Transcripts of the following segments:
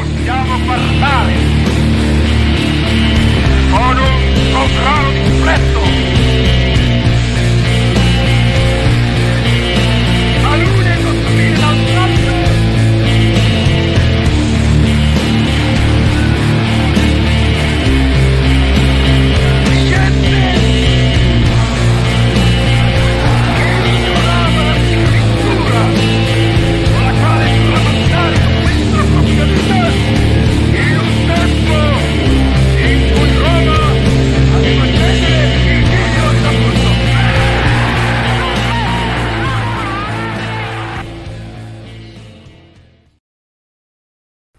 possiamo guardare con un sovrano riflesso a lune costruire dal sangue scienze che ignorava la scrittura con la quale tramontare con questa proprietà in un tempo in cui Roma aveva cedere il genio saputo.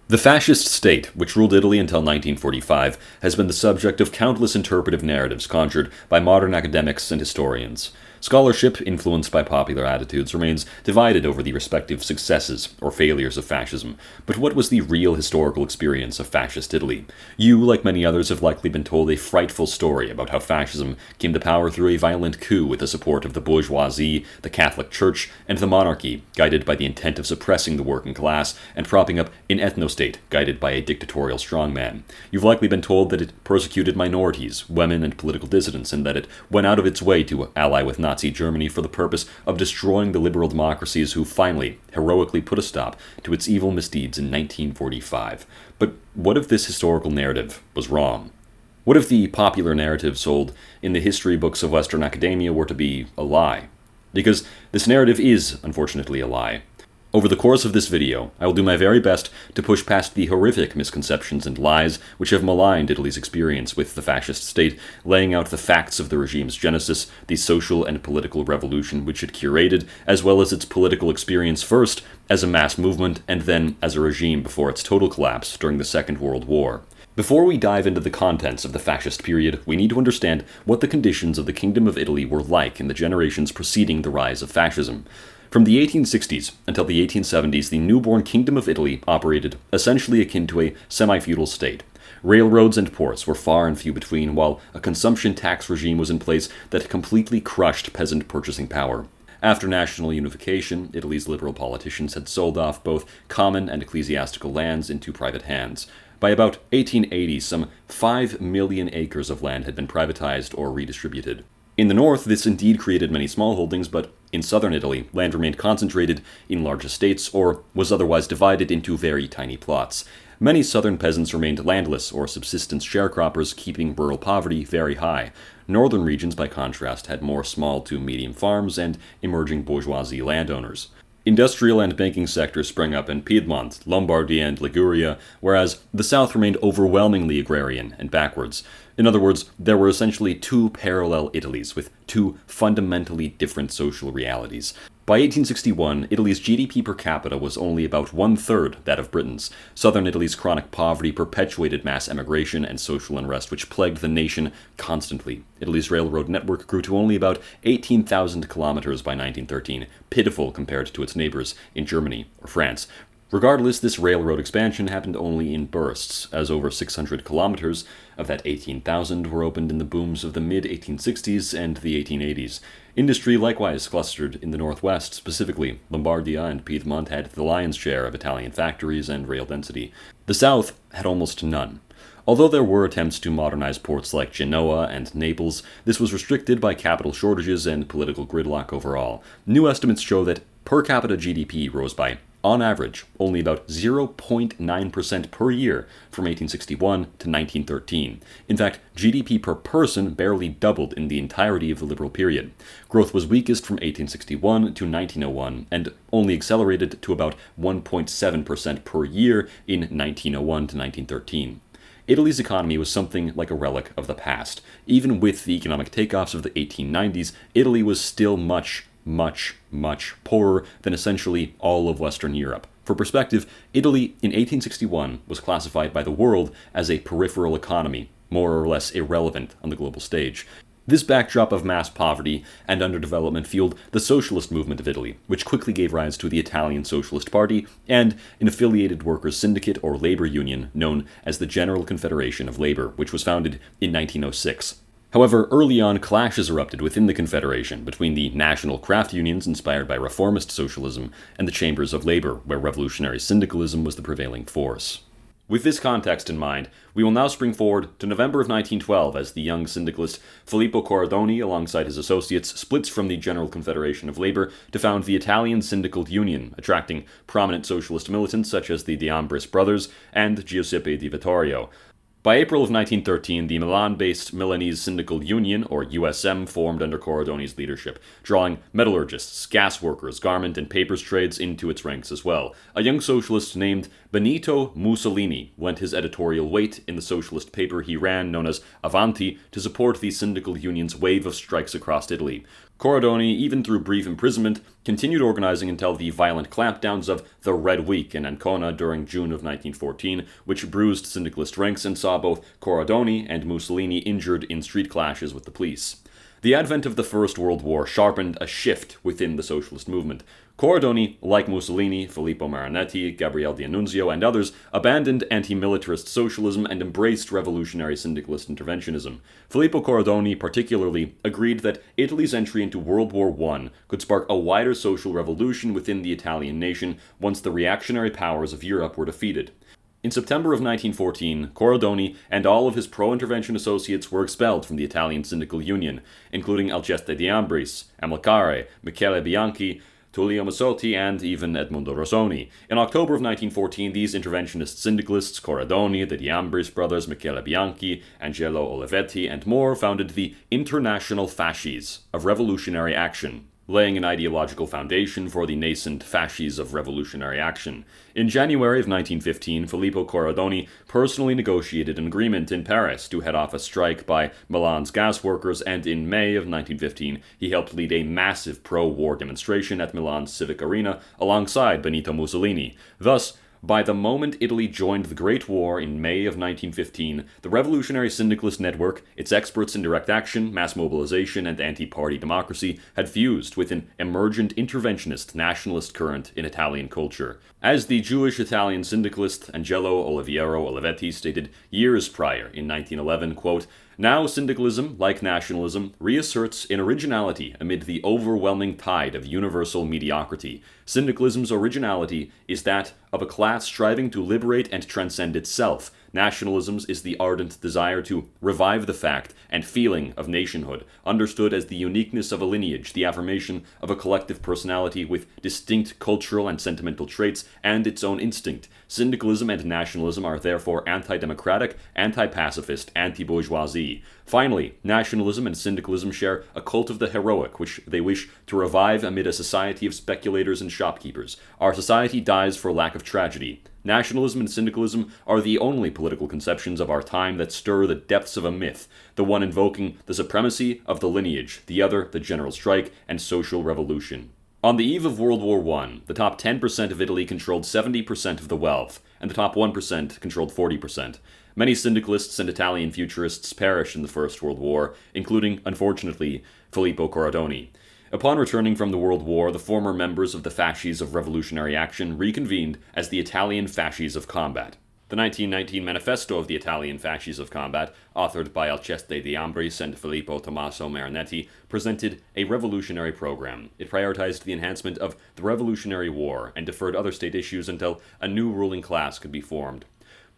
The fascist state, which ruled Italy until 1945, has been the subject of countless interpretive narratives conjured by modern academics and historians. Scholarship, influenced by popular attitudes, remains divided over the respective successes or failures of fascism. But what was the real historical experience of fascist Italy? You, like many others, have likely been told a frightful story about how fascism came to power through a violent coup with the support of the bourgeoisie, the Catholic Church, and the monarchy, guided by the intent of suppressing the working class and propping up an ethnostate guided by a dictatorial strongman. You've likely been told that it persecuted minorities, women, and political dissidents, and that it went out of its way to ally with Nazi Germany for the purpose of destroying the liberal democracies who finally, heroically put a stop to its evil misdeeds in 1945. But what if this historical narrative was wrong? What if the popular narrative sold in the history books of Western academia were to be a lie? Because this narrative is, unfortunately, a lie. Over the course of this video, I will do my very best to push past the horrific misconceptions and lies which have maligned Italy's experience with the fascist state, laying out the facts of the regime's genesis, the social and political revolution which it curated, as well as its political experience first as a mass movement and then as a regime before its total collapse during the Second World War. Before we dive into the contents of the fascist period, we need to understand what the conditions of the Kingdom of Italy were like in the generations preceding the rise of fascism. From the 1860s until the 1870s, the newborn Kingdom of Italy operated essentially akin to a semi-feudal state. Railroads and ports were far and few between, while a consumption tax regime was in place that completely crushed peasant purchasing power. After national unification, Italy's liberal politicians had sold off both common and ecclesiastical lands into private hands. By about 1880, some 5 million acres of land had been privatized or redistributed. In the north, this indeed created many small holdings, but in southern Italy, land remained concentrated in large estates or was otherwise divided into very tiny plots. Many southern peasants remained landless or subsistence sharecroppers, keeping rural poverty very high. Northern regions, by contrast, had more small to medium farms and emerging bourgeoisie landowners. Industrial and banking sectors sprang up in Piedmont, Lombardy, and Liguria, whereas the south remained overwhelmingly agrarian and backwards. In other words, there were essentially two parallel Italys with two fundamentally different social realities. By 1861, Italy's GDP per capita was only about one-third that of Britain's. Southern Italy's chronic poverty perpetuated mass emigration and social unrest, which plagued the nation constantly. Italy's railroad network grew to only about 18,000 kilometers by 1913, pitiful compared to its neighbors in Germany or France. Regardless, this railroad expansion happened only in bursts, as over 600 kilometers of that 18,000 were opened in the booms of the mid-1860s and the 1880s. Industry likewise clustered in the northwest, specifically Lombardia and Piedmont had the lion's share of Italian factories and rail density. The south had almost none. Although there were attempts to modernize ports like Genoa and Naples, this was restricted by capital shortages and political gridlock overall. New estimates show that per capita GDP rose by, on average, only about 0.9% per year from 1861 to 1913. In fact, GDP per person barely doubled in the entirety of the liberal period. Growth was weakest from 1861 to 1901, and only accelerated to about 1.7% per year in 1901 to 1913. Italy's economy was something like a relic of the past. Even with the economic takeoffs of the 1890s, Italy was still much poorer than essentially all of Western Europe. For perspective, Italy in 1861 was classified by the world as a peripheral economy, more or less irrelevant on the global stage. This backdrop of mass poverty and underdevelopment fueled the socialist movement of Italy, which quickly gave rise to the Italian Socialist Party and an affiliated workers' syndicate or labor union known as the General Confederation of Labor, which was founded in 1906. However, early on, clashes erupted within the Confederation between the national craft unions inspired by reformist socialism and the chambers of labor, where revolutionary syndicalism was the prevailing force. With this context in mind, we will now spring forward to November of 1912 as the young syndicalist Filippo Corradoni, alongside his associates, splits from the General Confederation of Labour to found the Italian Syndical Union, attracting prominent socialist militants such as the De Ambris brothers and Giuseppe Di Vittorio. By April of 1913, the Milan-based Milanese Syndical Union, or USM, formed under Corradoni's leadership, drawing metallurgists, gas workers, garment and papers trades into its ranks as well. A young socialist named Benito Mussolini lent his editorial weight in the socialist paper he ran, known as Avanti, to support the Syndical Union's wave of strikes across Italy. Corradoni, even through brief imprisonment, continued organizing until the violent clampdowns of the Red Week in Ancona during June of 1914, which bruised syndicalist ranks and saw both Corradoni and Mussolini injured in street clashes with the police. The advent of the First World War sharpened a shift within the socialist movement. Corradoni, like Mussolini, Filippo Marinetti, Gabriele D'Annunzio, and others, abandoned anti-militarist socialism and embraced revolutionary syndicalist interventionism. Filippo Corradoni particularly agreed that Italy's entry into World War I could spark a wider social revolution within the Italian nation once the reactionary powers of Europe were defeated. In September of 1914, Corradoni and all of his pro-intervention associates were expelled from the Italian Syndical Union, including Alceste De Ambris, Amilcare, Michele Bianchi, Tullio Massotti, and even Edmundo Rossoni. In October of 1914, these interventionist syndicalists, Corradoni, the De Ambris brothers, Michele Bianchi, Angelo Olivetti, and more, founded the International Fasces of Revolutionary Action, laying an ideological foundation for the nascent Fasces of Revolutionary Action. In January of 1915, Filippo Corradoni personally negotiated an agreement in Paris to head off a strike by Milan's gas workers, and in May of 1915, he helped lead a massive pro-war demonstration at Milan's Civic Arena alongside Benito Mussolini. Thus, by the moment Italy joined the Great War in May of 1915, the revolutionary syndicalist network, its experts in direct action, mass mobilization, and anti-party democracy, had fused with an emergent interventionist nationalist current in Italian culture. As the Jewish-Italian syndicalist Angelo Olivetti stated years prior in 1911, quote, "Now syndicalism, like nationalism, reasserts an originality amid the overwhelming tide of universal mediocrity. Syndicalism's originality is that of a class striving to liberate and transcend itself. Nationalism's is the ardent desire to revive the fact and feeling of nationhood, understood as the uniqueness of a lineage, the affirmation of a collective personality with distinct cultural and sentimental traits, and its own instinct. Syndicalism and nationalism are therefore anti-democratic, anti-pacifist, anti-bourgeoisie. Finally, nationalism and syndicalism share a cult of the heroic, which they wish to revive amid a society of speculators and shopkeepers. Our society dies for lack of tragedy. Nationalism and syndicalism are the only political conceptions of our time that stir the depths of a myth, the one invoking the supremacy of the lineage, the other the general strike and social revolution." On the eve of World War I, the top 10% of Italy controlled 70% of the wealth, and the top 1% controlled 40%. Many syndicalists and Italian futurists perished in the First World War, including, unfortunately, Filippo Corradoni. Upon returning from the World War, the former members of the Fasces of Revolutionary Action reconvened as the Italian Fasces of Combat. The 1919 Manifesto of the Italian Fasces of Combat, authored by Alceste De Ambris and Filippo Tommaso Marinetti, presented a revolutionary program. It prioritized the enhancement of the Revolutionary War and deferred other state issues until a new ruling class could be formed.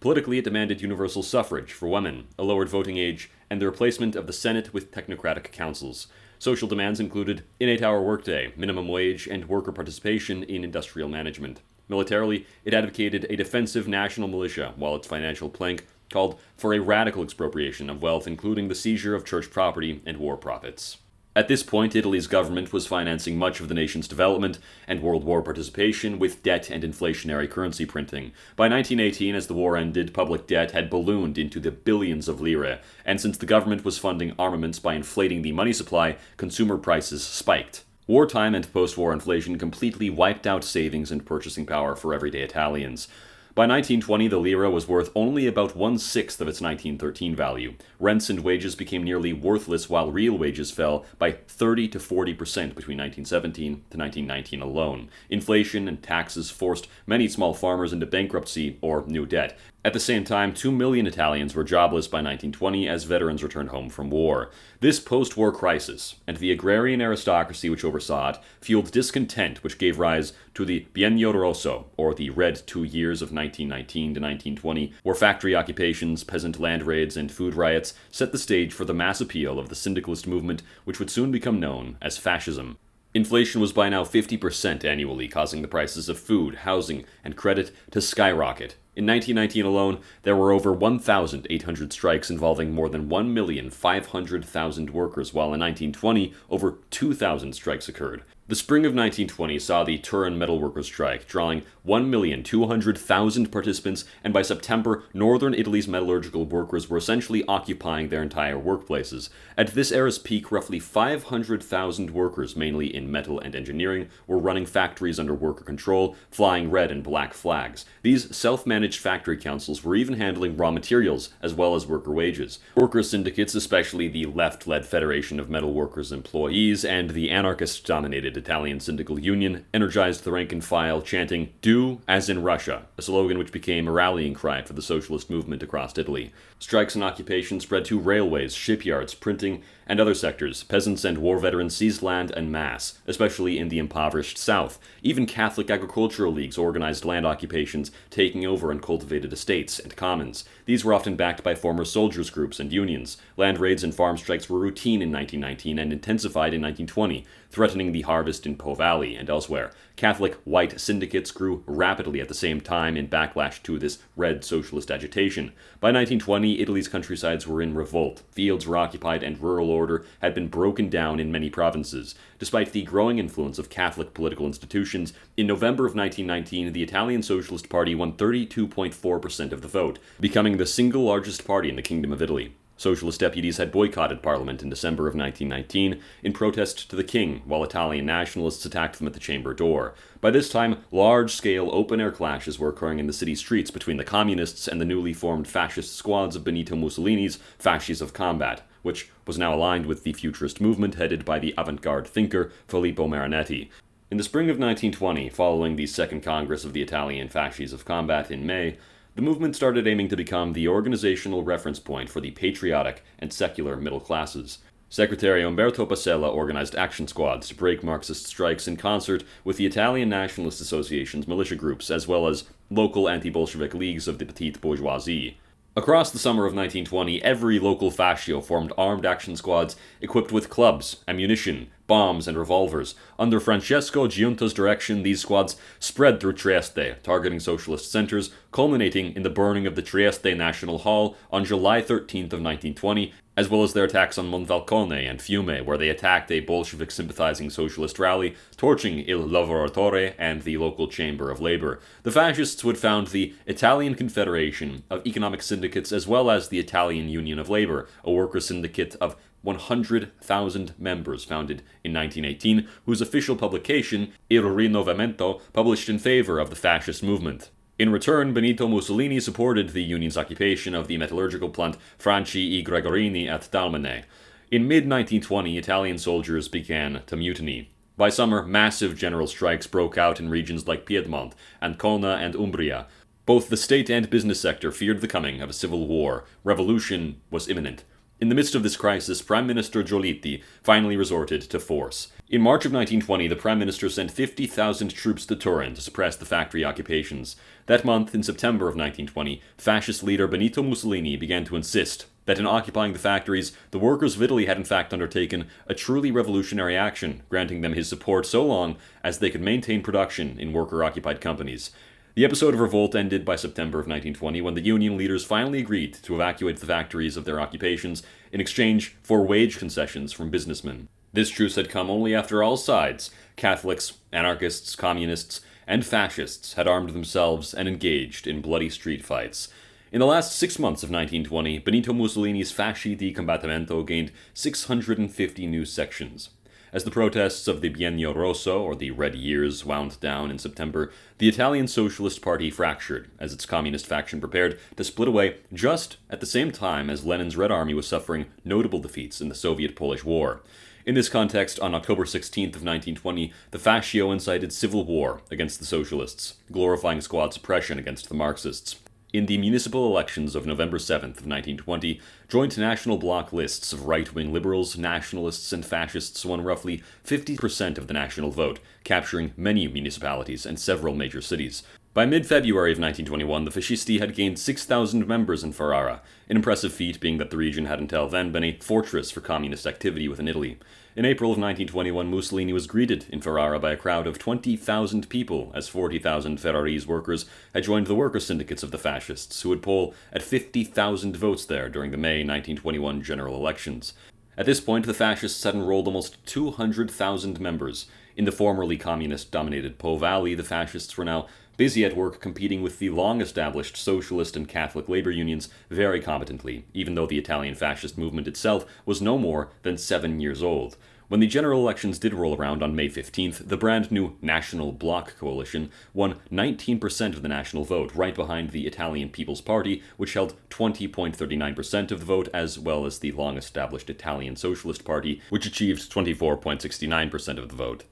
Politically, it demanded universal suffrage for women, a lowered voting age, and the replacement of the Senate with technocratic councils. Social demands included an 8-hour workday, minimum wage, and worker participation in industrial management. Militarily, it advocated a defensive national militia, while its financial plank called for a radical expropriation of wealth, including the seizure of church property and war profits. At this point, Italy's government was financing much of the nation's development and World War participation with debt and inflationary currency printing. By 1918, as the war ended, public debt had ballooned into the billions of lire, and since the government was funding armaments by inflating the money supply, consumer prices spiked. Wartime and post-war inflation completely wiped out savings and purchasing power for everyday Italians. By 1920, the lira was worth only about 1/6 of its 1913 value. Rents and wages became nearly worthless, while real wages fell by 30 to 40% between 1917 to 1919 alone. Inflation and taxes forced many small farmers into bankruptcy or new debt. At the same time, 2 million Italians were jobless by 1920 as veterans returned home from war. This post-war crisis, and the agrarian aristocracy which oversaw it, fueled discontent which gave rise to the Biennio Rosso, or the Red 2 Years of 1919 to 1920, where factory occupations, peasant land raids, and food riots set the stage for the mass appeal of the syndicalist movement, which would soon become known as fascism. Inflation was by now 50% annually, causing the prices of food, housing, and credit to skyrocket. In 1919 alone, there were over 1,800 strikes involving more than 1,500,000 workers, while in 1920, over 2,000 strikes occurred. The spring of 1920 saw the Turin metalworkers strike, drawing 1,200,000 participants, and by September, northern Italy's metallurgical workers were essentially occupying their entire workplaces. At this era's peak, roughly 500,000 workers, mainly in metal and engineering, were running factories under worker control, flying red and black flags. These self-managed factory councils were even handling raw materials, as well as worker wages. Worker syndicates, especially the left-led Federation of Metal Workers' Employees and the anarchist-dominated Italian Syndical Union, energized the rank and file, chanting, "Do as in Russia," a slogan which became a rallying cry for the socialist movement across Italy. Strikes and occupation spread to railways, shipyards, printing, and other sectors. Peasants and war veterans seized land en masse, especially in the impoverished South. Even Catholic agricultural leagues organized land occupations, taking over uncultivated estates and commons. These were often backed by former soldiers' groups and unions. Land raids and farm strikes were routine in 1919 and intensified in 1920, threatening the harvest in Po Valley and elsewhere. Catholic white syndicates grew rapidly at the same time in backlash to this red socialist agitation. By 1920, Italy's countrysides were in revolt. Fields were occupied and rural order had been broken down in many provinces. Despite the growing influence of Catholic political institutions, in November of 1919, the Italian Socialist Party won 32.4% of the vote, becoming the single largest party in the Kingdom of Italy. Socialist deputies had boycotted Parliament in December of 1919 in protest to the king, while Italian nationalists attacked them at the chamber door. By this time, large-scale open-air clashes were occurring in the city streets between the communists and the newly formed fascist squads of Benito Mussolini's Fascists of Combat, which was now aligned with the futurist movement headed by the avant-garde thinker Filippo Marinetti. In the spring of 1920, following the Second Congress of the Italian Fascists of Combat in May, the movement started aiming to become the organizational reference point for the patriotic and secular middle classes. Secretary Umberto Pasella organized action squads to break Marxist strikes in concert with the Italian Nationalist Association's militia groups, as well as local anti-Bolshevik leagues of the petite bourgeoisie. Across the summer of 1920, every local fascio formed armed action squads equipped with clubs, ammunition, bombs, and revolvers. Under Francesco Giunta's direction, these squads spread through Trieste, targeting socialist centers, culminating in the burning of the Trieste National Hall on July 13th of 1920, as well as their attacks on Monfalcone and Fiume, where they attacked a Bolshevik-sympathizing socialist rally, torching Il Lavoratore and the local Chamber of Labor. The fascists would found the Italian Confederation of Economic Syndicates, as well as the Italian Union of Labor, a worker syndicate of 100,000 members founded in 1918, whose official publication, Il Rinnovamento, published in favor of the fascist movement. In return, Benito Mussolini supported the Union's occupation of the metallurgical plant Franci I Gregorini at Dalmine. In mid-1920, Italian soldiers began to mutiny. By summer, massive general strikes broke out in regions like Piedmont, Ancona, and Umbria. Both the state and business sector feared the coming of a civil war. Revolution was imminent. In the midst of this crisis, Prime Minister Giolitti finally resorted to force. In March of 1920, the Prime Minister sent 50,000 troops to Turin to suppress the factory occupations. That month, in September of 1920, fascist leader Benito Mussolini began to insist that in occupying the factories, the workers of Italy had in fact undertaken a truly revolutionary action, granting them his support so long as they could maintain production in worker-occupied companies. The episode of revolt ended by September of 1920 when the union leaders finally agreed to evacuate the factories of their occupations in exchange for wage concessions from businessmen. This truce had come only after all sides, Catholics, anarchists, communists, and fascists, had armed themselves and engaged in bloody street fights. In the last 6 months of 1920, Benito Mussolini's Fasci di Combattimento gained 650 new sections. As the protests of the Biennio Rosso, or the Red Years, wound down in September, the Italian Socialist Party fractured, as its communist faction prepared to split away just at the same time as Lenin's Red Army was suffering notable defeats in the Soviet-Polish War. In this context, on October 16th of 1920, the Fascio incited civil war against the socialists, glorifying squad suppression against the Marxists. In the municipal elections of November 7th of 1920, joint national bloc lists of right-wing liberals, nationalists, and fascists won roughly 50% of the national vote, capturing many municipalities and several major cities. By mid-February of 1921, the Fascisti had gained 6,000 members in Ferrara, an impressive feat being that the region had until then been a fortress for communist activity within Italy. In April of 1921, Mussolini was greeted in Ferrara by a crowd of 20,000 people, as 40,000 Ferrarese workers had joined the worker syndicates of the fascists, who would poll at 50,000 votes there during the May 1921 general elections. At this point, the fascists had enrolled almost 200,000 members. In the formerly communist-dominated Po Valley, the fascists were now busy at work competing with the long-established socialist and Catholic labor unions very competently, even though the Italian fascist movement itself was no more than 7 years old. When the general elections did roll around on May 15th, the brand new National Bloc coalition won 19% of the national vote, right behind the Italian People's Party, which held 20.39% of the vote, as well as the long-established Italian Socialist Party, which achieved 24.69% of the vote.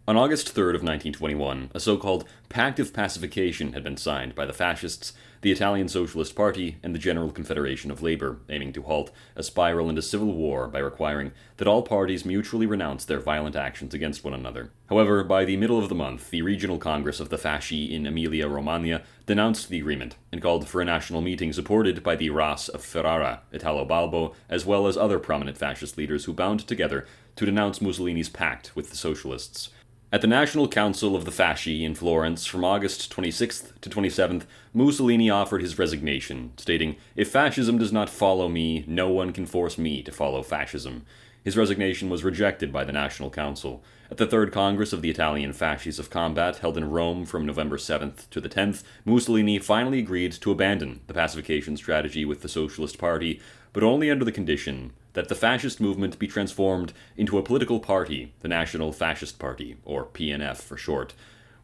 On August 3rd of 1921, a so-called Pact of Pacification had been signed by the fascists, the Italian Socialist Party, and the General Confederation of Labor, aiming to halt a spiral into civil war by requiring that all parties mutually renounce their violent actions against one another. However, by the middle of the month, the Regional Congress of the Fasci in Emilia-Romagna denounced the agreement and called for a national meeting supported by the Ras of Ferrara, Italo Balbo, as well as other prominent fascist leaders who bound together to denounce Mussolini's pact with the socialists. At the National Council of the Fasci in Florence from August 26th to 27th, Mussolini offered his resignation, stating, "If fascism does not follow me, no one can force me to follow fascism." His resignation was rejected by the National Council. At the Third Congress of the Italian Fascists of Combat, held in Rome from November 7th to the 10th, Mussolini finally agreed to abandon the pacification strategy with the Socialist Party, but only under the condition that the fascist movement be transformed into a political party, the National Fascist Party, or PNF for short.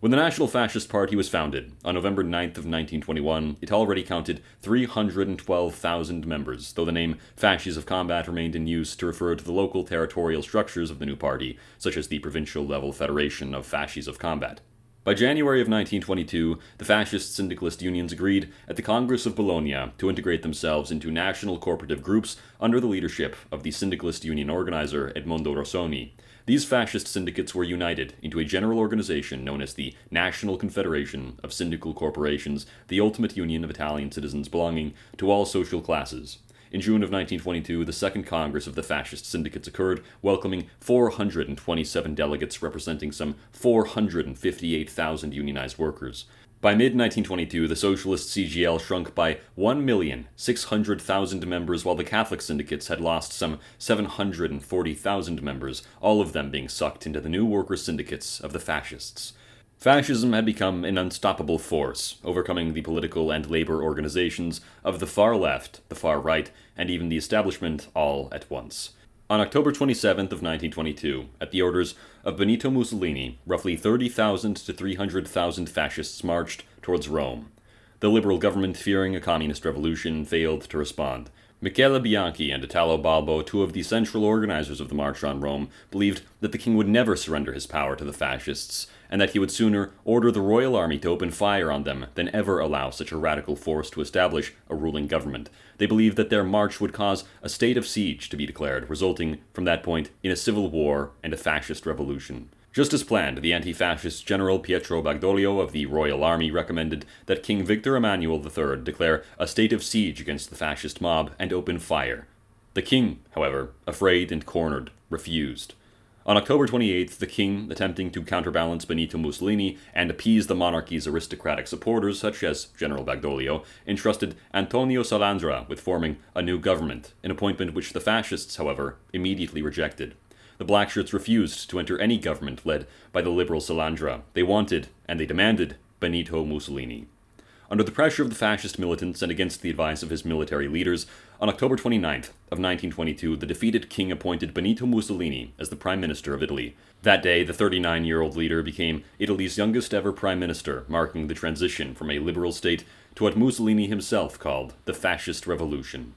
When the National Fascist Party was founded, on November 9th of 1921, it already counted 312,000 members, though the name Fascists of Combat remained in use to refer to the local territorial structures of the new party, such as the provincial-level Federation of Fascists of Combat. By January of 1922, the fascist syndicalist unions agreed at the Congress of Bologna to integrate themselves into national corporative groups under the leadership of the syndicalist union organizer Edmondo Rossoni. These fascist syndicates were united into a general organization known as the National Confederation of Syndical Corporations, the ultimate union of Italian citizens belonging to all social classes. In June of 1922, the Second Congress of the Fascist Syndicates occurred, welcoming 427 delegates representing some 458,000 unionized workers. By mid-1922, the Socialist CGL shrunk by 1,600,000 members, while the Catholic syndicates had lost some 740,000 members, all of them being sucked into the new worker syndicates of the fascists. Fascism had become an unstoppable force, overcoming the political and labor organizations of the far left, the far right, and even the establishment all at once. On October 27th of 1922, at the orders of Benito Mussolini, roughly 30,000 to 300,000 fascists marched towards Rome. The liberal government, fearing a communist revolution, failed to respond. Michele Bianchi and Italo Balbo, two of the central organizers of the March on Rome, believed that the king would never surrender his power to the fascists, and that he would sooner order the royal army to open fire on them than ever allow such a radical force to establish a ruling government. They believed that their march would cause a state of siege to be declared, resulting from that point in a civil war and a fascist revolution. Just as planned, the anti-fascist General Pietro Badoglio of the Royal Army recommended that King Victor Emmanuel III declare a state of siege against the fascist mob and open fire. The king, however, afraid and cornered, refused. On October 28th, the king, attempting to counterbalance Benito Mussolini and appease the monarchy's aristocratic supporters, such as General Badoglio, entrusted Antonio Salandra with forming a new government, an appointment which the fascists, however, immediately rejected. The Blackshirts refused to enter any government led by the liberal Salandra. They wanted, and they demanded, Benito Mussolini. Under the pressure of the fascist militants and against the advice of his military leaders, on October 29th of 1922, the defeated king appointed Benito Mussolini as the Prime Minister of Italy. That day, the 39-year-old leader became Italy's youngest ever Prime Minister, marking the transition from a liberal state to what Mussolini himself called the Fascist Revolution.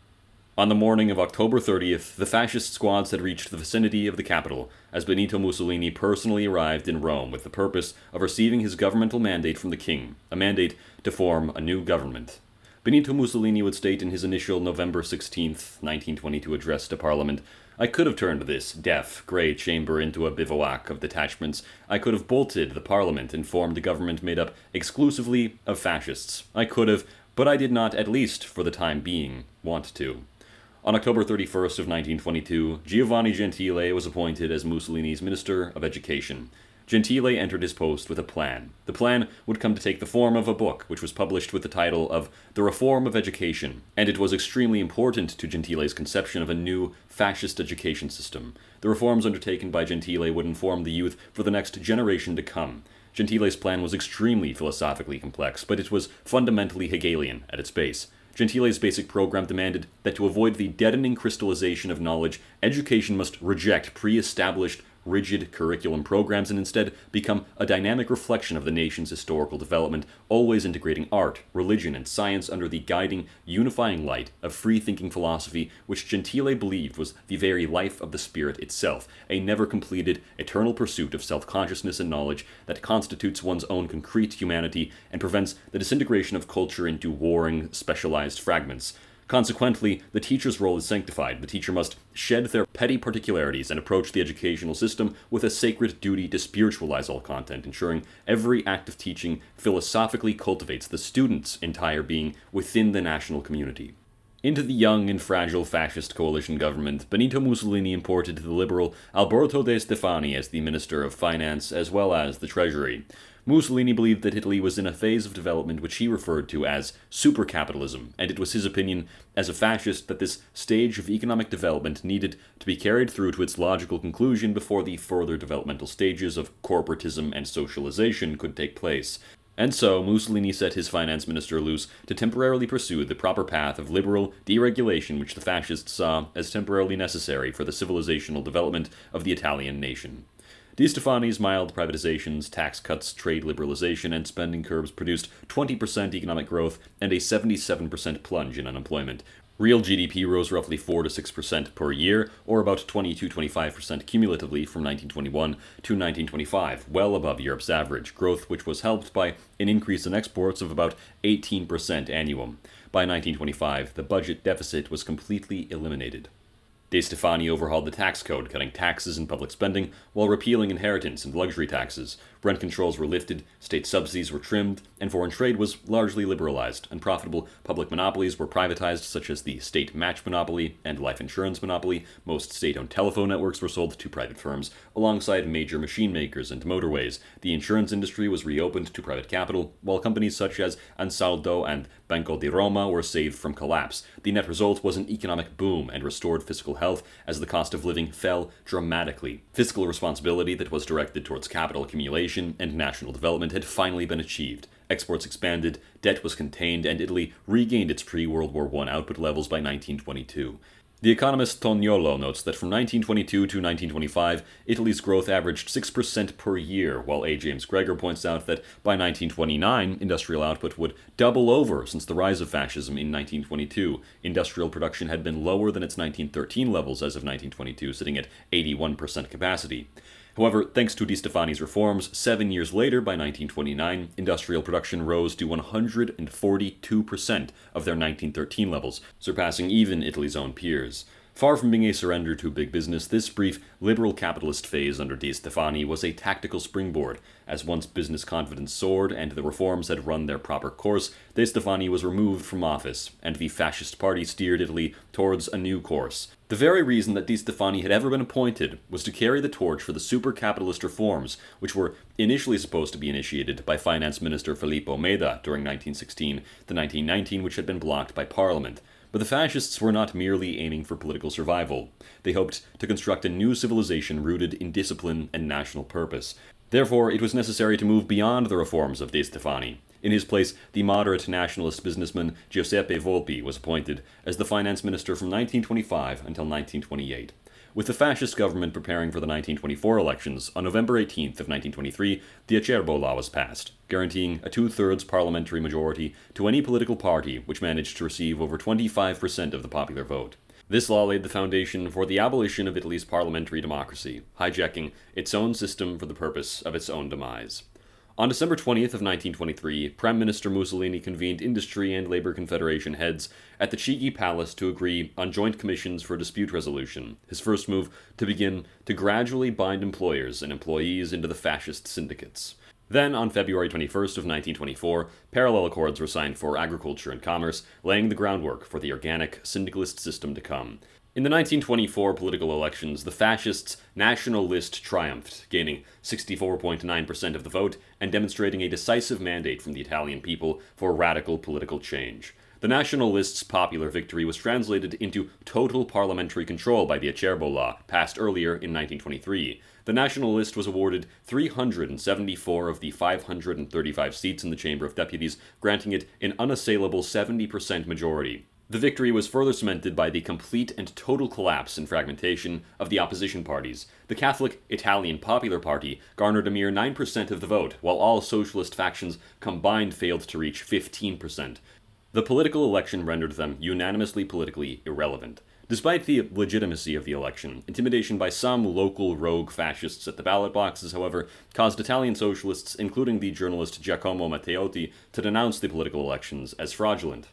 On the morning of October 30th, the fascist squads had reached the vicinity of the capital, as Benito Mussolini personally arrived in Rome with the purpose of receiving his governmental mandate from the king, a mandate to form a new government. Benito Mussolini would state in his initial November 16, 1922 address to Parliament, "I could have turned this deaf, grey chamber into a bivouac of detachments. I could have bolted the Parliament and formed a government made up exclusively of fascists. I could have, but I did not, at least for the time being, want to." On October 31st of 1922, Giovanni Gentile was appointed as Mussolini's Minister of Education. Gentile entered his post with a plan. The plan would come to take the form of a book, which was published with the title of The Reform of Education, and it was extremely important to Gentile's conception of a new fascist education system. The reforms undertaken by Gentile would inform the youth for the next generation to come. Gentile's plan was extremely philosophically complex, but it was fundamentally Hegelian at its base. Gentile's basic program demanded that to avoid the deadening crystallization of knowledge, education must reject pre-established, rigid curriculum programs and instead become a dynamic reflection of the nation's historical development, always integrating art, religion, and science under the guiding, unifying light of free-thinking philosophy, which Gentile believed was the very life of the spirit itself, a never-completed, eternal pursuit of self-consciousness and knowledge that constitutes one's own concrete humanity and prevents the disintegration of culture into warring, specialized fragments. Consequently, the teacher's role is sanctified. The teacher must shed their petty particularities and approach the educational system with a sacred duty to spiritualize all content, ensuring every act of teaching philosophically cultivates the student's entire being within the national community. Into the young and fragile fascist coalition government, Benito Mussolini imported the liberal Alberto De Stefani as the Minister of Finance as well as the Treasury. Mussolini believed that Italy was in a phase of development which he referred to as supercapitalism, and it was his opinion as a fascist that this stage of economic development needed to be carried through to its logical conclusion before the further developmental stages of corporatism and socialization could take place. And so, Mussolini set his finance minister loose to temporarily pursue the proper path of liberal deregulation which the fascists saw as temporarily necessary for the civilizational development of the Italian nation. De Stefani's mild privatizations, tax cuts, trade liberalization, and spending curbs produced 20% economic growth and a 77% plunge in unemployment. Real GDP rose roughly 4 to 6% per year, or about 20-25% cumulatively from 1921 to 1925, well above Europe's average, growth which was helped by an increase in exports of about 18% annuum. By 1925, the budget deficit was completely eliminated. De Stefani overhauled the tax code, cutting taxes and public spending, while repealing inheritance and luxury taxes. Rent controls were lifted, state subsidies were trimmed, and foreign trade was largely liberalized. Unprofitable public monopolies were privatized, such as the state match monopoly and life insurance monopoly. Most state-owned telephone networks were sold to private firms, alongside major machine makers and motorways. The insurance industry was reopened to private capital, while companies such as Ansaldo and Banco di Roma were saved from collapse. The net result was an economic boom and restored fiscal health as the cost of living fell dramatically. Fiscal responsibility that was directed towards capital accumulation and national development had finally been achieved. Exports expanded, debt was contained, and Italy regained its pre-World War I output levels by 1922. The economist Toniolo notes that from 1922 to 1925, Italy's growth averaged 6% per year, while A. James Gregor points out that by 1929, industrial output would double over since the rise of fascism in 1922. Industrial production had been lower than its 1913 levels as of 1922, sitting at 81% capacity. However, thanks to De Stefani's reforms, 7 years later, by 1929, industrial production rose to 142% of their 1913 levels, surpassing even Italy's own peers. Far from being a surrender to big business, this brief liberal capitalist phase under De Stefani was a tactical springboard. As once business confidence soared and the reforms had run their proper course, De Stefani was removed from office, and the fascist party steered Italy towards a new course. The very reason that De Stefani had ever been appointed was to carry the torch for the super-capitalist reforms, which were initially supposed to be initiated by Finance Minister Filippo Meda during 1916 to 1919, which had been blocked by Parliament. But the fascists were not merely aiming for political survival. They hoped to construct a new civilization rooted in discipline and national purpose. Therefore, it was necessary to move beyond the reforms of De Stefani. In his place, the moderate nationalist businessman Giuseppe Volpi was appointed as the finance minister from 1925 until 1928. With the fascist government preparing for the 1924 elections, on November 18th of 1923, the Acerbo Law was passed, guaranteeing a two-thirds parliamentary majority to any political party which managed to receive over 25% of the popular vote. This law laid the foundation for the abolition of Italy's parliamentary democracy, hijacking its own system for the purpose of its own demise. On December 20th of 1923, Prime Minister Mussolini convened industry and labor confederation heads at the Chigi Palace to agree on joint commissions for dispute resolution, his first move to begin to gradually bind employers and employees into the fascist syndicates. Then, on February 21st of 1924, parallel accords were signed for agriculture and commerce, laying the groundwork for the organic syndicalist system to come. In the 1924 political elections, the fascists' Nationalist triumphed, gaining 64.9% of the vote and demonstrating a decisive mandate from the Italian people for radical political change. The Nationalists' popular victory was translated into total parliamentary control by the Acerbo Law, passed earlier in 1923. The Nationalist was awarded 374 of the 535 seats in the Chamber of Deputies, granting it an unassailable 70% majority. The victory was further cemented by the complete and total collapse and fragmentation of the opposition parties. The Catholic Italian Popular Party garnered a mere 9% of the vote, while all socialist factions combined failed to reach 15%. The political election rendered them unanimously politically irrelevant. Despite the legitimacy of the election, intimidation by some local rogue fascists at the ballot boxes, however, caused Italian socialists, including the journalist Giacomo Matteotti, to denounce the political elections as fraudulent.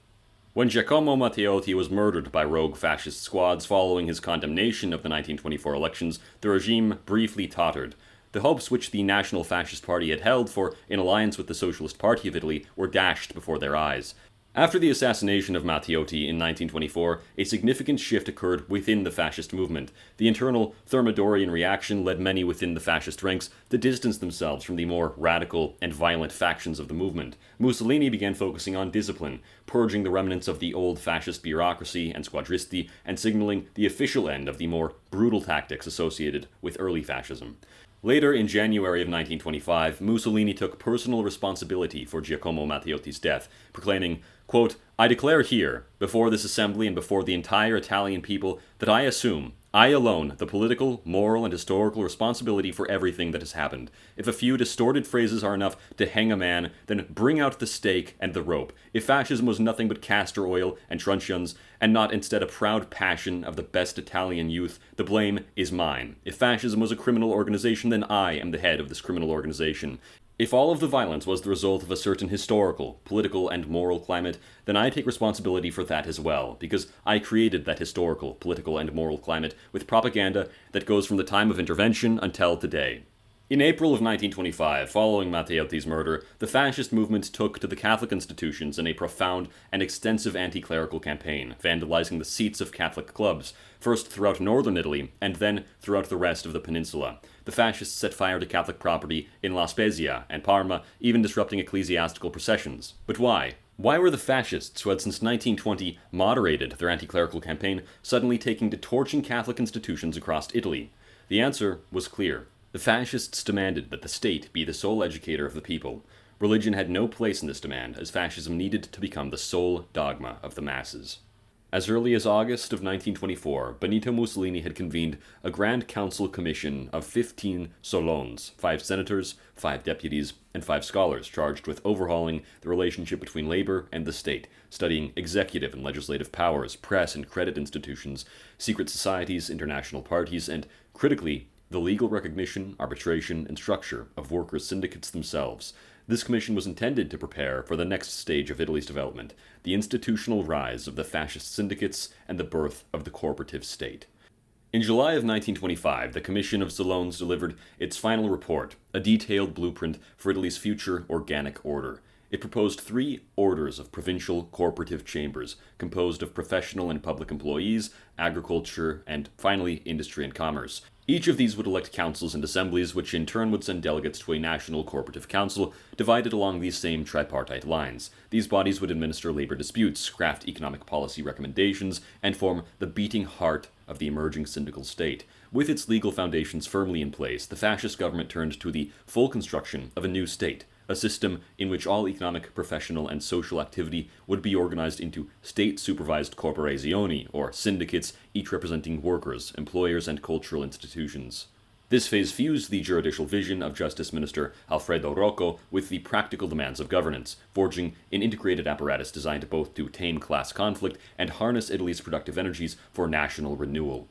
When Giacomo Matteotti was murdered by rogue fascist squads following his condemnation of the 1924 elections, the regime briefly tottered. The hopes which the National Fascist Party had held for an alliance with the Socialist Party of Italy were dashed before their eyes. After the assassination of Matteotti in 1924, a significant shift occurred within the fascist movement. The internal Thermidorian reaction led many within the fascist ranks to distance themselves from the more radical and violent factions of the movement. Mussolini began focusing on discipline, purging the remnants of the old fascist bureaucracy and squadristi, and signaling the official end of the more brutal tactics associated with early fascism. Later, in January of 1925, Mussolini took personal responsibility for Giacomo Matteotti's death, proclaiming, quote, "I declare here, before this assembly and before the entire Italian people, that I assume, I alone, the political, moral, and historical responsibility for everything that has happened. If a few distorted phrases are enough to hang a man, then bring out the stake and the rope. If fascism was nothing but castor oil and truncheons, and not instead a proud passion of the best Italian youth, the blame is mine. If fascism was a criminal organization, then I am the head of this criminal organization. If all of the violence was the result of a certain historical, political, and moral climate, then I take responsibility for that as well, because I created that historical, political, and moral climate with propaganda that goes from the time of intervention until today." In April of 1925, following Matteotti's murder, the fascist movement took to the Catholic institutions in a profound and extensive anti-clerical campaign, vandalizing the seats of Catholic clubs, first throughout northern Italy, and then throughout the rest of the peninsula. The fascists set fire to Catholic property in La Spezia and Parma, even disrupting ecclesiastical processions. But why? Why were the fascists, who had since 1920 moderated their anti-clerical campaign, suddenly taking to torching Catholic institutions across Italy? The answer was clear. The fascists demanded that the state be the sole educator of the people. Religion had no place in this demand, as fascism needed to become the sole dogma of the masses. As early as August of 1924, Benito Mussolini had convened a Grand Council commission of 15 Solons, 5 senators, 5 deputies, and 5 scholars charged with overhauling the relationship between labor and the state, studying executive and legislative powers, press and credit institutions, secret societies, international parties, and, critically, the legal recognition, arbitration, and structure of workers' syndicates themselves. This commission was intended to prepare for the next stage of Italy's development, the institutional rise of the fascist syndicates and the birth of the Corporative state. In July of 1925, the Commission of Solons delivered its final report, a detailed blueprint for Italy's future organic order. It proposed 3 orders of provincial corporative chambers, composed of professional and public employees, agriculture, and finally industry and commerce. Each of these would elect councils and assemblies, which in turn would send delegates to a national corporative council, divided along these same tripartite lines. These bodies would administer labor disputes, craft economic policy recommendations, and form the beating heart of the emerging syndical state. With its legal foundations firmly in place, the fascist government turned to the full construction of a new state, a system in which all economic, professional, and social activity would be organized into state-supervised corporazioni, or syndicates, each representing workers, employers, and cultural institutions. This phase fused the juridical vision of Justice Minister Alfredo Rocco with the practical demands of governance, forging an integrated apparatus designed both to tame class conflict and harness Italy's productive energies for national renewal.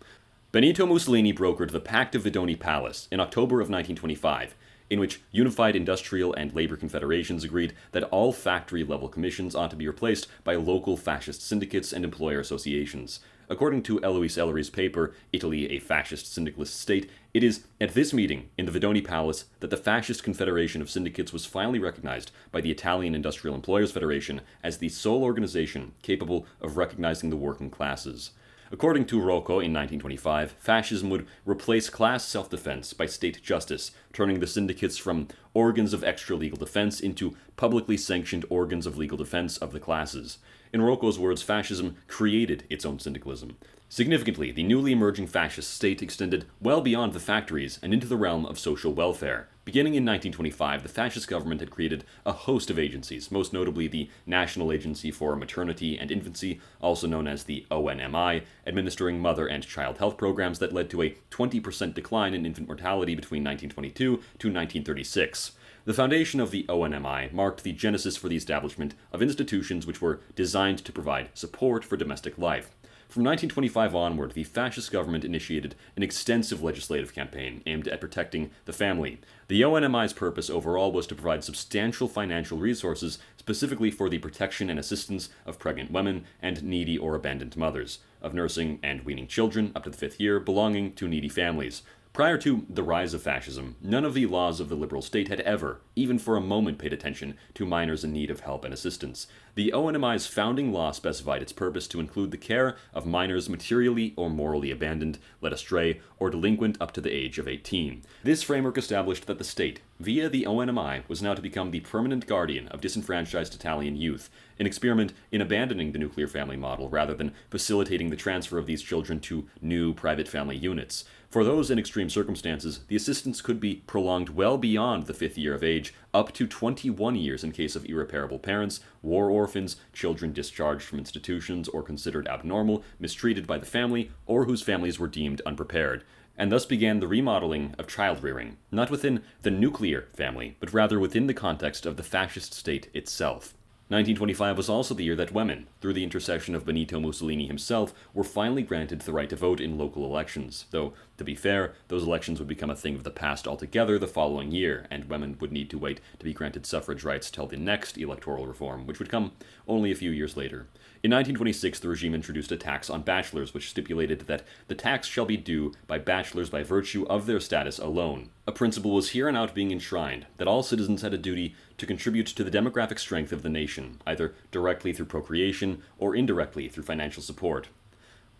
Benito Mussolini brokered the Pact of Vidoni Palace in October of 1925. in which unified industrial and labor confederations agreed that all factory-level commissions ought to be replaced by local fascist syndicates and employer associations. According to Eloise Ellery's paper, Italy, a Fascist Syndicalist State, it is at this meeting in the Vidoni Palace that the Fascist Confederation of Syndicates was finally recognized by the Italian Industrial Employers Federation as the sole organization capable of recognizing the working classes. According to Rocco in 1925, fascism would replace class self-defense by state justice, turning the syndicates from organs of extra-legal defense into publicly sanctioned organs of legal defense of the classes. In Rocco's words, fascism created its own syndicalism. Significantly, the newly emerging fascist state extended well beyond the factories and into the realm of social welfare. Beginning in 1925, the fascist government had created a host of agencies, most notably the National Agency for Maternity and Infancy, also known as the ONMI, administering mother and child health programs that led to a 20% decline in infant mortality between 1922 to 1936. The foundation of the ONMI marked the genesis for the establishment of institutions which were designed to provide support for domestic life. From 1925 onward, the fascist government initiated an extensive legislative campaign aimed at protecting the family. The ONMI's purpose overall was to provide substantial financial resources specifically for the protection and assistance of pregnant women and needy or abandoned mothers, of nursing and weaning children up to the 5th year belonging to needy families. Prior to the rise of fascism, none of the laws of the liberal state had ever, even for a moment, paid attention to minors in need of help and assistance. The ONMI's founding law specified its purpose to include the care of minors materially or morally abandoned, led astray, or delinquent up to the age of 18. This framework established that the state, via the ONMI, was now to become the permanent guardian of disenfranchised Italian youth, an experiment in abandoning the nuclear family model rather than facilitating the transfer of these children to new private family units. For those in extreme circumstances, the assistance could be prolonged well beyond the 5th year of age, up to 21 years in case of irreparable parents, war orphans, children discharged from institutions or considered abnormal, mistreated by the family, or whose families were deemed unprepared. And thus began the remodeling of child rearing, not within the nuclear family, but rather within the context of the fascist state itself. 1925 was also the year that women, through the intercession of Benito Mussolini himself, were finally granted the right to vote in local elections, though, to be fair, those elections would become a thing of the past altogether the following year, and women would need to wait to be granted suffrage rights till the next electoral reform, which would come only a few years later. In 1926, the regime introduced a tax on bachelors, which stipulated that the tax shall be due by bachelors by virtue of their status alone. A principle was here and out being enshrined, that all citizens had a duty to contribute to the demographic strength of the nation, either directly through procreation or indirectly through financial support.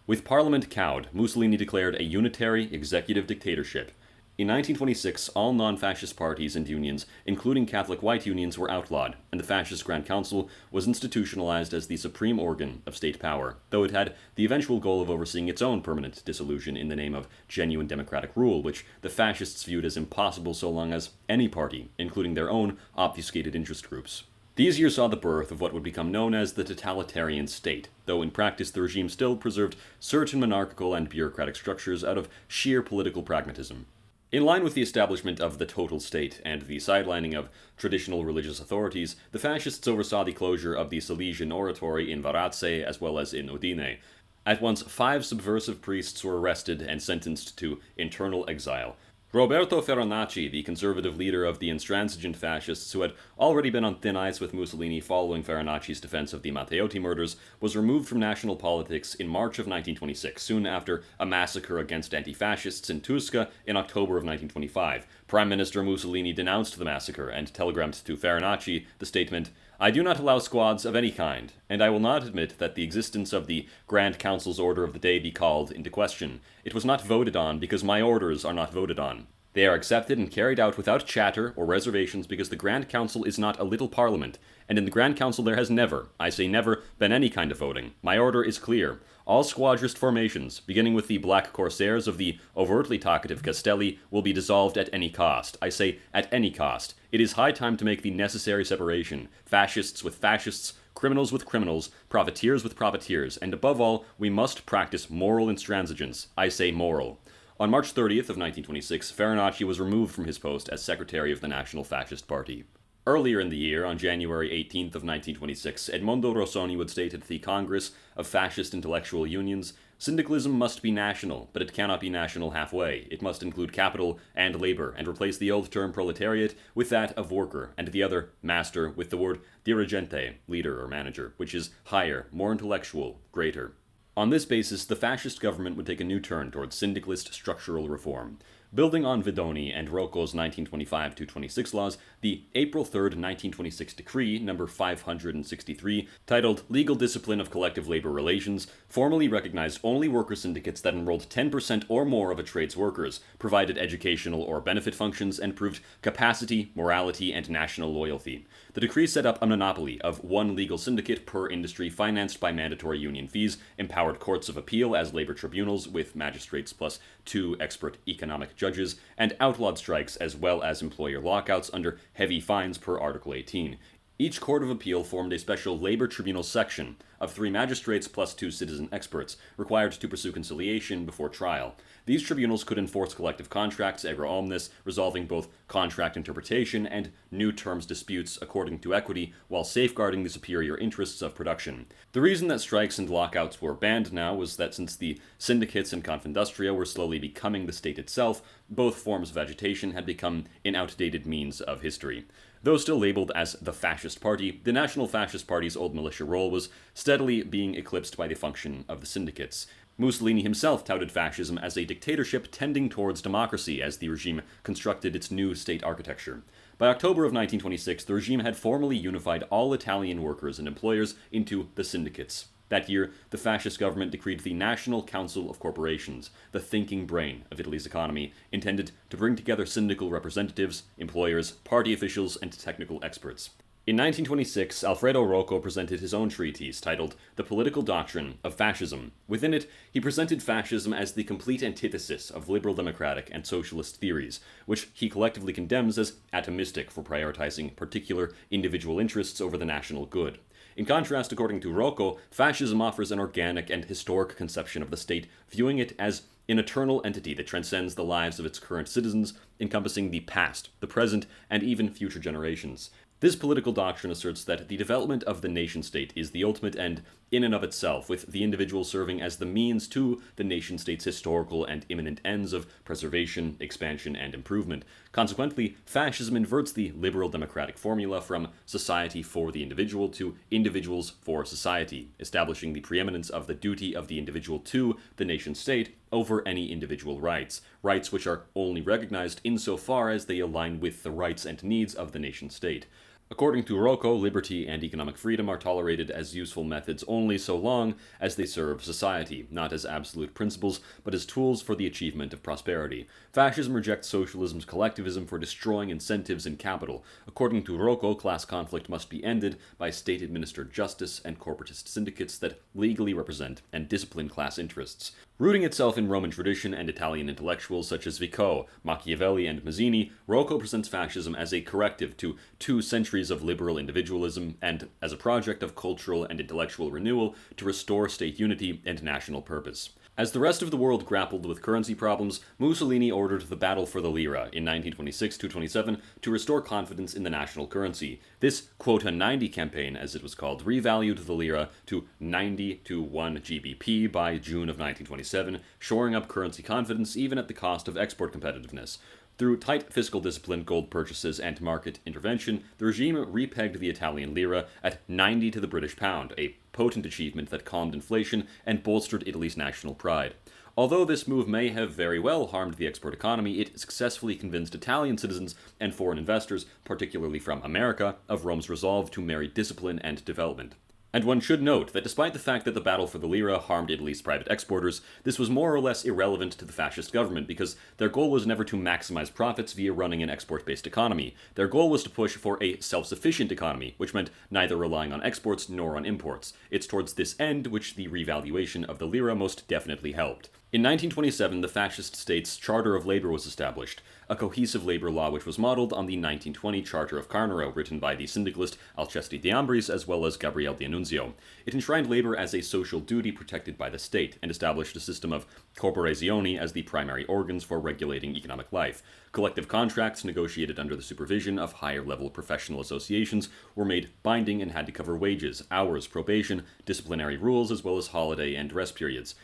With Parliament cowed, Mussolini declared a unitary executive dictatorship. In 1926, all non-fascist parties and unions, including Catholic white unions, were outlawed, and the Fascist Grand Council was institutionalized as the supreme organ of state power, though it had the eventual goal of overseeing its own permanent dissolution in the name of genuine democratic rule, which the fascists viewed as impossible so long as any party, including their own obfuscated interest groups. These years saw the birth of what would become known as the Totalitarian State, though in practice the regime still preserved certain monarchical and bureaucratic structures out of sheer political pragmatism. In line with the establishment of the total state and the sidelining of traditional religious authorities, the fascists oversaw the closure of the Salesian oratory in Varazze as well as in Udine. At once, 5 subversive priests were arrested and sentenced to internal exile. Roberto Ferronacci, the conservative leader of the intransigent fascists who had already been on thin ice with Mussolini following Ferronacci's defense of the Matteotti murders, was removed from national politics in March of 1926, soon after a massacre against anti-fascists in Tusca in October of 1925. Prime Minister Mussolini denounced the massacre and telegrammed to Ferronacci the statement, "I do not allow squads of any kind, and I will not admit that the existence of the Grand Council's order of the day be called into question. It was not voted on because my orders are not voted on. They are accepted and carried out without chatter or reservations because the Grand Council is not a little parliament, and in the Grand Council there has never, I say never, been any kind of voting. My order is clear. All squadrist formations, beginning with the Black Corsairs of the overtly talkative Castelli, will be dissolved at any cost. I say at any cost. It is high time to make the necessary separation. Fascists with fascists, criminals with criminals, profiteers with profiteers, and above all, we must practice moral intransigence. I say moral." On March 30th of 1926, Ferronacci was removed from his post as secretary of the National Fascist Party. Earlier in the year, on January 18th of 1926, Edmondo Rossoni would state at the Congress of Fascist Intellectual Unions, "Syndicalism must be national, but it cannot be national halfway. It must include capital and labor, and replace the old term proletariat with that of worker, and the other, master, with the word dirigente, leader or manager, which is higher, more intellectual, greater." On this basis, the fascist government would take a new turn towards syndicalist structural reform. Building on Vidoni and Rocco's 1925-26 laws, the April 3, 1926 decree, number 563, titled Legal Discipline of Collective Labor Relations, formally recognized only worker syndicates that enrolled 10% or more of a trade's workers, provided educational or benefit functions, and proved capacity, morality, and national loyalty. The decree set up a monopoly of one legal syndicate per industry financed by mandatory union fees, empowered courts of appeal as labor tribunals with magistrates plus 2 expert economic judges, and outlawed strikes as well as employer lockouts under heavy fines per Article 18. Each court of appeal formed a special labor tribunal section of 3 magistrates plus 2 citizen experts, required to pursue conciliation before trial. These tribunals could enforce collective contracts erga omnes, resolving both contract interpretation and new terms disputes according to equity, while safeguarding the superior interests of production. The reason that strikes and lockouts were banned now was that since the syndicates and Confindustria were slowly becoming the state itself, both forms of agitation had become an outdated means of history. Though still labeled as the Fascist Party, the National Fascist Party's old militia role was steadily being eclipsed by the function of the syndicates. Mussolini himself touted fascism as a dictatorship tending towards democracy as the regime constructed its new state architecture. By October of 1926, the regime had formally unified all Italian workers and employers into the syndicates. That year, the fascist government decreed the National Council of Corporations, the thinking brain of Italy's economy, intended to bring together syndical representatives, employers, party officials, and technical experts. In 1926, Alfredo Rocco presented his own treatise titled The Political Doctrine of Fascism. Within it, he presented fascism as the complete antithesis of liberal democratic and socialist theories, which he collectively condemns as atomistic for prioritizing particular individual interests over the national good. In contrast, according to Rocco, fascism offers an organic and historic conception of the state, viewing it as an eternal entity that transcends the lives of its current citizens, encompassing the past, the present, and even future generations. This political doctrine asserts that the development of the nation-state is the ultimate end in and of itself, with the individual serving as the means to the nation-state's historical and imminent ends of preservation, expansion, and improvement. Consequently, fascism inverts the liberal democratic formula from society for the individual to individuals for society, establishing the preeminence of the duty of the individual to the nation-state over any individual rights, rights which are only recognized insofar as they align with the rights and needs of the nation-state. According to Rocco, liberty and economic freedom are tolerated as useful methods only so long as they serve society, not as absolute principles, but as tools for the achievement of prosperity. Fascism rejects socialism's collectivism for destroying incentives and capital. According to Rocco, class conflict must be ended by state-administered justice and corporatist syndicates that legally represent and discipline class interests. Rooting itself in Roman tradition and Italian intellectuals such as Vico, Machiavelli, and Mazzini, Rocco presents fascism as a corrective to 2 centuries of liberal individualism and as a project of cultural and intellectual renewal to restore state unity and national purpose. As the rest of the world grappled with currency problems, Mussolini ordered the battle for the lira in 1926-27 to restore confidence in the national currency. This Quota 90 campaign, as it was called, revalued the lira to 90 to 1 GBP by June of 1927, shoring up currency confidence even at the cost of export competitiveness. Through tight fiscal discipline, gold purchases, and market intervention, the regime repegged the Italian lira at 90 to the British pound, a potent achievement that calmed inflation and bolstered Italy's national pride. Although this move may have very well harmed the export economy, it successfully convinced Italian citizens and foreign investors, particularly from America, of Rome's resolve to marry discipline and development. And one should note that despite the fact that the battle for the lira harmed Italy's private exporters, this was more or less irrelevant to the fascist government because their goal was never to maximize profits via running an export-based economy. Their goal was to push for a self-sufficient economy, which meant neither relying on exports nor on imports. It's towards this end which the revaluation of the lira most definitely helped. In 1927, the Fascist State's Charter of Labor was established, a cohesive labor law which was modeled on the 1920 Charter of Carnero, written by the syndicalist Alcesti de Ambris as well as Gabriele D'Annunzio. It enshrined labor as a social duty protected by the state, and established a system of corporazioni as the primary organs for regulating economic life. Collective contracts, negotiated under the supervision of higher-level professional associations, were made binding and had to cover wages, hours, probation, disciplinary rules, as well as holiday and rest periods.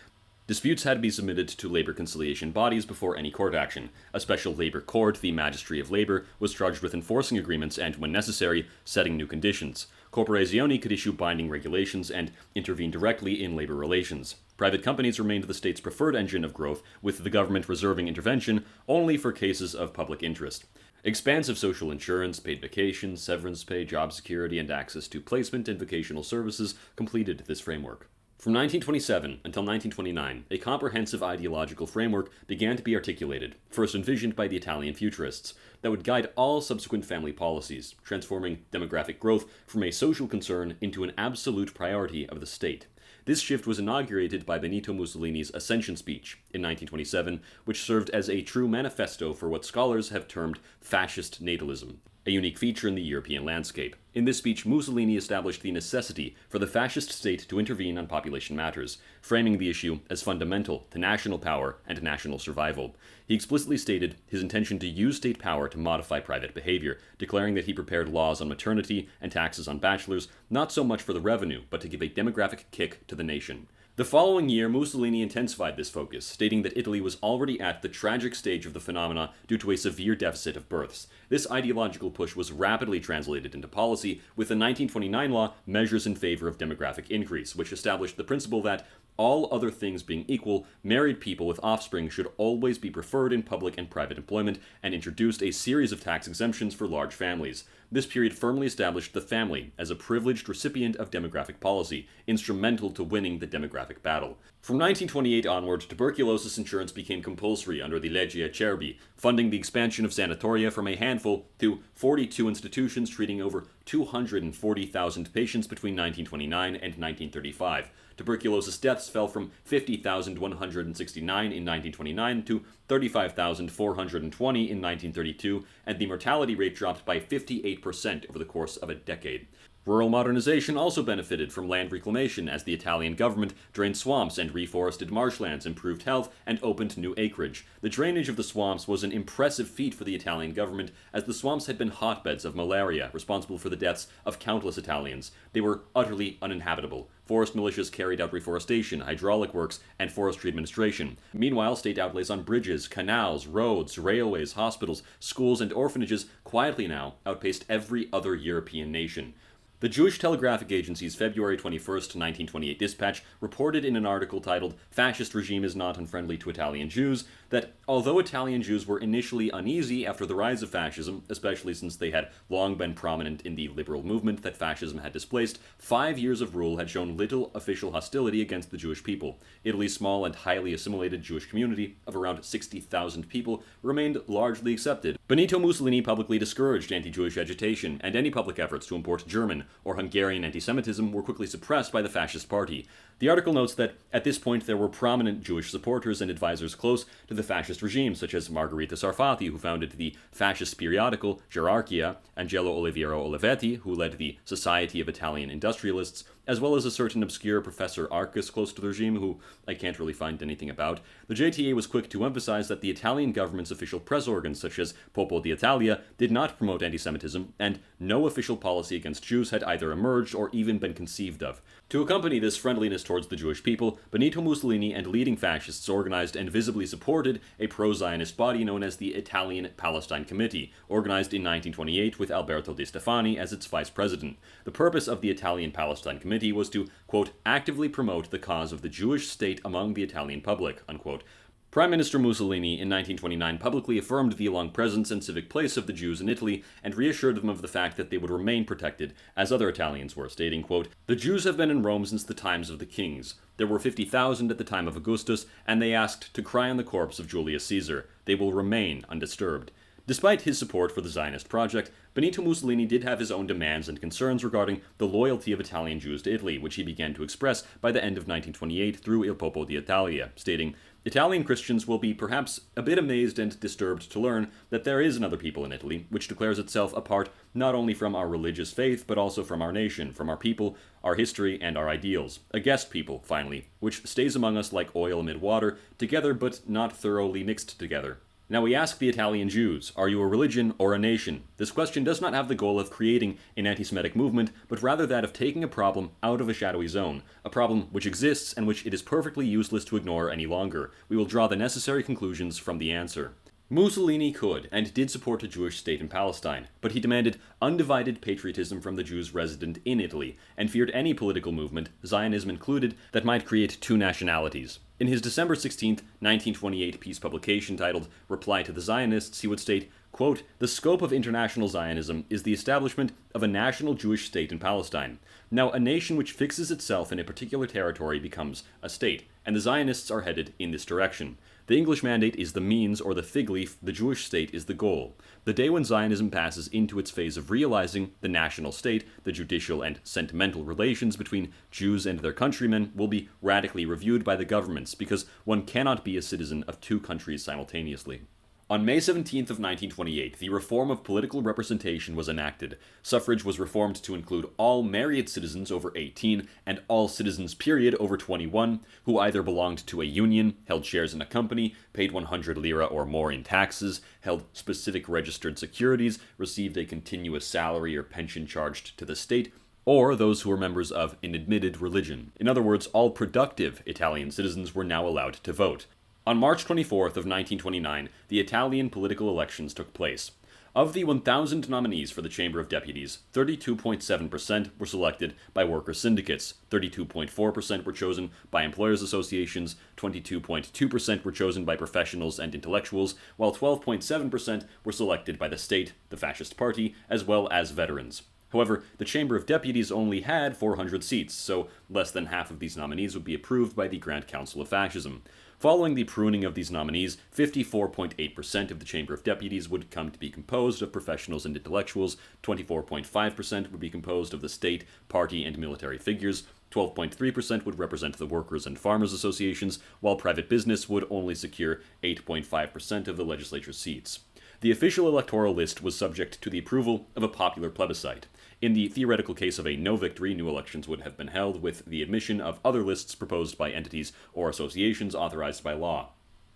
Disputes had to be submitted to labor conciliation bodies before any court action. A special labor court, the Magistracy of Labor, was charged with enforcing agreements and, when necessary, setting new conditions. Corporazioni could issue binding regulations and intervene directly in labor relations. Private companies remained the state's preferred engine of growth, with the government reserving intervention only for cases of public interest. Expansive social insurance, paid vacations, severance pay, job security, and access to placement and vocational services completed this framework. From 1927 until 1929, a comprehensive ideological framework began to be articulated, first envisioned by the Italian futurists, that would guide all subsequent family policies, transforming demographic growth from a social concern into an absolute priority of the state. This shift was inaugurated by Benito Mussolini's Ascension speech in 1927, which served as a true manifesto for what scholars have termed fascist natalism, a unique feature in the European landscape. In this speech, Mussolini established the necessity for the fascist state to intervene on population matters, framing the issue as fundamental to national power and national survival. He explicitly stated his intention to use state power to modify private behavior, declaring that he prepared laws on maternity and taxes on bachelors, not so much for the revenue, but to give a demographic kick to the nation. The following year, Mussolini intensified this focus, stating that Italy was already at the tragic stage of the phenomena due to a severe deficit of births. This ideological push was rapidly translated into policy, with the 1929 law Measures in Favor of Demographic Increase, which established the principle that, all other things being equal, married people with offspring should always be preferred in public and private employment, and introduced a series of tax exemptions for large families. This period firmly established the family as a privileged recipient of demographic policy, instrumental to winning the demographic battle. From 1928 onward, tuberculosis insurance became compulsory under the Legge Acerbi, funding the expansion of sanatoria from a handful to 42 institutions treating over 240,000 patients between 1929 and 1935. Tuberculosis deaths fell from 50,169 in 1929 to 35,420 in 1932, and the mortality rate dropped by 58% over the course of a decade. Rural modernization also benefited from land reclamation as the Italian government drained swamps and reforested marshlands, improved health, and opened new acreage. The drainage of the swamps was an impressive feat for the Italian government, as the swamps had been hotbeds of malaria, responsible for the deaths of countless Italians. They were utterly uninhabitable. Forest militias carried out reforestation, hydraulic works, and forestry administration. Meanwhile, state outlays on bridges, canals, roads, railways, hospitals, schools, and orphanages quietly now outpaced every other European nation. The Jewish Telegraphic Agency's February 21, 1928 dispatch reported in an article titled "Fascist Regime is Not Unfriendly to Italian Jews" that although Italian Jews were initially uneasy after the rise of fascism, especially since they had long been prominent in the liberal movement that fascism had displaced, 5 years of rule had shown little official hostility against the Jewish people. Italy's small and highly assimilated Jewish community of around 60,000 people remained largely accepted. Benito Mussolini publicly discouraged anti-Jewish agitation, and any public efforts to import German or Hungarian anti-Semitism were quickly suppressed by the Fascist Party. The article notes that at this point there were prominent Jewish supporters and advisors close to the fascist regime, such as Margherita Sarfati, who founded the fascist periodical Gerarchia, Angelo Oliviero Olivetti, who led the Society of Italian Industrialists, as well as a certain obscure Professor Arcus close to the regime, who I can't really find anything about. The JTA was quick to emphasize that the Italian government's official press organs, such as Popolo d'Italia, did not promote anti-Semitism, and no official policy against Jews had either emerged or even been conceived of. To accompany this friendliness towards the Jewish people, Benito Mussolini and leading fascists organized and visibly supported a pro-Zionist body known as the Italian Palestine Committee, organized in 1928 with Alberto De Stefani as its vice president. The purpose of the Italian Palestine Committee was to, quote, actively promote the cause of the Jewish state among the Italian public, unquote. Prime Minister Mussolini in 1929 publicly affirmed the long presence and civic place of the Jews in Italy and reassured them of the fact that they would remain protected, as other Italians were, stating, quote, "The Jews have been in Rome since the times of the kings. There were 50,000 at the time of Augustus, and they asked to cry on the corpse of Julius Caesar. They will remain undisturbed." Despite his support for the Zionist project, Benito Mussolini did have his own demands and concerns regarding the loyalty of Italian Jews to Italy, which he began to express by the end of 1928 through Il Popolo d'Italia, stating, "Italian Christians will be perhaps a bit amazed and disturbed to learn that there is another people in Italy, which declares itself apart not only from our religious faith, but also from our nation, from our people, our history, and our ideals. A guest people, finally, which stays among us like oil amid water, together but not thoroughly mixed together." Now we ask the Italian Jews, are you a religion or a nation? This question does not have the goal of creating an anti-Semitic movement, but rather that of taking a problem out of a shadowy zone, a problem which exists and which it is perfectly useless to ignore any longer. We will draw the necessary conclusions from the answer. Mussolini could and did support a Jewish state in Palestine, but he demanded undivided patriotism from the Jews resident in Italy, and feared any political movement, Zionism included, that might create two nationalities. In his December 16, 1928 peace publication titled Reply to the Zionists, he would state, quote, "The scope of international Zionism is the establishment of a national Jewish state in Palestine. Now, a nation which fixes itself in a particular territory becomes a state, and the Zionists are headed in this direction. The English mandate is the means or the fig leaf, the Jewish state is the goal. The day when Zionism passes into its phase of realizing the national state, the judicial and sentimental relations between Jews and their countrymen will be radically reviewed by the governments, because one cannot be a citizen of two countries simultaneously." On May 17th of 1928, the reform of political representation was enacted. Suffrage was reformed to include all married citizens over 18 and all citizens period over 21 who either belonged to a union, held shares in a company, paid 100 lira or more in taxes, held specific registered securities, received a continuous salary or pension charged to the state, or those who were members of an admitted religion. In other words, all productive Italian citizens were now allowed to vote. On March 24th of 1929, the Italian political elections took place. Of the 1,000 nominees for the Chamber of Deputies, 32.7% were selected by worker syndicates, 32.4% were chosen by employers' associations, 22.2% were chosen by professionals and intellectuals, while 12.7% were selected by the state, the Fascist Party, as well as veterans. However, the Chamber of Deputies only had 400 seats, so less than half of these nominees would be approved by the Grand Council of Fascism. Following the pruning of these nominees, 54.8% of the Chamber of Deputies would come to be composed of professionals and intellectuals, 24.5% would be composed of the state, party, and military figures, 12.3% would represent the workers' and farmers' associations, while private business would only secure 8.5% of the legislature's seats. The official electoral list was subject to the approval of a popular plebiscite. In the theoretical case of a no victory, new elections would have been held with the admission of other lists proposed by entities or associations authorized by law.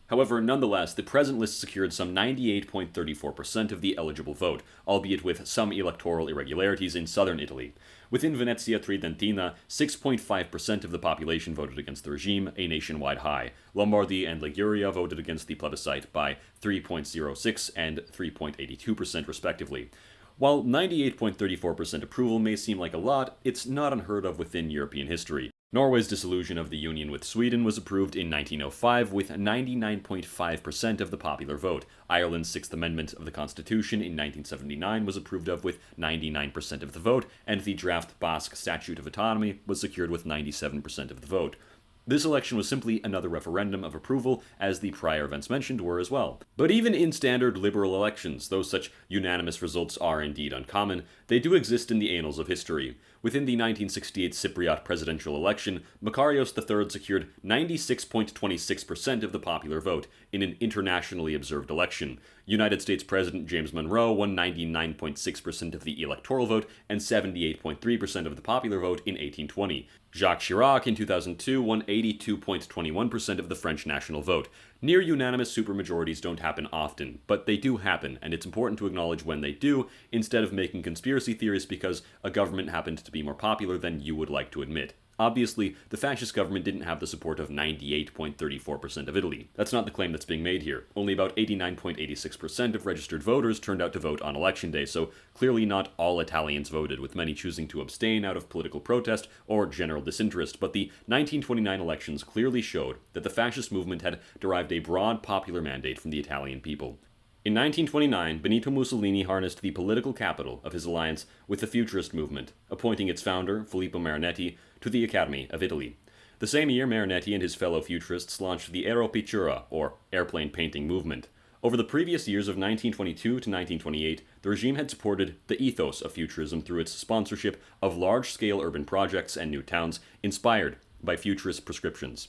However, nonetheless, the present list secured some 98.34% of the eligible vote, albeit with some electoral irregularities in southern Italy. Within Venezia Tridentina, 6.5% of the population voted against the regime, a nationwide high. Lombardy and Liguria voted against the plebiscite by 3.06 and 3.82% respectively. While 98.34% approval may seem like a lot, it's not unheard of within European history. Norway's dissolution of the union with Sweden was approved in 1905 with 99.5% of the popular vote. Ireland's Sixth Amendment of the Constitution in 1979 was approved of with 99% of the vote, and the draft Basque Statute of Autonomy was secured with 97% of the vote. This election was simply another referendum of approval, as the prior events mentioned were as well. But even in standard liberal elections, though such unanimous results are indeed uncommon, they do exist in the annals of history. Within the 1968 Cypriot presidential election, Makarios III secured 96.26% of the popular vote in an internationally observed election. United States President James Monroe won 99.6% of the electoral vote and 78.3% of the popular vote in 1820. Jacques Chirac in 2002 won 82.21% of the French national vote. Near unanimous supermajorities don't happen often, but they do happen, and it's important to acknowledge when they do, instead of making conspiracy theories because a government happened to be more popular than you would like to admit. Obviously, the fascist government didn't have the support of 98.34% of Italy. That's not the claim that's being made here. Only about 89.86% of registered voters turned out to vote on election day, so clearly not all Italians voted, with many choosing to abstain out of political protest or general disinterest, but the 1929 elections clearly showed that the fascist movement had derived a broad popular mandate from the Italian people. In 1929, Benito Mussolini harnessed the political capital of his alliance with the Futurist movement, appointing its founder, Filippo Marinetti, to the Academy of Italy. The same year, Marinetti and his fellow Futurists launched the Aeropictura, or airplane painting movement. Over the previous years of 1922 to 1928, the regime had supported the ethos of futurism through its sponsorship of large-scale urban projects and new towns inspired by futurist prescriptions.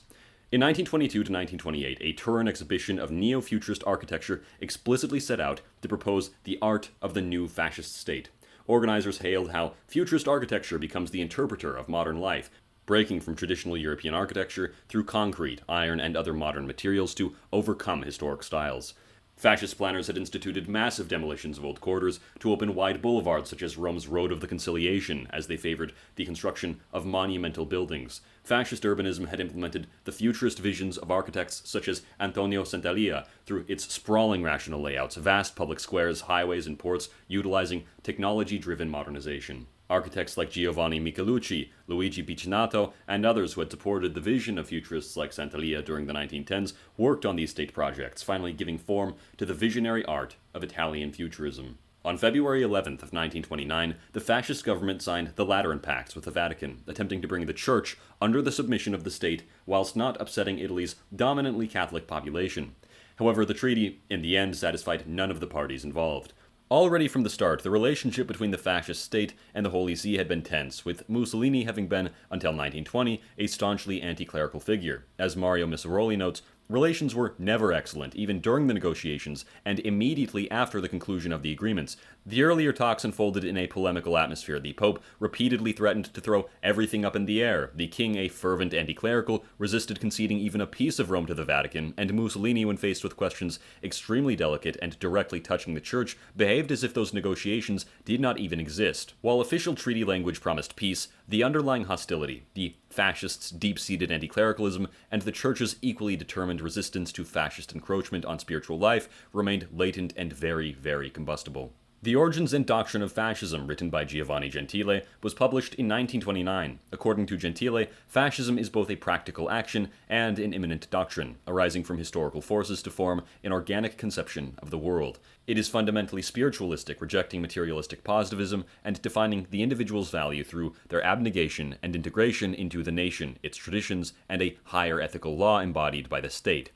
In 1922 to 1928, a Turin exhibition of neo-futurist architecture explicitly set out to propose the art of the new fascist state. Organizers hailed how futurist architecture becomes the interpreter of modern life, breaking from traditional European architecture through concrete, iron, and other modern materials to overcome historic styles. Fascist planners had instituted massive demolitions of old quarters to open wide boulevards such as Rome's Road of the Conciliation, as they favored the construction of monumental buildings. Fascist urbanism had implemented the futurist visions of architects such as Antonio Centella through its sprawling rational layouts, vast public squares, highways, and ports, utilizing technology-driven modernization. Architects like Giovanni Michelucci, Luigi Piccinato, and others who had supported the vision of futurists like Centella during the 1910s worked on these state projects, finally giving form to the visionary art of Italian futurism. On February 11th of 1929, the fascist government signed the Lateran Pacts with the Vatican, attempting to bring the Church under the submission of the state whilst not upsetting Italy's dominantly Catholic population. However, the treaty, in the end, satisfied none of the parties involved. Already from the start, the relationship between the fascist state and the Holy See had been tense, with Mussolini having been, until 1920, a staunchly anti-clerical figure. As Mario Misseroli notes, relations were never excellent, even during the negotiations, and immediately after the conclusion of the agreements. The earlier talks unfolded in a polemical atmosphere. The Pope repeatedly threatened to throw everything up in the air. The King, a fervent anti-clerical, resisted conceding even a piece of Rome to the Vatican, and Mussolini, when faced with questions extremely delicate and directly touching the Church, behaved as if those negotiations did not even exist. While official treaty language promised peace, the underlying hostility, the fascists' deep-seated anti-clericalism, and the Church's equally determined resistance to fascist encroachment on spiritual life remained latent and very, very combustible. The Origins and Doctrine of Fascism, written by Giovanni Gentile, was published in 1929. According to Gentile, fascism is both a practical action and an immanent doctrine, arising from historical forces to form an organic conception of the world. It is fundamentally spiritualistic, rejecting materialistic positivism and defining the individual's value through their abnegation and integration into the nation, its traditions, and a higher ethical law embodied by the state.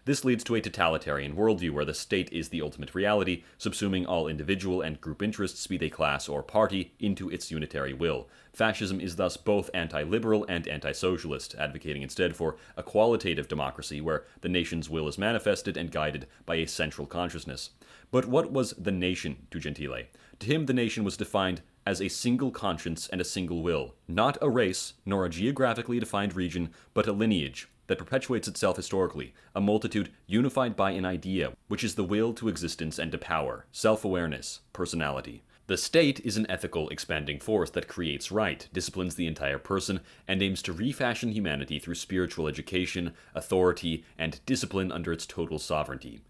This leads to a totalitarian worldview where the state is the ultimate reality, subsuming all individual and group interests, be they class or party, into its unitary will. Fascism is thus both anti-liberal and anti-socialist, advocating instead for a qualitative democracy where the nation's will is manifested and guided by a central consciousness. But what was the nation to Gentile? To him, the nation was defined as a single conscience and a single will, not a race, nor a geographically defined region, but a lineage that perpetuates itself historically, a multitude unified by an idea, which is the will to existence and to power, self-awareness, personality. The state is an ethical, expanding force that creates right, disciplines the entire person, and aims to refashion humanity through spiritual education, authority, and discipline under its total sovereignty.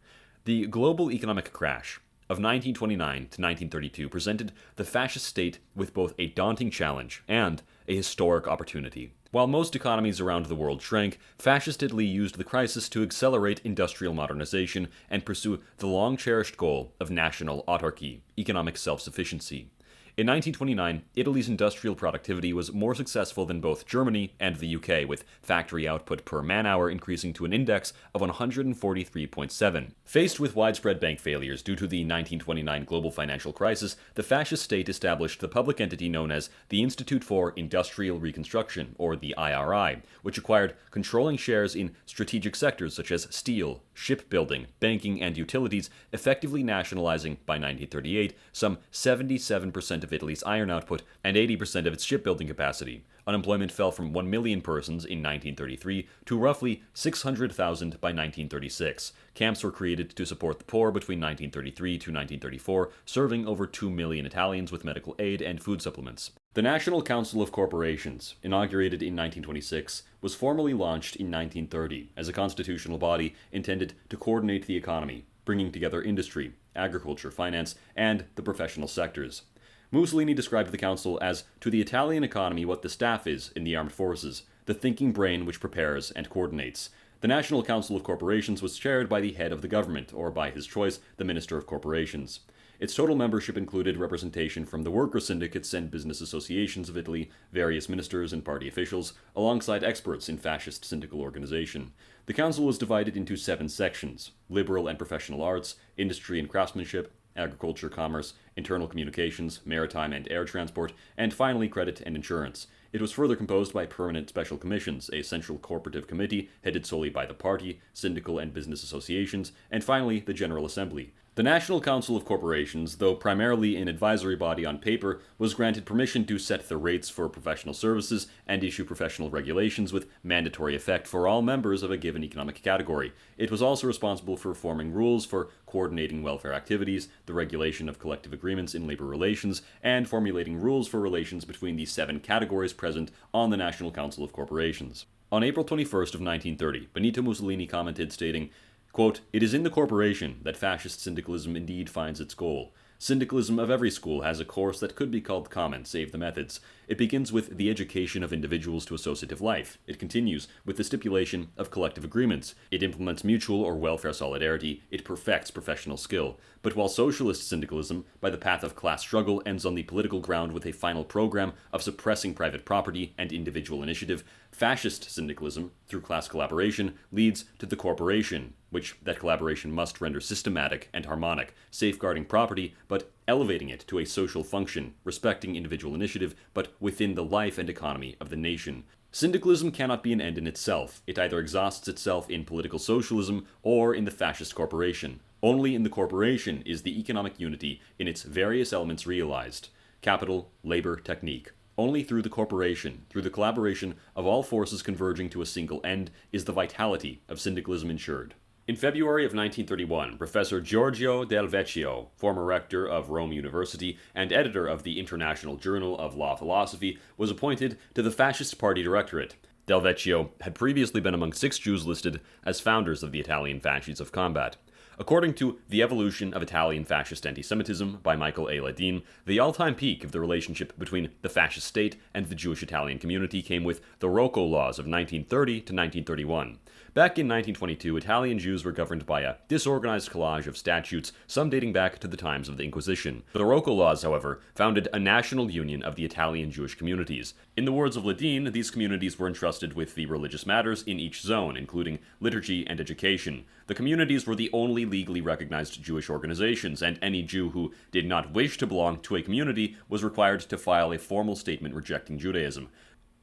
The global economic crash of 1929 to 1932 presented the fascist state with both a daunting challenge and a historic opportunity. While most economies around the world shrank, fascist Italy used the crisis to accelerate industrial modernization and pursue the long-cherished goal of national autarky, economic self-sufficiency. In 1929, Italy's industrial productivity was more successful than both Germany and the UK, with factory output per man-hour increasing to an index of 143.7. Faced with widespread bank failures due to the 1929 global financial crisis, the fascist state established the public entity known as the Institute for Industrial Reconstruction, or the IRI, which acquired controlling shares in strategic sectors such as steel, shipbuilding, banking, and utilities, effectively nationalizing, by 1938, some 77% of Italy's iron output and 80% of its shipbuilding capacity. Unemployment fell from 1 million persons in 1933 to roughly 600,000 by 1936. Camps were created to support the poor between 1933 to 1934, serving over 2 million Italians with medical aid and food supplements. The National Council of Corporations, inaugurated in 1926, was formally launched in 1930 as a constitutional body intended to coordinate the economy, bringing together industry, agriculture, finance, and the professional sectors. Mussolini described the council as to the Italian economy what the staff is in the armed forces, the thinking brain which prepares and coordinates. The National Council of Corporations was chaired by the head of the government, or by his choice, the Minister of Corporations. Its total membership included representation from the worker syndicates and business associations of Italy, various ministers and party officials, alongside experts in fascist syndical organization. The council was divided into 7 sections: liberal and professional arts, industry and craftsmanship, agriculture, commerce, internal communications, maritime and air transport, and finally credit and insurance. It was further composed by permanent special commissions, a central corporative committee headed solely by the party, syndical and business associations, and finally the General Assembly. The National Council of Corporations, though primarily an advisory body on paper, was granted permission to set the rates for professional services and issue professional regulations with mandatory effect for all members of a given economic category. It was also responsible for forming rules for coordinating welfare activities, the regulation of collective agreements in labor relations, and formulating rules for relations between the 7 categories present on the National Council of Corporations. On April 21st of 1930, Benito Mussolini commented, stating, quote, "It is in the corporation that fascist syndicalism indeed finds its goal. Syndicalism of every school has a course that could be called common, save the methods. It begins with the education of individuals to associative life. It continues with the stipulation of collective agreements. It implements mutual or welfare solidarity. It perfects professional skill. But while socialist syndicalism, by the path of class struggle, ends on the political ground with a final program of suppressing private property and individual initiative, fascist syndicalism, through class collaboration, leads to the corporation, which that collaboration must render systematic and harmonic, safeguarding property, but elevating it to a social function, respecting individual initiative, but within the life and economy of the nation. Syndicalism cannot be an end in itself. It either exhausts itself in political socialism or in the fascist corporation. Only in the corporation is the economic unity in its various elements realized: capital, labor, technique. Only through the corporation, through the collaboration of all forces converging to a single end, is the vitality of syndicalism ensured. In February of 1931, Professor Giorgio Del Vecchio, former rector of Rome University and editor of the International Journal of Law Philosophy, was appointed to the Fascist Party Directorate. Del Vecchio had previously been among 6 Jews listed as founders of the Italian Fasces of Combat. According to The Evolution of Italian Fascist Antisemitism by Michael A. Ledeen, the all-time peak of the relationship between the fascist state and the Jewish Italian community came with the Rocco laws of 1930 to 1931. Back in 1922, Italian Jews were governed by a disorganized collage of statutes, some dating back to the times of the Inquisition. The Rocco laws, however, founded a national union of the Italian Jewish communities. In the words of Ledeen, these communities were entrusted with the religious matters in each zone, including liturgy and education. The communities were the only legally recognized Jewish organizations, and any Jew who did not wish to belong to a community was required to file a formal statement rejecting Judaism.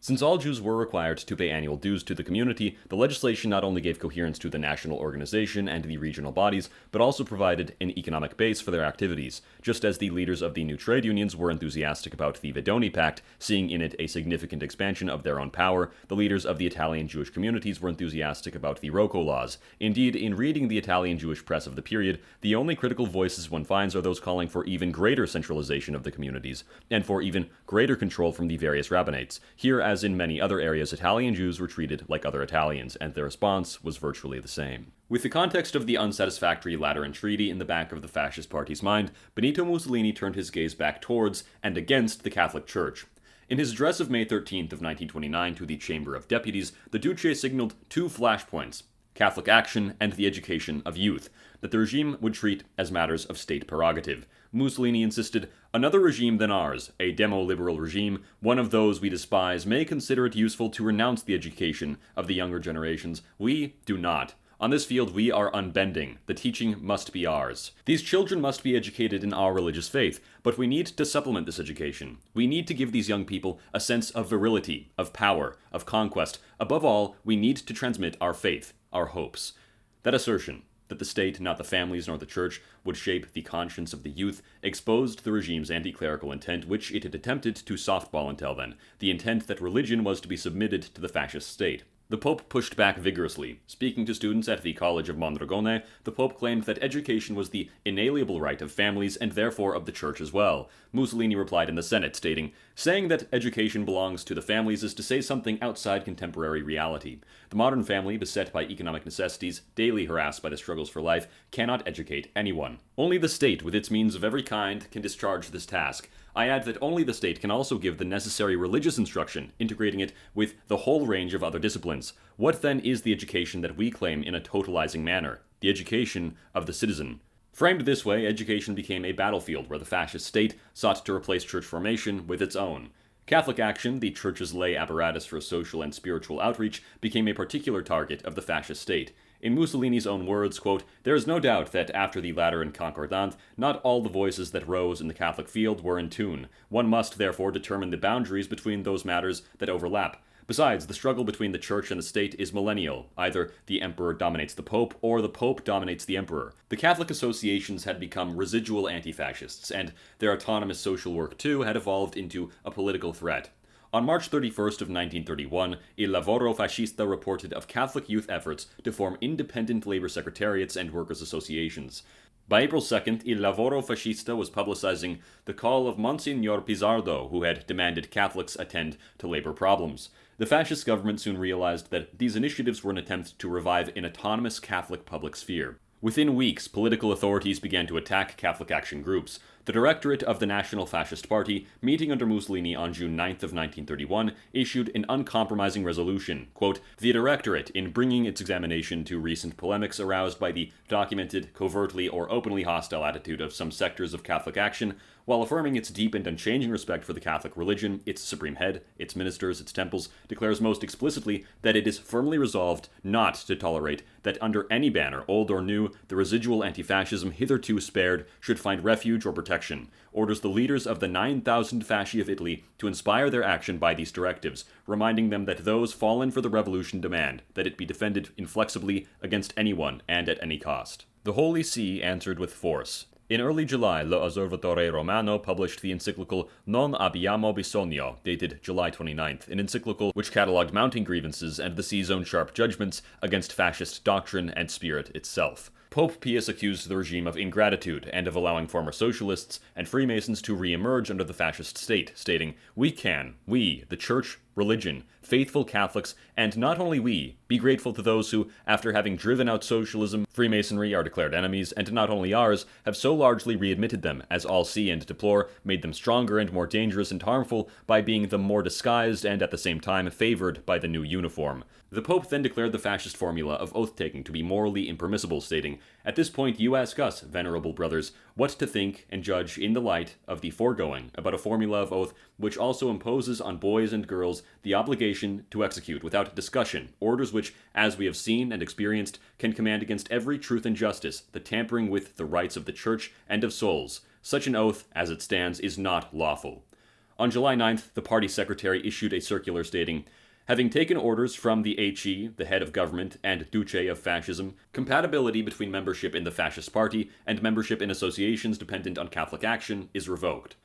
Since all Jews were required to pay annual dues to the community, the legislation not only gave coherence to the national organization and the regional bodies, but also provided an economic base for their activities. Just as the leaders of the new trade unions were enthusiastic about the Vedoni Pact, seeing in it a significant expansion of their own power, the leaders of the Italian Jewish communities were enthusiastic about the Rocco laws. Indeed, in reading the Italian Jewish press of the period, the only critical voices one finds are those calling for even greater centralization of the communities, and for even greater control from the various rabbinates. Here, as in many other areas, Italian Jews were treated like other Italians, and their response was virtually the same. With the context of the unsatisfactory Lateran Treaty in the back of the Fascist Party's mind, Benito Mussolini turned his gaze back towards and against the Catholic Church. In his address of May 13th of 1929 to the Chamber of Deputies, the Duce signaled 2 flashpoints: Catholic action and the education of youth, that the regime would treat as matters of state prerogative. Mussolini insisted, "Another regime than ours, a demo-liberal regime, one of those we despise, may consider it useful to renounce the education of the younger generations. We do not. On this field we are unbending. The teaching must be ours. These children must be educated in our religious faith, but we need to supplement this education. We need to give these young people a sense of virility, of power, of conquest. Above all, we need to transmit our faith, our hopes." That assertion, that the state, not the families nor the church, would shape the conscience of the youth, exposed the regime's anti-clerical intent, which it had attempted to softball until then, the intent that religion was to be submitted to the fascist state. The Pope pushed back vigorously. Speaking to students at the College of Mondragone, the Pope claimed that education was the inalienable right of families and therefore of the Church as well. Mussolini replied in the Senate, stating, "Saying that education belongs to the families is to say something outside contemporary reality. The modern family, beset by economic necessities, daily harassed by the struggles for life, cannot educate anyone. Only the state, with its means of every kind, can discharge this task. I add that only the state can also give the necessary religious instruction, integrating it with the whole range of other disciplines. What then is the education that we claim in a totalizing manner? The education of the citizen. Framed this way, education became a battlefield where the fascist state sought to replace church formation with its own. Catholic Action, the church's lay apparatus for social and spiritual outreach, became a particular target of the fascist state. In Mussolini's own words, quote, "There is no doubt that after the Lateran Concordat, not all the voices that rose in the Catholic field were in tune. One must, therefore, determine the boundaries between those matters that overlap. Besides, the struggle between the church and the state is millennial. Either the emperor dominates the pope, or the pope dominates the emperor. The Catholic associations had become residual anti-fascists, and their autonomous social work, too, had evolved into a political threat. On March 31st of 1931, Il Lavoro Fascista reported of Catholic youth efforts to form independent labor secretariats and workers' associations. By April 2nd, Il Lavoro Fascista was publicizing the call of Monsignor Pizzardo, who had demanded Catholics attend to labor problems. The fascist government soon realized that these initiatives were an attempt to revive an autonomous Catholic public sphere. Within weeks, political authorities began to attack Catholic Action groups. The Directorate of the National Fascist Party, meeting under Mussolini on June 9th of 1931, issued an uncompromising resolution. Quote, "The Directorate, in bringing its examination to recent polemics aroused by the documented, covertly or openly hostile attitude of some sectors of Catholic Action, while affirming its deep and unchanging respect for the Catholic religion, its supreme head, its ministers, its temples, declares most explicitly that it is firmly resolved not to tolerate that under any banner, old or new, the residual anti-fascism hitherto spared should find refuge or protection. Orders the leaders of the 9,000 fasci of Italy to inspire their action by these directives, reminding them that those fallen for the revolution demand that it be defended inflexibly against anyone and at any cost." The Holy See answered with force. In early July, L'Osservatore Romano published the encyclical Non abbiamo bisogno, dated July 29th, an encyclical which catalogued mounting grievances and the See's own sharp judgments against fascist doctrine and spirit itself. Pope Pius accused the regime of ingratitude and of allowing former socialists and Freemasons to re-emerge under the fascist state, stating, "We can, we, the Church, religion, faithful Catholics, and not only we, be grateful to those who, after having driven out socialism, Freemasonry, our declared enemies, and not only ours, have so largely readmitted them, as all see and deplore, made them stronger and more dangerous and harmful by being the more disguised and at the same time favored by the new uniform." The Pope then declared the fascist formula of oath-taking to be morally impermissible, stating, "At this point you ask us, venerable brothers, what to think and judge in the light of the foregoing about a formula of oath which also imposes on boys and girls the obligation to execute without discussion orders which, as we have seen and experienced, can command against every truth and justice the tampering with the rights of the Church and of souls. Such an oath, as it stands, is not lawful." On July 9th, the party secretary issued a circular stating, "Having taken orders from the HE, the head of government, and Duce of Fascism, compatibility between membership in the fascist party and membership in associations dependent on Catholic Action is revoked."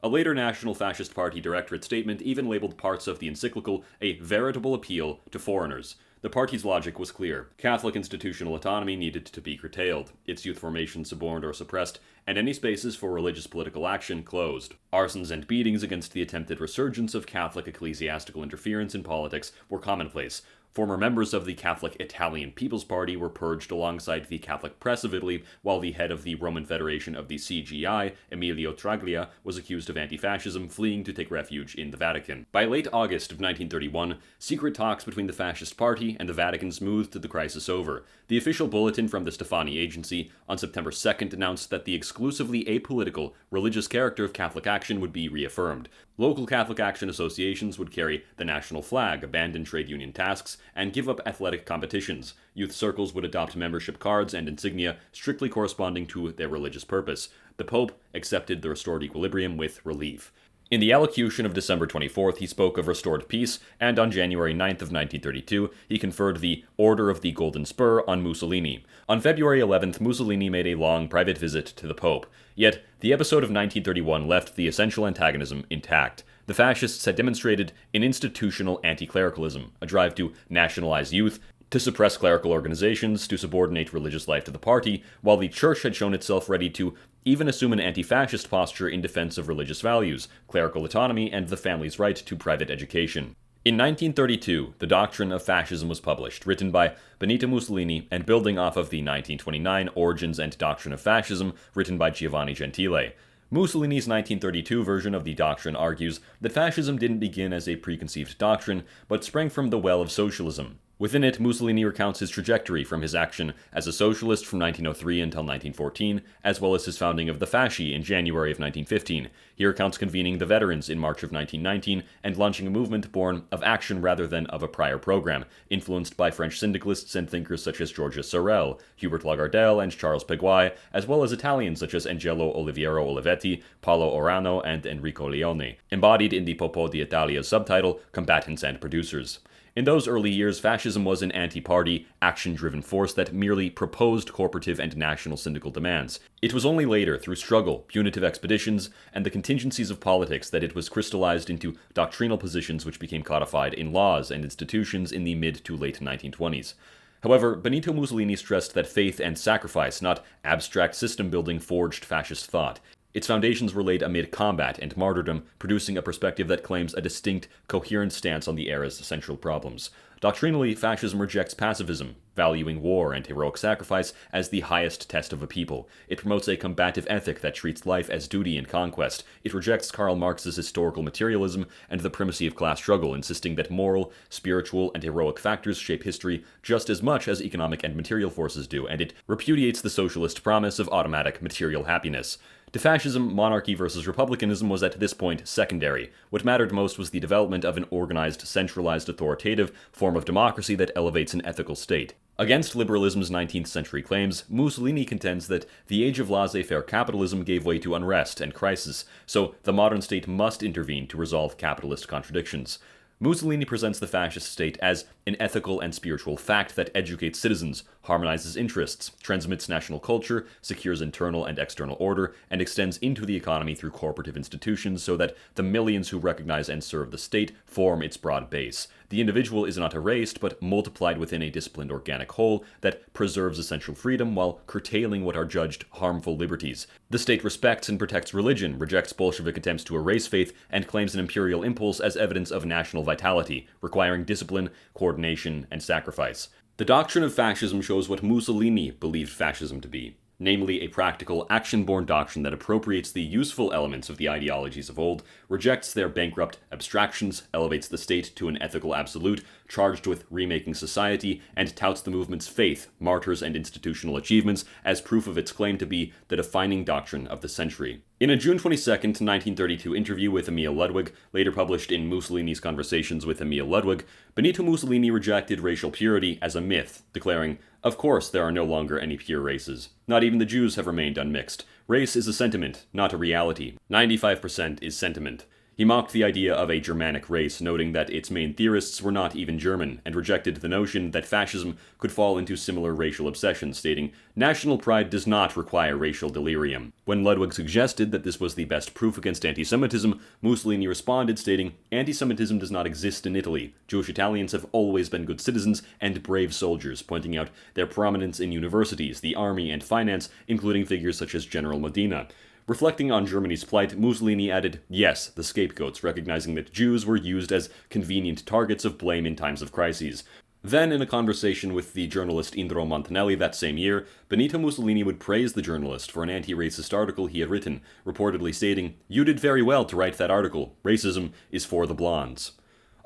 A later National Fascist Party Directorate statement even labeled parts of the encyclical a veritable appeal to foreigners. The party's logic was clear. Catholic institutional autonomy needed to be curtailed, its youth formation suborned or suppressed, and any spaces for religious political action closed. Arsons and beatings against the attempted resurgence of Catholic ecclesiastical interference in politics were commonplace. Former members of the Catholic Italian People's Party were purged alongside the Catholic press of Italy, while the head of the Roman Federation of the CGI, Emilio Traglia, was accused of anti-fascism, fleeing to take refuge in the Vatican. By late August of 1931, secret talks between the Fascist Party and the Vatican smoothed the crisis over. The official bulletin from the Stefani Agency on September 2nd announced that the exclusively apolitical, religious character of Catholic Action would be reaffirmed. Local Catholic Action associations would carry the national flag, abandon trade union tasks, and give up athletic competitions. Youth circles would adopt membership cards and insignia strictly corresponding to their religious purpose. The Pope accepted the restored equilibrium with relief. In the allocution of December 24th, he spoke of restored peace, and on January 9th of 1932, he conferred the Order of the Golden Spur on Mussolini. On February 11th, Mussolini made a long private visit to the Pope. Yet, the episode of 1931 left the essential antagonism intact. The fascists had demonstrated an institutional anticlericalism, a drive to nationalize youth, to suppress clerical organizations, to subordinate religious life to the party, while the Church had shown itself ready to even assume an anti-fascist posture in defense of religious values, clerical autonomy, and the family's right to private education. In 1932, The Doctrine of Fascism was published, written by Benito Mussolini and building off of the 1929 Origins and Doctrine of Fascism, written by Giovanni Gentile. Mussolini's 1932 version of the doctrine argues that fascism didn't begin as a preconceived doctrine, but sprang from the well of socialism. Within it, Mussolini recounts his trajectory from his action as a socialist from 1903 until 1914, as well as his founding of the Fasci in January of 1915. He recounts convening the veterans in March of 1919 and launching a movement born of action rather than of a prior program, influenced by French syndicalists and thinkers such as Georges Sorel, Hubert Lagardelle, and Charles Peguy, as well as Italians such as Angelo Oliviero Olivetti, Paolo Orano, and Enrico Leone, embodied in the Popò d'Italia's subtitle, Combatants and Producers. In those early years, fascism was an anti-party, action-driven force that merely proposed corporative and national syndical demands. It was only later, through struggle, punitive expeditions, and the contingencies of politics that it was crystallized into doctrinal positions which became codified in laws and institutions in the mid to late 1920s. However, Benito Mussolini stressed that faith and sacrifice, not abstract system-building, forged fascist thought. Its foundations were laid amid combat and martyrdom, producing a perspective that claims a distinct, coherent stance on the era's central problems. Doctrinally, fascism rejects pacifism, valuing war and heroic sacrifice as the highest test of a people. It promotes a combative ethic that treats life as duty and conquest. It rejects Karl Marx's historical materialism and the primacy of class struggle, insisting that moral, spiritual, and heroic factors shape history just as much as economic and material forces do, and it repudiates the socialist promise of automatic material happiness. To fascism, monarchy versus republicanism was at this point secondary. What mattered most was the development of an organized, centralized, authoritative form of democracy that elevates an ethical state. Against liberalism's 19th century claims, Mussolini contends that the age of laissez-faire capitalism gave way to unrest and crisis, so the modern state must intervene to resolve capitalist contradictions. Mussolini presents the fascist state as an ethical and spiritual fact that educates citizens, harmonizes interests, transmits national culture, secures internal and external order, and extends into the economy through corporative institutions so that the millions who recognize and serve the state form its broad base. The individual is not erased, but multiplied within a disciplined organic whole that preserves essential freedom while curtailing what are judged harmful liberties. The state respects and protects religion, rejects Bolshevik attempts to erase faith, and claims an imperial impulse as evidence of national vitality, requiring discipline, coordination, and sacrifice. The doctrine of fascism shows what Mussolini believed fascism to be, namely a practical, action-born doctrine that appropriates the useful elements of the ideologies of old, rejects their bankrupt abstractions, elevates the state to an ethical absolute, charged with remaking society, and touts the movement's faith, martyrs, and institutional achievements as proof of its claim to be the defining doctrine of the century. In a June 22, 1932 interview with Emil Ludwig, later published in Mussolini's Conversations with Emil Ludwig, Benito Mussolini rejected racial purity as a myth, declaring, "Of course there are no longer any pure races. Not even the Jews have remained unmixed. Race is a sentiment, not a reality. 95% is sentiment." He mocked the idea of a Germanic race, noting that its main theorists were not even German, and rejected the notion that fascism could fall into similar racial obsessions, stating, "National pride does not require racial delirium." When Ludwig suggested that this was the best proof against anti-Semitism, Mussolini responded, stating, "Anti-Semitism does not exist in Italy. Jewish Italians have always been good citizens and brave soldiers," pointing out their prominence in universities, the army, and finance, including figures such as General Modena. Reflecting on Germany's plight, Mussolini added, "Yes, the scapegoats," recognizing that Jews were used as convenient targets of blame in times of crises. Then, in a conversation with the journalist Indro Montanelli that same year, Benito Mussolini would praise the journalist for an anti-racist article he had written, reportedly stating, "You did very well to write that article. Racism is for the blondes."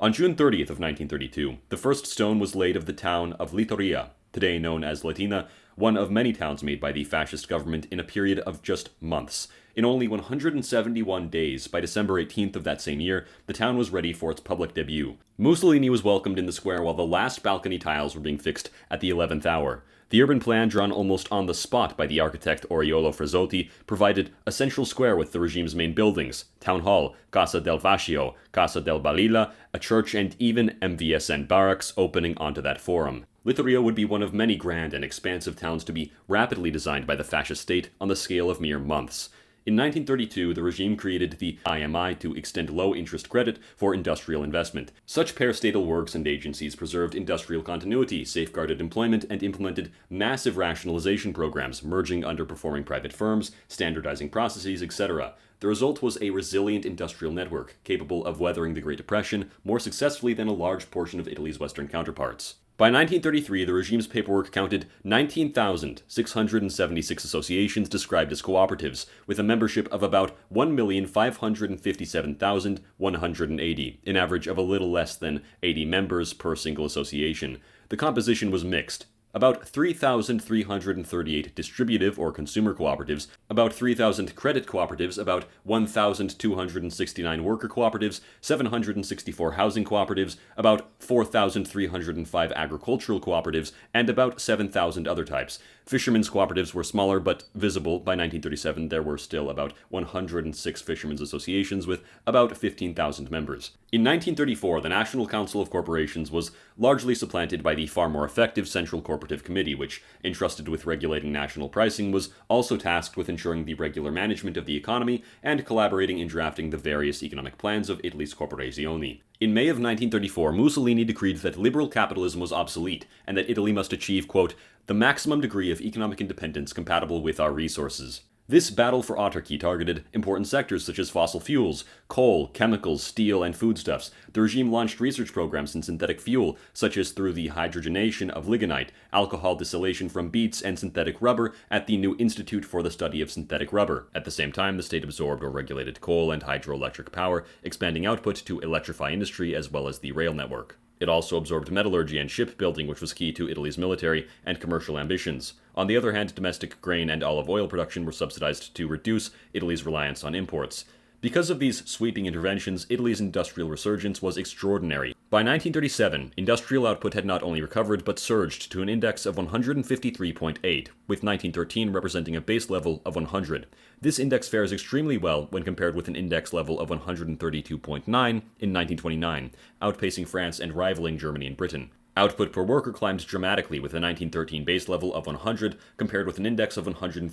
On June 30th of 1932, the first stone was laid of the town of Litoria, today known as Latina, one of many towns made by the fascist government in a period of just months. In only 171 days, by December 18th of that same year, the town was ready for its public debut. Mussolini was welcomed in the square while the last balcony tiles were being fixed at the 11th hour. The urban plan, drawn almost on the spot by the architect Oriolo Frazotti, provided a central square with the regime's main buildings, Town Hall, Casa del Vascio, Casa del Balilla, a church, and even MVSN barracks opening onto that forum. Litoria would be one of many grand and expansive towns to be rapidly designed by the fascist state on the scale of mere months. In 1932, the regime created the IMI to extend low-interest credit for industrial investment. Such parastatal works and agencies preserved industrial continuity, safeguarded employment, and implemented massive rationalization programs, merging underperforming private firms, standardizing processes, etc. The result was a resilient industrial network, capable of weathering the Great Depression more successfully than a large portion of Italy's Western counterparts. By 1933, the regime's paperwork counted 19,676 associations described as cooperatives, with a membership of about 1,557,180, an average of a little less than 80 members per single association. the composition was mixed. About 3,338 distributive or consumer cooperatives, about 3,000 credit cooperatives, about 1,269 worker cooperatives, 764 housing cooperatives, about 4,305 agricultural cooperatives, and about 7,000 other types. Fishermen's cooperatives were smaller but visible. By 1937, there were still about 106 fishermen's associations with about 15,000 members. In 1934, the National Council of Corporations was largely supplanted by the far more effective Central Corporative Committee, which, entrusted with regulating national pricing, was also tasked with ensuring the regular management of the economy and collaborating in drafting the various economic plans of Italy's corporazioni. In May of 1934, Mussolini decreed that liberal capitalism was obsolete and that Italy must achieve, quote, the maximum degree of economic independence compatible with our resources. This battle for autarky targeted important sectors such as fossil fuels, coal, chemicals, steel, and foodstuffs. The regime launched research programs in synthetic fuel, such as through the hydrogenation of lignite, alcohol distillation from beets, and synthetic rubber at the new Institute for the Study of Synthetic Rubber. At the same time, the state absorbed or regulated coal and hydroelectric power, expanding output to electrify industry as well as the rail network. It also absorbed metallurgy and shipbuilding, which was key to Italy's military and commercial ambitions. On the other hand, domestic grain and olive oil production were subsidized to reduce Italy's reliance on imports. Because of these sweeping interventions, Italy's industrial resurgence was extraordinary. By 1937, industrial output had not only recovered but surged to an index of 153.8, with 1913 representing a base level of 100. This index fares extremely well when compared with an index level of 132.9 in 1929, outpacing France and rivaling Germany and Britain. Output per worker climbed dramatically with a 1913 base level of 100 compared with an index of 145.2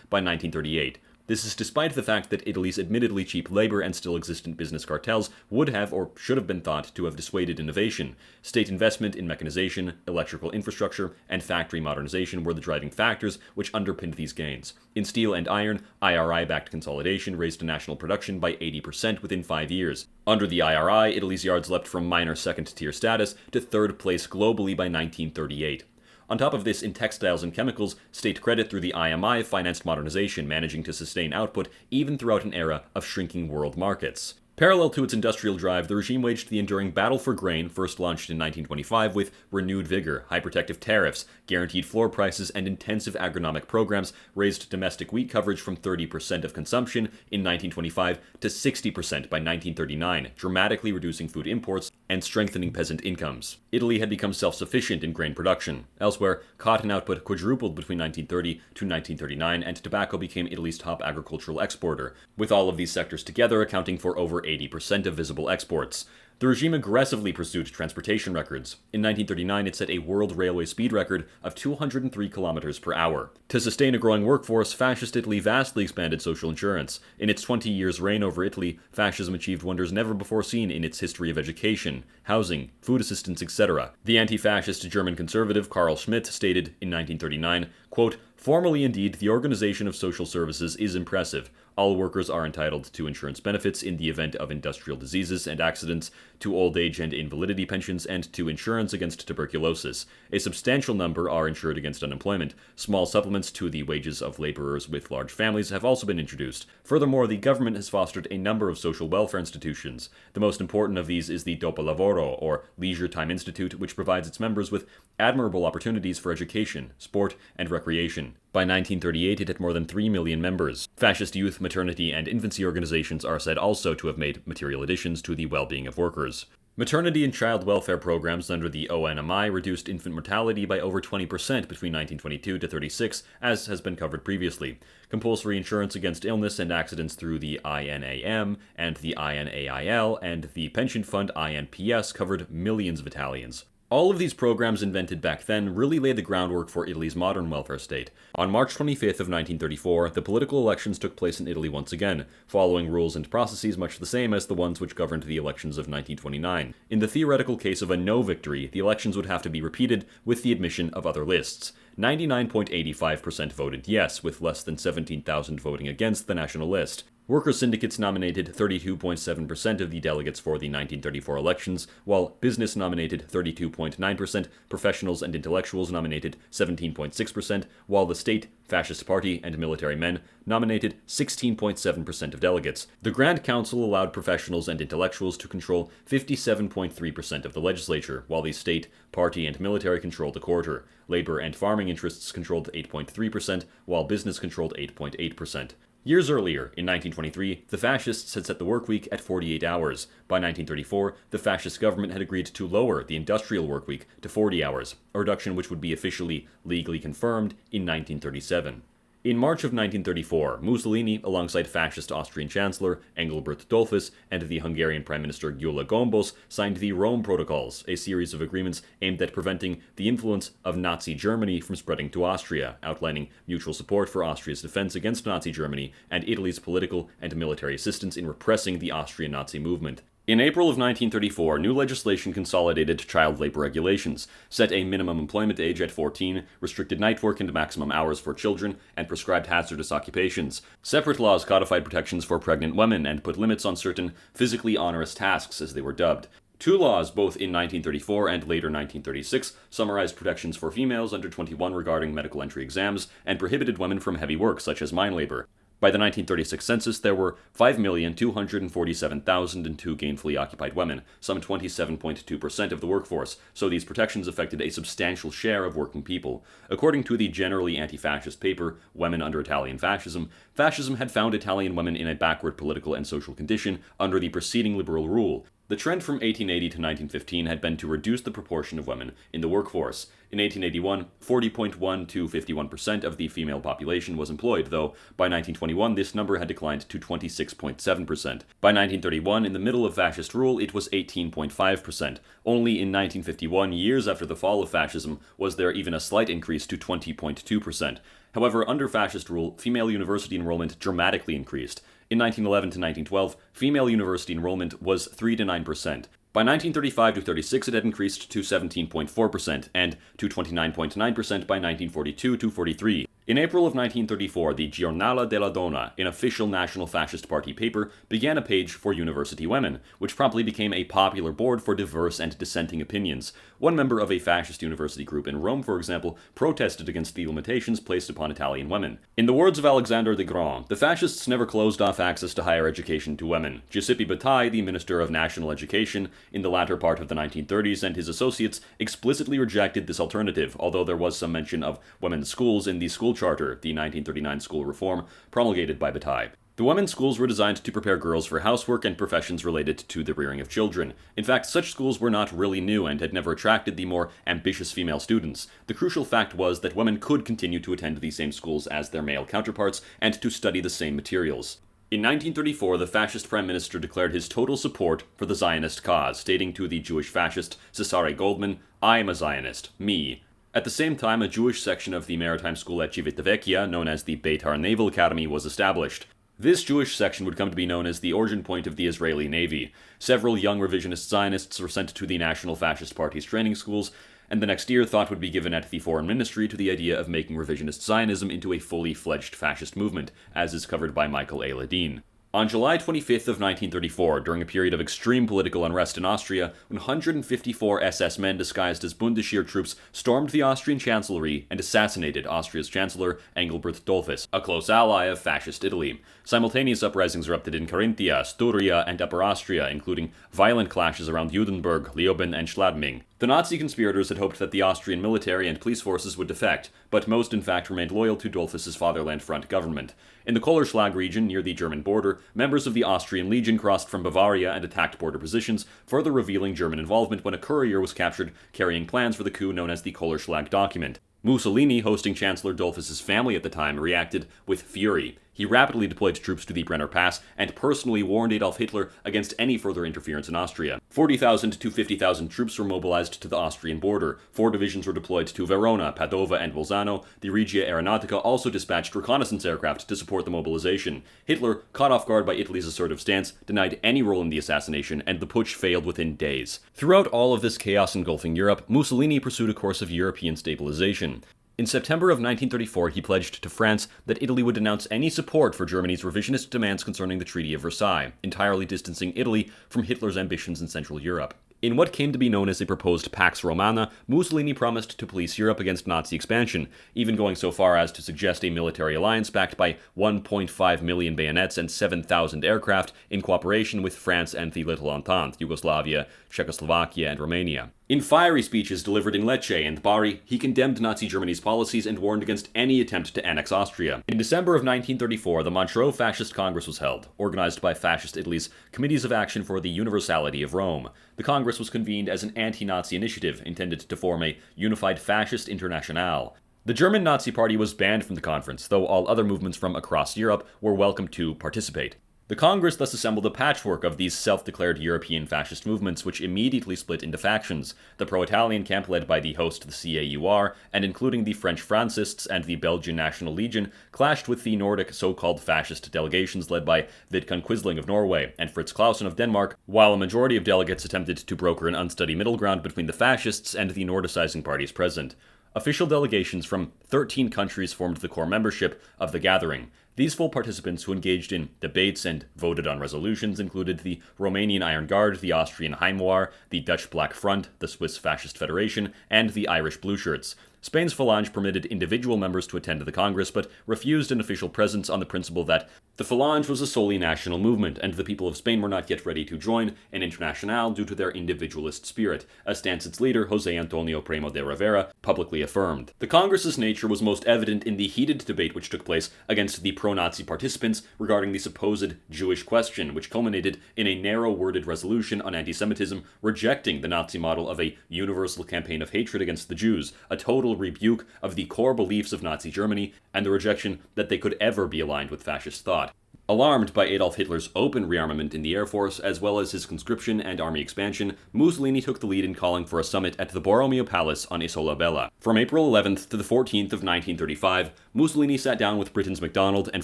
by 1938. This is despite the fact that Italy's admittedly cheap labor and still existent business cartels would have or should have been thought to have dissuaded innovation. State investment in mechanization, electrical infrastructure, and factory modernization were the driving factors which underpinned these gains. In steel and iron, IRI-backed consolidation raised national production by 80% within 5 years. Under the IRI, Italy's yards leapt from minor second-tier status to third place globally by 1938. On top of this, in textiles and chemicals, state credit through the IMI financed modernization, managing to sustain output even throughout an era of shrinking world markets. Parallel to its industrial drive, the regime waged the enduring battle for grain, first launched in 1925 with renewed vigor. High protective tariffs, guaranteed floor prices, and intensive agronomic programs raised domestic wheat coverage from 30% of consumption in 1925 to 60% by 1939, dramatically reducing food imports and strengthening peasant incomes. Italy had become self-sufficient in grain production. Elsewhere, cotton output quadrupled between 1930 to 1939, and tobacco became Italy's top agricultural exporter, with all of these sectors together accounting for over 80% of visible exports. The regime aggressively pursued transportation records. In 1939, it set a world railway speed record of 203 kilometers per hour. To sustain a growing workforce, Fascist Italy vastly expanded social insurance. In its 20 years' reign over Italy, fascism achieved wonders never before seen in its history of education, housing, food assistance, etc. The anti-fascist German conservative Carl Schmitt stated in 1939, quote, "Formally, indeed, the organization of social services is impressive. All workers are entitled to insurance benefits in the event of industrial diseases and accidents, to old age and invalidity pensions, and to insurance against tuberculosis. A substantial number are insured against unemployment. Small supplements to the wages of laborers with large families have also been introduced. Furthermore, the government has fostered a number of social welfare institutions. The most important of these is the Dopolavoro, or Leisure Time Institute, which provides its members with admirable opportunities for education, sport, and recreation. By 1938, it had more than 3 million members. Fascist youth, maternity, and infancy organizations are said also to have made material additions to the well-being of workers. Maternity and child welfare programs under the ONMI reduced infant mortality by over 20% between 1922 to 36, as has been covered previously. Compulsory insurance against illness and accidents through the INAM and the INAIL and the pension fund INPS covered millions of Italians. All of these programs invented back then really laid the groundwork for Italy's modern welfare state. On March 25th of 1934, the political elections took place in Italy once again, following rules and processes much the same as the ones which governed the elections of 1929. In the theoretical case of a no victory, the elections would have to be repeated with the admission of other lists. 99.85% voted yes, with less than 17,000 voting against the Nationalist. Worker syndicates nominated 32.7% of the delegates for the 1934 elections, while business nominated 32.9%, professionals and intellectuals nominated 17.6%, while the state, fascist party, and military men nominated 16.7% of delegates. The Grand Council allowed professionals and intellectuals to control 57.3% of the legislature, while the state, party, and military controlled a quarter. Labor and farming interests controlled 8.3%, while business controlled 8.8%. Years earlier, in 1923, the fascists had set the workweek at 48 hours. By 1934, the fascist government had agreed to lower the industrial workweek to 40 hours, a reduction which would be officially legally confirmed in 1937. In March of 1934, Mussolini, alongside fascist Austrian Chancellor Engelbert Dollfuss and the Hungarian Prime Minister Gyula Gombos, signed the Rome Protocols, a series of agreements aimed at preventing the influence of Nazi Germany from spreading to Austria, outlining mutual support for Austria's defense against Nazi Germany and Italy's political and military assistance in repressing the Austrian Nazi movement. In April of 1934, new legislation consolidated child labor regulations, set a minimum employment age at 14, restricted night work and maximum hours for children, and prescribed hazardous occupations. Separate laws codified protections for pregnant women and put limits on certain physically onerous tasks, as they were dubbed. Two laws, both in 1934 and later 1936, summarized protections for females under 21 regarding medical entry exams, and prohibited women from heavy work, such as mine labor. By the 1936 census, there were 5,247,002 gainfully occupied women, some 27.2% of the workforce, so these protections affected a substantial share of working people. According to the generally anti-fascist paper, Women Under Italian Fascism, fascism had found Italian women in a backward political and social condition under the preceding liberal rule. The trend from 1880 to 1915 had been to reduce the proportion of women in the workforce. In 1881, 40.1 to 51% of the female population was employed, though by 1921 this number had declined to 26.7%. By 1931, in the middle of fascist rule, it was 18.5%. Only in 1951, years after the fall of fascism, was there even a slight increase to 20.2%. However, under fascist rule, female university enrollment dramatically increased. In 1911 to 1912, female university enrollment was 3 to 9%. By 1935 to 36, it had increased to 17.4% and to 29.9% by 1942 to 43. In April of 1934, the Giornale della Donna, an official National Fascist Party paper, began a page for university women, which promptly became a popular board for diverse and dissenting opinions. One member of a fascist university group in Rome, for example, protested against the limitations placed upon Italian women. In the words of Alexander the Grand, the fascists never closed off access to higher education to women. Giuseppe Bataille, the Minister of National Education, in the latter part of the 1930s, and his associates explicitly rejected this alternative, although there was some mention of women's schools in the school charter, the 1939 school reform, promulgated by Bataille. The women's schools were designed to prepare girls for housework and professions related to the rearing of children. In fact, such schools were not really new and had never attracted the more ambitious female students. The crucial fact was that women could continue to attend the same schools as their male counterparts and to study the same materials. In 1934, the fascist prime minister declared his total support for the Zionist cause, stating to the Jewish fascist Cesare Goldman, "I am a Zionist, me." At the same time, a Jewish section of the maritime school at Civitavecchia, known as the Beitar Naval Academy, was established. This Jewish section would come to be known as the origin point of the Israeli Navy. Several young revisionist Zionists were sent to the National Fascist Party's training schools, and the next year thought would be given at the Foreign Ministry to the idea of making revisionist Zionism into a fully fledged fascist movement, as is covered by Michael A. Ledeen. On July 25th of 1934, during a period of extreme political unrest in Austria, 154 SS men disguised as Bundesheer troops stormed the Austrian chancellery and assassinated Austria's Chancellor Engelbert Dollfuss, a close ally of Fascist Italy. Simultaneous uprisings erupted in Carinthia, Styria, and Upper Austria, including violent clashes around Judenburg, Leoben, and Schladming. The Nazi conspirators had hoped that the Austrian military and police forces would defect, but most in fact remained loyal to Dollfuss's Fatherland Front government. In the Kohlerschlag region near the German border, members of the Austrian Legion crossed from Bavaria and attacked border positions, further revealing German involvement when a courier was captured carrying plans for the coup known as the Kohlerschlag document. Mussolini, hosting Chancellor Dollfuss's family at the time, reacted with fury. He rapidly deployed troops to the Brenner Pass and personally warned Adolf Hitler against any further interference in Austria. 40,000 to 50,000 troops were mobilized to the Austrian border. 4 divisions were deployed to Verona, Padova, and Bolzano. The Regia Aeronautica also dispatched reconnaissance aircraft to support the mobilization. Hitler, caught off guard by Italy's assertive stance, denied any role in the assassination, and the putsch failed within days. Throughout all of this chaos engulfing Europe, Mussolini pursued a course of European stabilization. In September of 1934, he pledged to France that Italy would denounce any support for Germany's revisionist demands concerning the Treaty of Versailles, entirely distancing Italy from Hitler's ambitions in Central Europe. In what came to be known as a proposed Pax Romana, Mussolini promised to police Europe against Nazi expansion, even going so far as to suggest a military alliance backed by 1.5 million bayonets and 7,000 aircraft in cooperation with France and the Little Entente, Yugoslavia, Czechoslovakia, and Romania. In fiery speeches delivered in Lecce and Bari, he condemned Nazi Germany's policies and warned against any attempt to annex Austria. In December of 1934, the Montreux Fascist Congress was held, organized by Fascist Italy's Committees of Action for the Universality of Rome. The Congress was convened as an anti-Nazi initiative intended to form a unified fascist internationale. The German Nazi Party was banned from the conference, though all other movements from across Europe were welcome to participate. The Congress thus assembled a patchwork of these self-declared European fascist movements, which immediately split into factions. The pro-Italian camp led by the host, the CAUR, and including the French Francists and the Belgian National Legion, clashed with the Nordic so-called fascist delegations led by Vidkun Quisling of Norway and Fritz Clausen of Denmark, while a majority of delegates attempted to broker an unsteady middle ground between the fascists and the Nordicizing parties present. Official delegations from 13 countries formed the core membership of the gathering. These full participants who engaged in debates and voted on resolutions included the Romanian Iron Guard, the Austrian Heimwehr, the Dutch Black Front, the Swiss Fascist Federation, and the Irish Blue Shirts. Spain's Phalange permitted individual members to attend the Congress, but refused an official presence on the principle that the Phalange was a solely national movement, and the people of Spain were not yet ready to join an internationale due to their individualist spirit, a stance its leader, José Antonio Primo de Rivera, publicly affirmed. The Congress's nature was most evident in the heated debate which took place against the pro-Nazi participants regarding the supposed Jewish question, which culminated in a narrow-worded resolution on anti-Semitism rejecting the Nazi model of a universal campaign of hatred against the Jews, a total rebuke of the core beliefs of Nazi Germany, and the rejection that they could ever be aligned with fascist thought. Alarmed by Adolf Hitler's open rearmament in the Air Force, as well as his conscription and army expansion, Mussolini took the lead in calling for a summit at the Borromeo Palace on Isola Bella. From April 11th to the 14th of 1935, Mussolini sat down with Britain's MacDonald and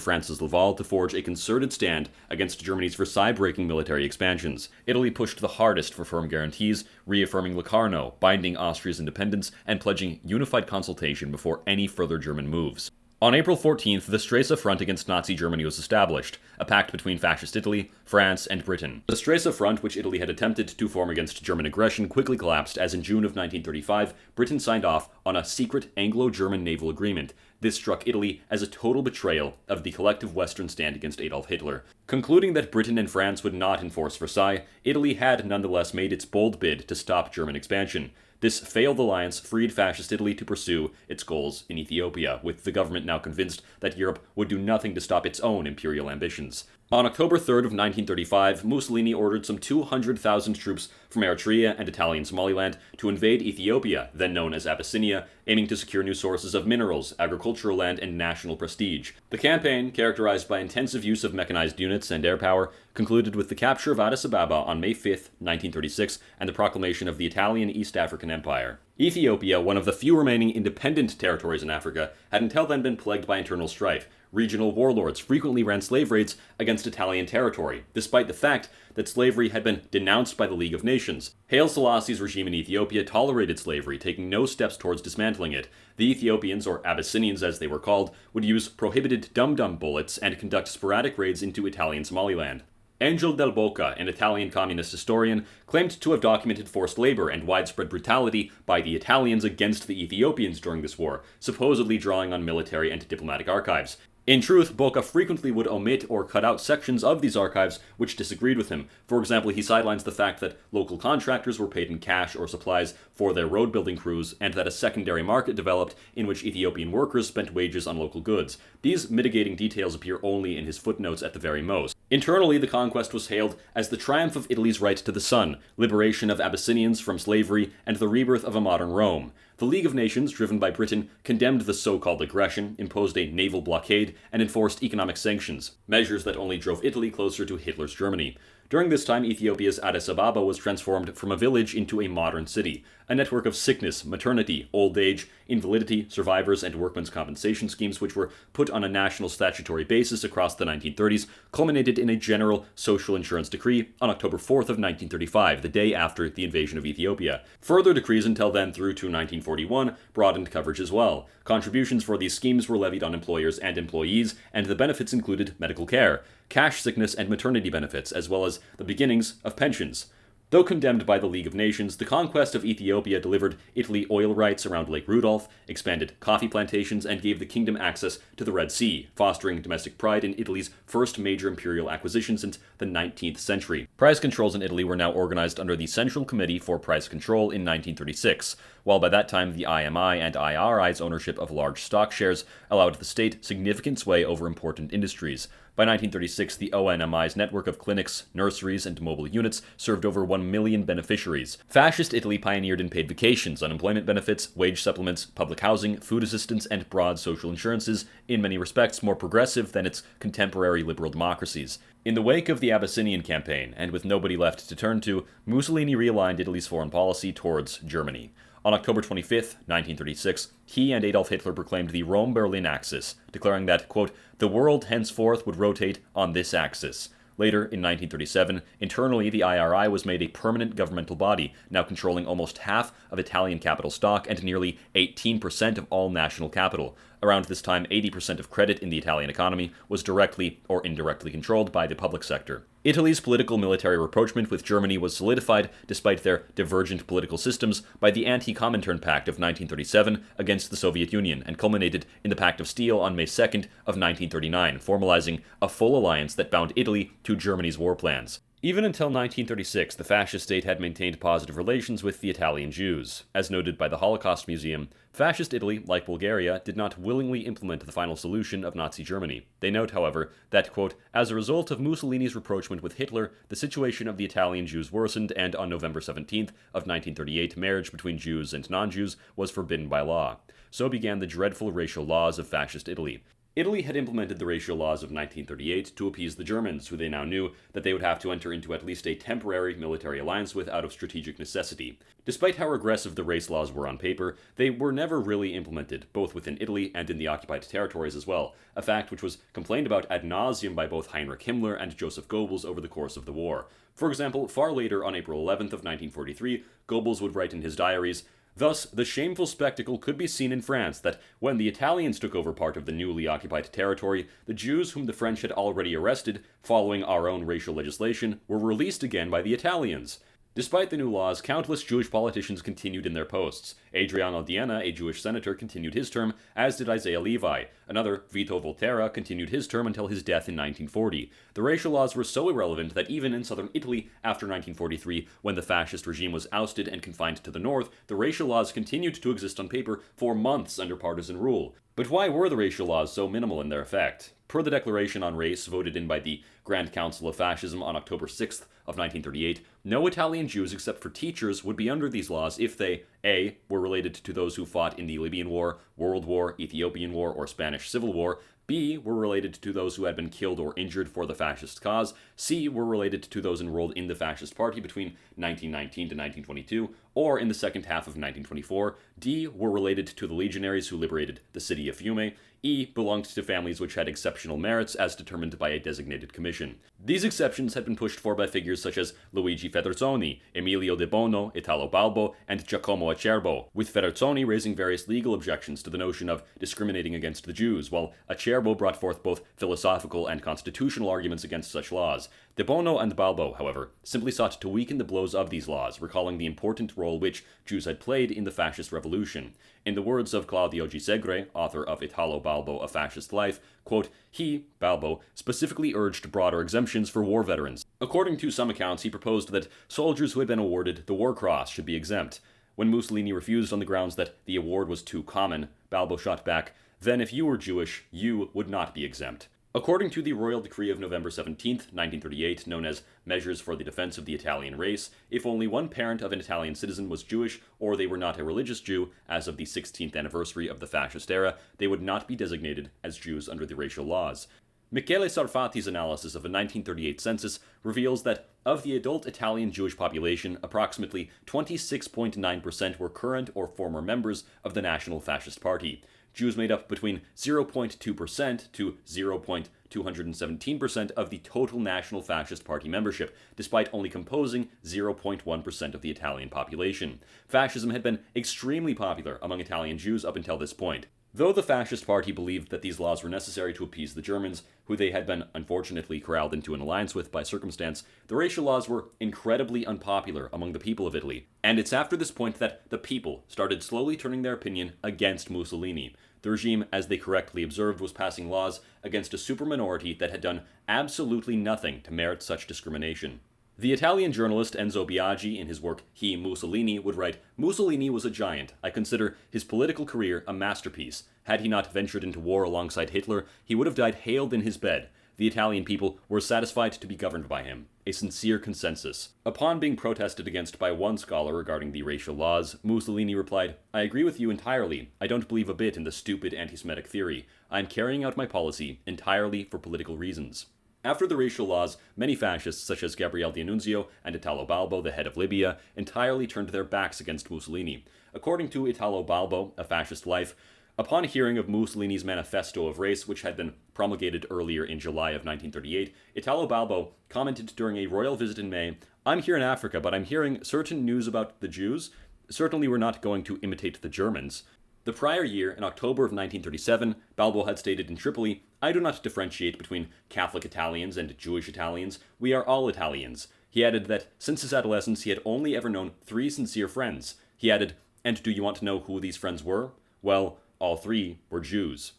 France's Laval to forge a concerted stand against Germany's Versailles-breaking military expansions. Italy pushed the hardest for firm guarantees, reaffirming Locarno, binding Austria's independence, and pledging unified consultation before any further German moves. On April 14th, the Stresa Front against Nazi Germany was established, a pact between Fascist Italy, France, and Britain. The Stresa Front, which Italy had attempted to form against German aggression, quickly collapsed as in June of 1935, Britain signed off on a secret Anglo-German naval agreement. This struck Italy as a total betrayal of the collective Western stand against Adolf Hitler. Concluding that Britain and France would not enforce Versailles, Italy had nonetheless made its bold bid to stop German expansion. This failed alliance freed Fascist Italy to pursue its goals in Ethiopia, with the government now convinced that Europe would do nothing to stop its own imperial ambitions. On October 3rd of 1935, Mussolini ordered some 200,000 troops from Eritrea and Italian Somaliland to invade Ethiopia, then known as Abyssinia, aiming to secure new sources of minerals, agricultural land, and national prestige. The campaign, characterized by intensive use of mechanized units and air power, concluded with the capture of Addis Ababa on May 5th, 1936, and the proclamation of the Italian East African Empire. Ethiopia, one of the few remaining independent territories in Africa, had until then been plagued by internal strife. Regional warlords frequently ran slave raids against Italian territory, despite the fact that slavery had been denounced by the League of Nations. Haile Selassie's regime in Ethiopia tolerated slavery, taking no steps towards dismantling it. The Ethiopians, or Abyssinians as they were called, would use prohibited dum-dum bullets and conduct sporadic raids into Italian Somaliland. Angel Del Boca, an Italian communist historian, claimed to have documented forced labor and widespread brutality by the Italians against the Ethiopians during this war, supposedly drawing on military and diplomatic archives. In truth, Boca frequently would omit or cut out sections of these archives which disagreed with him. For example, he sidelines the fact that local contractors were paid in cash or supplies for their road-building crews, and that a secondary market developed in which Ethiopian workers spent wages on local goods. These mitigating details appear only in his footnotes at the very most. Internally, the conquest was hailed as the triumph of Italy's right to the sun, liberation of Abyssinians from slavery, and the rebirth of a modern Rome. The League of Nations, driven by Britain, condemned the so-called aggression, imposed a naval blockade, and enforced economic sanctions, measures that only drove Italy closer to Hitler's Germany. During this time, Ethiopia's Addis Ababa was transformed from a village into a modern city. A network of sickness, maternity, old age, invalidity, survivors, and workmen's compensation schemes, which were put on a national statutory basis across the 1930s, culminated in a general social insurance decree on October 4th of 1935, the day after the invasion of Ethiopia. Further decrees until then through to 1941 broadened coverage as well. Contributions for these schemes were levied on employers and employees, and the benefits included medical care, cash sickness and maternity benefits, as well as the beginnings of pensions. Though condemned by the League of Nations, the conquest of Ethiopia delivered Italy oil rights around Lake Rudolph, expanded coffee plantations, and gave the kingdom access to the Red Sea, fostering domestic pride in Italy's first major imperial acquisition since the 19th century. Price controls in Italy were now organized under the Central Committee for Price Control in 1936, while by that time the IMI and IRI's ownership of large stock shares allowed the state significant sway over important industries. By 1936, the ONMI's network of clinics, nurseries, and mobile units served over 1 million beneficiaries. Fascist Italy pioneered in paid vacations, unemployment benefits, wage supplements, public housing, food assistance, and broad social insurances, in many respects more progressive than its contemporary liberal democracies. In the wake of the Abyssinian campaign, and with nobody left to turn to, Mussolini realigned Italy's foreign policy towards Germany. On October 25, 1936, he and Adolf Hitler proclaimed the Rome-Berlin axis, declaring that, quote, the world henceforth would rotate on this axis. Later, in 1937, internally the IRI was made a permanent governmental body, now controlling almost half of Italian capital stock and nearly 18% of all national capital. Around this time, 80% of credit in the Italian economy was directly or indirectly controlled by the public sector. Italy's political military rapprochement with Germany was solidified, despite their divergent political systems, by the Anti-Comintern Pact of 1937 against the Soviet Union, and culminated in the Pact of Steel on May 2nd of 1939, formalizing a full alliance that bound Italy to Germany's war plans. Even until 1936, the fascist state had maintained positive relations with the Italian Jews. As noted by the Holocaust Museum, fascist Italy, like Bulgaria, did not willingly implement the final solution of Nazi Germany. They note, however, that, quote, as a result of Mussolini's rapprochement with Hitler, the situation of the Italian Jews worsened, and on November 17th of 1938, marriage between Jews and non-Jews was forbidden by law. So began the dreadful racial laws of fascist Italy. Italy had implemented the racial laws of 1938 to appease the Germans, who they now knew that they would have to enter into at least a temporary military alliance with out of strategic necessity. Despite how regressive the race laws were on paper, they were never really implemented, both within Italy and in the occupied territories as well, a fact which was complained about ad nauseum by both Heinrich Himmler and Joseph Goebbels over the course of the war. For example, far later on April 11th of 1943, Goebbels would write in his diaries, thus, the shameful spectacle could be seen in France that, when the Italians took over part of the newly occupied territory, the Jews whom the French had already arrested, following our own racial legislation, were released again by the Italians. Despite the new laws, countless Jewish politicians continued in their posts. Adriano Diena, a Jewish senator, continued his term, as did Isaiah Levi. Another, Vito Volterra, continued his term until his death in 1940. The racial laws were so irrelevant that even in southern Italy after 1943, when the fascist regime was ousted and confined to the north, the racial laws continued to exist on paper for months under partisan rule. But why were the racial laws so minimal in their effect? Per the Declaration on Race voted in by the Grand Council of Fascism on October 6th of 1938, no Italian Jews except for teachers would be under these laws if they, A, were related to those who fought in the Libyan War, World War, Ethiopian War, or Spanish Civil War, B, were related to those who had been killed or injured for the fascist cause, C, were related to those enrolled in the fascist party between 1919 to 1922, or in the second half of 1924, D, were related to the legionaries who liberated the city of Fiume, E, belonged to families which had exceptional merits as determined by a designated commission. These exceptions had been pushed for by figures such as Luigi Federzoni, Emilio De Bono, Italo Balbo, and Giacomo Acerbo, with Federzoni raising various legal objections to the notion of discriminating against the Jews, while Acerbo brought forth both philosophical and constitutional arguments against such laws. De Bono and Balbo, however, simply sought to weaken the blows of these laws, recalling the important role which Jews had played in the fascist revolution. In the words of Claudio Gisegre, author of Italo Balbo, A Fascist Life, quote, he, Balbo, specifically urged broader exemptions for war veterans. According to some accounts, he proposed that soldiers who had been awarded the War Cross should be exempt. When Mussolini refused on the grounds that the award was too common, Balbo shot back, then if you were Jewish, you would not be exempt. According to the royal decree of November 17, 1938, known as Measures for the Defense of the Italian Race, if only one parent of an Italian citizen was Jewish, or they were not a religious Jew, as of the 16th anniversary of the fascist era, they would not be designated as Jews under the racial laws. Michele Sarfati's analysis of a 1938 census reveals that of the adult Italian Jewish population, approximately 26.9% were current or former members of the National Fascist Party. Jews made up between 0.2% to 0.217% of the total National Fascist Party membership, despite only composing 0.1% of the Italian population. Fascism had been extremely popular among Italian Jews up until this point. Though the Fascist Party believed that these laws were necessary to appease the Germans, who they had been unfortunately corralled into an alliance with by circumstance, the racial laws were incredibly unpopular among the people of Italy. And it's after this point that the people started slowly turning their opinion against Mussolini. The regime, as they correctly observed, was passing laws against a super minority that had done absolutely nothing to merit such discrimination. The Italian journalist Enzo Biaggi, in his work He Mussolini, would write, "Mussolini was a giant. I consider his political career a masterpiece. Had he not ventured into war alongside Hitler, he would have died haled in his bed. The Italian people were satisfied to be governed by him. A sincere consensus." Upon being protested against by one scholar regarding the racial laws, Mussolini replied, "I agree with you entirely. I don't believe a bit in the stupid anti-Semitic theory. I am carrying out my policy entirely for political reasons." After the racial laws, many fascists, such as Gabriele D'Annunzio and Italo Balbo, the head of Libya, entirely turned their backs against Mussolini. According to Italo Balbo, A Fascist Life, upon hearing of Mussolini's Manifesto of Race, which had been promulgated earlier in July of 1938, Italo Balbo commented during a royal visit in May, "I'm here in Africa, but I'm hearing certain news about the Jews. Certainly we're not going to imitate the Germans." The prior year, in October of 1937, Balbo had stated in Tripoli, "I do not differentiate between Catholic Italians and Jewish Italians. We are all Italians." He added that since his adolescence he had only ever known 3 sincere friends. He added, "And do you want to know who these friends were? Well, all 3 were Jews."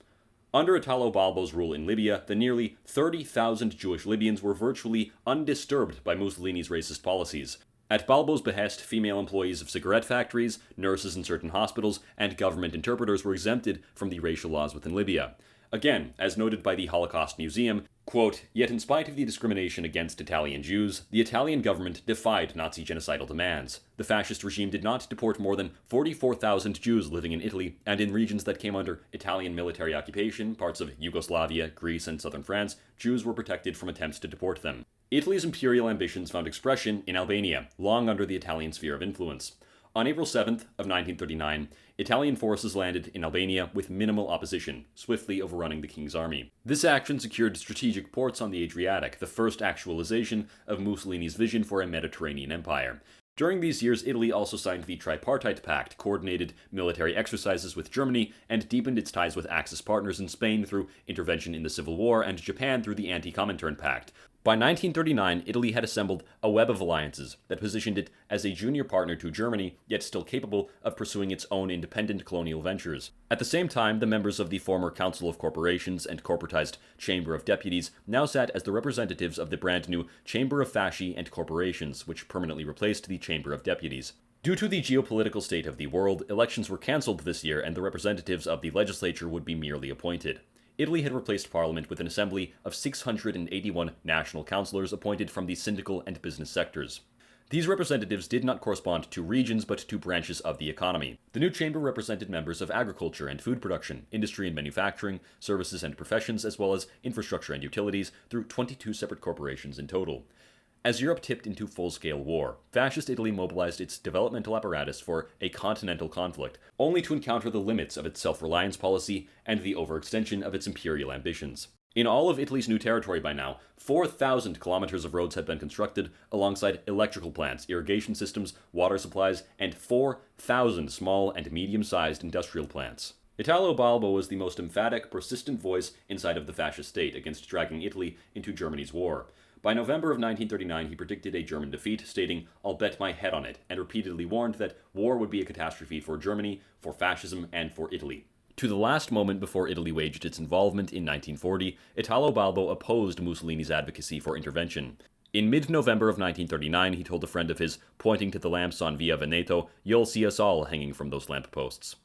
Under Italo Balbo's rule in Libya, the nearly 30,000 Jewish Libyans were virtually undisturbed by Mussolini's racist policies. At Balbo's behest, female employees of cigarette factories, nurses in certain hospitals, and government interpreters were exempted from the racial laws within Libya. Again, as noted by the Holocaust Museum, quote, "Yet in spite of the discrimination against Italian Jews, the Italian government defied Nazi genocidal demands. The fascist regime did not deport more than 44,000 Jews living in Italy and in regions that came under Italian military occupation, parts of Yugoslavia, Greece, and southern France. Jews were protected from attempts to deport them." Italy's imperial ambitions found expression in Albania, long under the Italian sphere of influence. On April 7th of 1939, Italian forces landed in Albania with minimal opposition, swiftly overrunning the king's army. This action secured strategic ports on the Adriatic, the first actualization of Mussolini's vision for a Mediterranean empire. During these years, Italy also signed the Tripartite Pact, coordinated military exercises with Germany, and deepened its ties with Axis partners in Spain through intervention in the Civil War and Japan through the Anti-Comintern Pact. By 1939, Italy had assembled a web of alliances that positioned it as a junior partner to Germany, yet still capable of pursuing its own independent colonial ventures. At the same time, the members of the former Council of Corporations and corporatized Chamber of Deputies now sat as the representatives of the brand new Chamber of Fasci and Corporations, which permanently replaced the Chamber of Deputies. Due to the geopolitical state of the world, elections were cancelled this year and the representatives of the legislature would be merely appointed. Italy had replaced parliament with an assembly of 681 national councillors appointed from the syndical and business sectors. These representatives did not correspond to regions but to branches of the economy. The new chamber represented members of agriculture and food production, industry and manufacturing, services and professions, as well as infrastructure and utilities through 22 separate corporations in total. As Europe tipped into full-scale war, Fascist Italy mobilized its developmental apparatus for a continental conflict, only to encounter the limits of its self-reliance policy and the overextension of its imperial ambitions. In all of Italy's new territory by now, 4,000 kilometers of roads had been constructed, alongside electrical plants, irrigation systems, water supplies, and 4,000 small and medium-sized industrial plants. Italo Balbo was the most emphatic, persistent voice inside of the fascist state against dragging Italy into Germany's war. By November of 1939, he predicted a German defeat, stating, "I'll bet my head on it," and repeatedly warned that war would be a catastrophe for Germany, for fascism, and for Italy. To the last moment before Italy waged its involvement in 1940, Italo Balbo opposed Mussolini's advocacy for intervention. In mid-November of 1939, he told a friend of his, pointing to the lamps on Via Veneto, "You'll see us all hanging from those lampposts."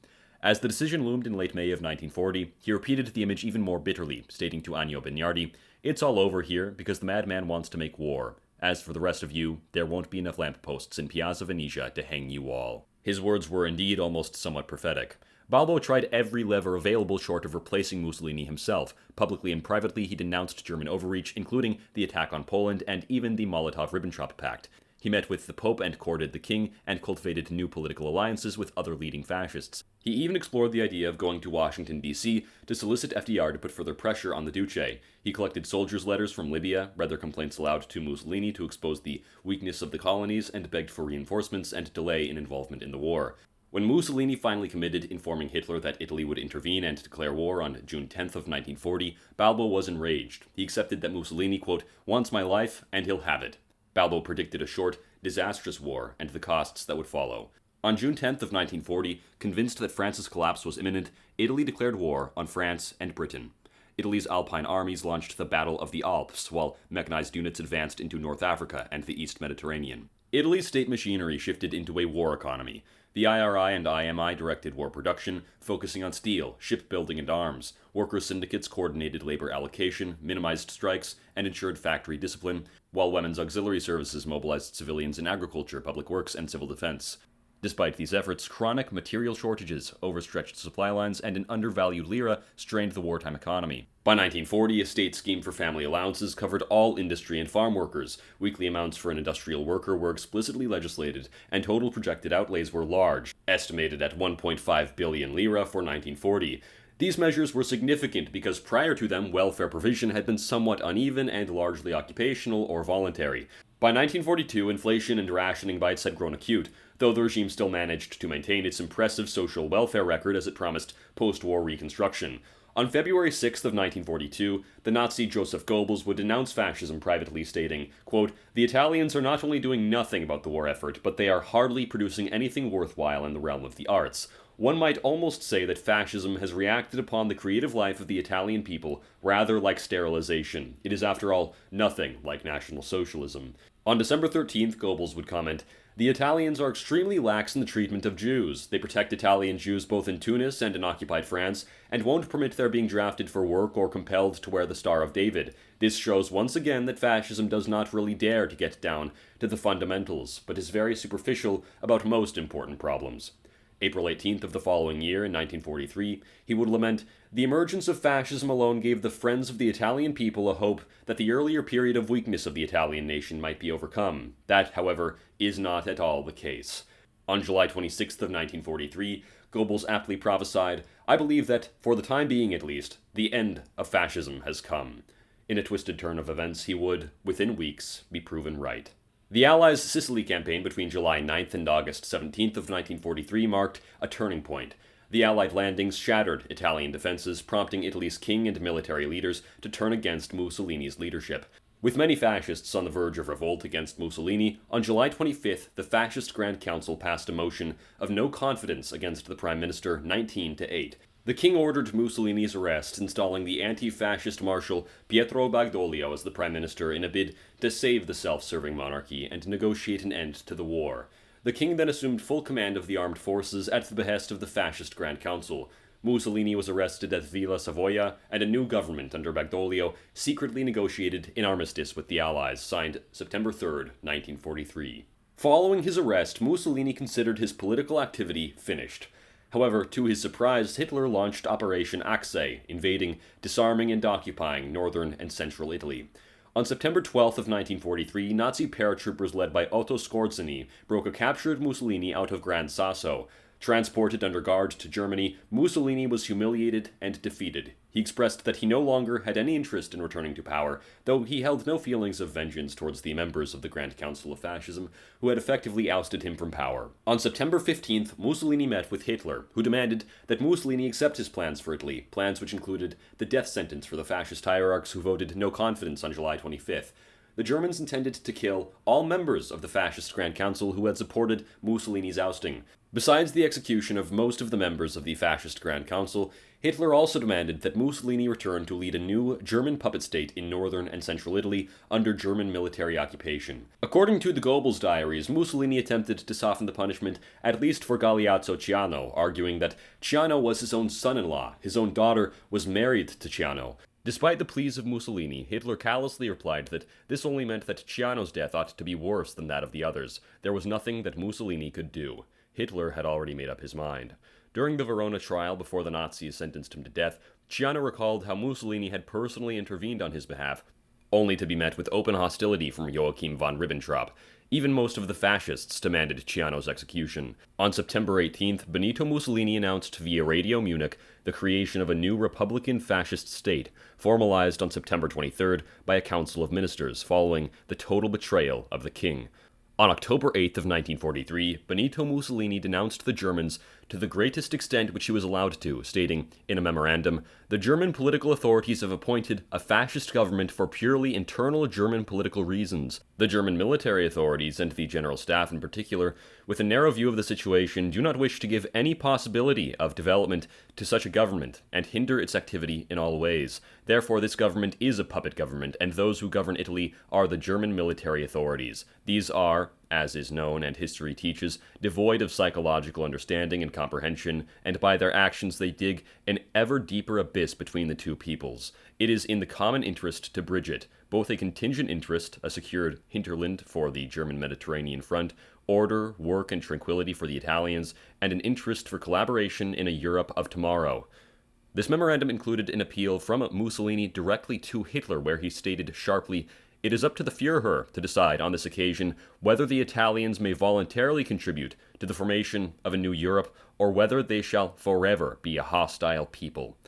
As the decision loomed in late May of 1940, he repeated the image even more bitterly, stating to Agno Bignardi, "It's all over here because the madman wants to make war. As for the rest of you, there won't be enough lampposts in Piazza Venezia to hang you all." His words were indeed almost somewhat prophetic. Balbo tried every lever available short of replacing Mussolini himself. Publicly and privately, he denounced German overreach, including the attack on Poland and even the Molotov-Ribbentrop Pact. He met with the Pope and courted the king, and cultivated new political alliances with other leading fascists. He even explored the idea of going to Washington, D.C. to solicit FDR to put further pressure on the Duce. He collected soldiers' letters from Libya, read their complaints aloud to Mussolini to expose the weakness of the colonies, and begged for reinforcements and delay in involvement in the war. When Mussolini finally committed, informing Hitler that Italy would intervene and declare war on June 10th of 1940, Balbo was enraged. He accepted that Mussolini, quote, wants my life, and he'll have it. Balbo predicted a short, disastrous war and the costs that would follow. On June 10th of 1940, convinced that France's collapse was imminent, Italy declared war on France and Britain. Italy's Alpine armies launched the Battle of the Alps, while mechanized units advanced into North Africa and the East Mediterranean. Italy's state machinery shifted into a war economy. The IRI and IMI directed war production, focusing on steel, shipbuilding, and arms. Worker syndicates coordinated labor allocation, minimized strikes, and ensured factory discipline, while women's auxiliary services mobilized civilians in agriculture, public works, and civil defense. Despite these efforts, chronic material shortages, overstretched supply lines, and an undervalued lira strained the wartime economy. By 1940, a state scheme for family allowances covered all industry and farm workers. Weekly amounts for an industrial worker were explicitly legislated, and total projected outlays were large, estimated at 1.5 billion lira for 1940. These measures were significant because prior to them, welfare provision had been somewhat uneven and largely occupational or voluntary. By 1942, inflation and rationing bites had grown acute, though the regime still managed to maintain its impressive social welfare record as it promised post-war reconstruction. On February 6th of 1942, the Nazi Joseph Goebbels would denounce fascism privately, stating, quote, the Italians are not only doing nothing about the war effort, but they are hardly producing anything worthwhile in the realm of the arts. One might almost say that fascism has reacted upon the creative life of the Italian people rather like sterilization. It is, after all, nothing like National Socialism. On December 13th, Goebbels would comment, the Italians are extremely lax in the treatment of Jews. They protect Italian Jews both in Tunis and in occupied France, and won't permit their being drafted for work or compelled to wear the Star of David. This shows once again that fascism does not really dare to get down to the fundamentals, but is very superficial about most important problems. April 18th of the following year, in 1943, he would lament, the emergence of fascism alone gave the friends of the Italian people a hope that the earlier period of weakness of the Italian nation might be overcome. That, however, is not at all the case. On July 26th of 1943, Goebbels aptly prophesied, I believe that, for the time being at least, the end of fascism has come. In a twisted turn of events, he would, within weeks, be proven right. The Allies' Sicily campaign between July 9th and August 17th of 1943 marked a turning point. The Allied landings shattered Italian defenses, prompting Italy's king and military leaders to turn against Mussolini's leadership. With many fascists on the verge of revolt against Mussolini, on July 25th, the Fascist Grand Council passed a motion of no confidence against the Prime Minister 19-8. The king ordered Mussolini's arrest, installing the anti-fascist Marshal Pietro Badoglio as the prime minister in a bid to save the self-serving monarchy and negotiate an end to the war. The king then assumed full command of the armed forces at the behest of the Fascist Grand Council. Mussolini was arrested at Villa Savoia, and a new government under Badoglio secretly negotiated an armistice with the Allies, signed September 3rd, 1943. Following his arrest, Mussolini considered his political activity finished. However, to his surprise, Hitler launched Operation Axe, invading, disarming, and occupying northern and central Italy. On September 12th of 1943, Nazi paratroopers led by Otto Skorzeny broke a captured Mussolini out of Gran Sasso. Transported under guard to Germany, Mussolini was humiliated and defeated. He expressed that he no longer had any interest in returning to power, though he held no feelings of vengeance towards the members of the Grand Council of Fascism, who had effectively ousted him from power. On September 15th, Mussolini met with Hitler, who demanded that Mussolini accept his plans for Italy, plans which included the death sentence for the fascist hierarchs who voted no confidence on July 25th. The Germans intended to kill all members of the Fascist Grand Council who had supported Mussolini's ousting. Besides the execution of most of the members of the Fascist Grand Council, Hitler also demanded that Mussolini return to lead a new German puppet state in northern and central Italy under German military occupation. According to the Goebbels diaries, Mussolini attempted to soften the punishment at least for Galeazzo Ciano, arguing that Ciano was his own son-in-law, his own daughter was married to Ciano. Despite the pleas of Mussolini, Hitler callously replied that this only meant that Ciano's death ought to be worse than that of the others. There was nothing that Mussolini could do. Hitler had already made up his mind. During the Verona trial before the Nazis sentenced him to death, Ciano recalled how Mussolini had personally intervened on his behalf, only to be met with open hostility from Joachim von Ribbentrop. Even most of the fascists demanded Ciano's execution. On September 18th, Benito Mussolini announced via Radio Munich the creation of a new Republican fascist state, formalized on September 23rd by a council of ministers, following the total betrayal of the king. On October 8th of 1943, Benito Mussolini denounced the Germans to the greatest extent which he was allowed to, stating in a memorandum, "The German political authorities have appointed a fascist government for purely internal German political reasons. The German military authorities, and the General Staff in particular, with a narrow view of the situation, do not wish to give any possibility of development to such a government, and hinder its activity in all ways. Therefore, this government is a puppet government, and those who govern Italy are the German military authorities. These are, as is known and history teaches, devoid of psychological understanding and comprehension, and by their actions they dig an ever deeper abyss between the two peoples. It is in the common interest to bridge it, both a contingent interest, a secured hinterland for the German Mediterranean front, order, work, and tranquility for the Italians, and an interest for collaboration in a Europe of tomorrow." This memorandum included an appeal from Mussolini directly to Hitler, where he stated sharply, "It is up to the Führer to decide on this occasion whether the Italians may voluntarily contribute to the formation of a new Europe, or whether they shall forever be a hostile people."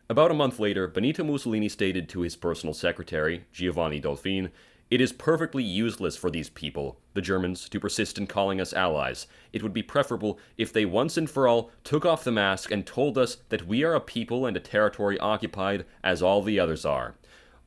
About a month later, Benito Mussolini stated to his personal secretary, Giovanni Dolfin, "It is perfectly useless for these people, the Germans, to persist in calling us allies. It would be preferable if they once and for all took off the mask and told us that we are a people and a territory occupied as all the others are."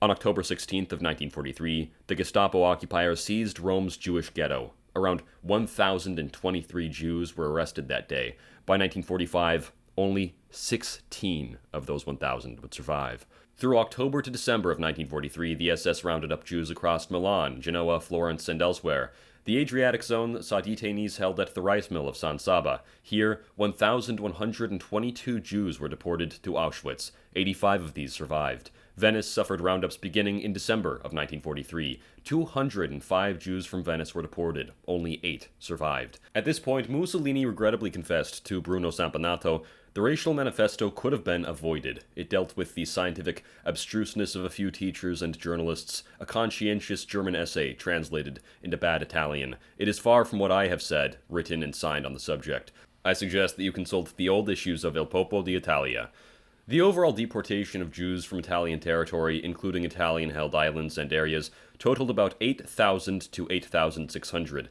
On October 16th of 1943, the Gestapo occupiers seized Rome's Jewish ghetto. Around 1,023 Jews were arrested that day. By 1945, only 16 of those 1,000 would survive. Through October to December of 1943, the SS rounded up Jews across Milan, Genoa, Florence, and elsewhere. The Adriatic zone saw detainees held at the rice mill of San Saba. Here, 1,122 Jews were deported to Auschwitz. 85 of these survived. Venice suffered roundups beginning in December of 1943. 205 Jews from Venice were deported. Only 8 survived. At this point, Mussolini regrettably confessed to Bruno Sampanato, "The racial manifesto could have been avoided. It dealt with the scientific abstruseness of a few teachers and journalists, a conscientious German essay translated into bad Italian. It is far from what I have said, written and signed on the subject. I suggest that you consult the old issues of Il Popolo d'Italia." The overall deportation of Jews from Italian territory, including Italian-held islands and areas, totaled about 8,000 to 8,600.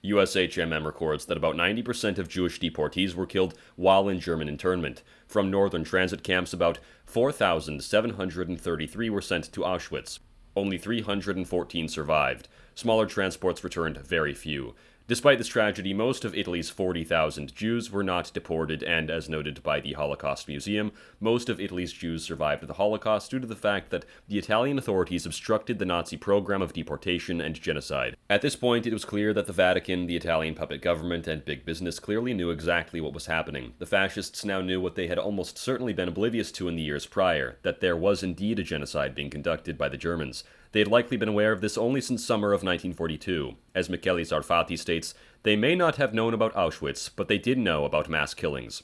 USHMM records that about 90% of Jewish deportees were killed while in German internment. From northern transit camps, about 4,733 were sent to Auschwitz. Only 314 survived. Smaller transports returned very few. Despite this tragedy, most of Italy's 40,000 Jews were not deported, and as noted by the Holocaust Museum, most of Italy's Jews survived the Holocaust due to the fact that the Italian authorities obstructed the Nazi program of deportation and genocide. At this point, it was clear that the Vatican, the Italian puppet government, and big business clearly knew exactly what was happening. The fascists now knew what they had almost certainly been oblivious to in the years prior, that there was indeed a genocide being conducted by the Germans. They had likely been aware of this only since summer of 1942. As Michele Sarfatti states, "They may not have known about Auschwitz, but they did know about mass killings."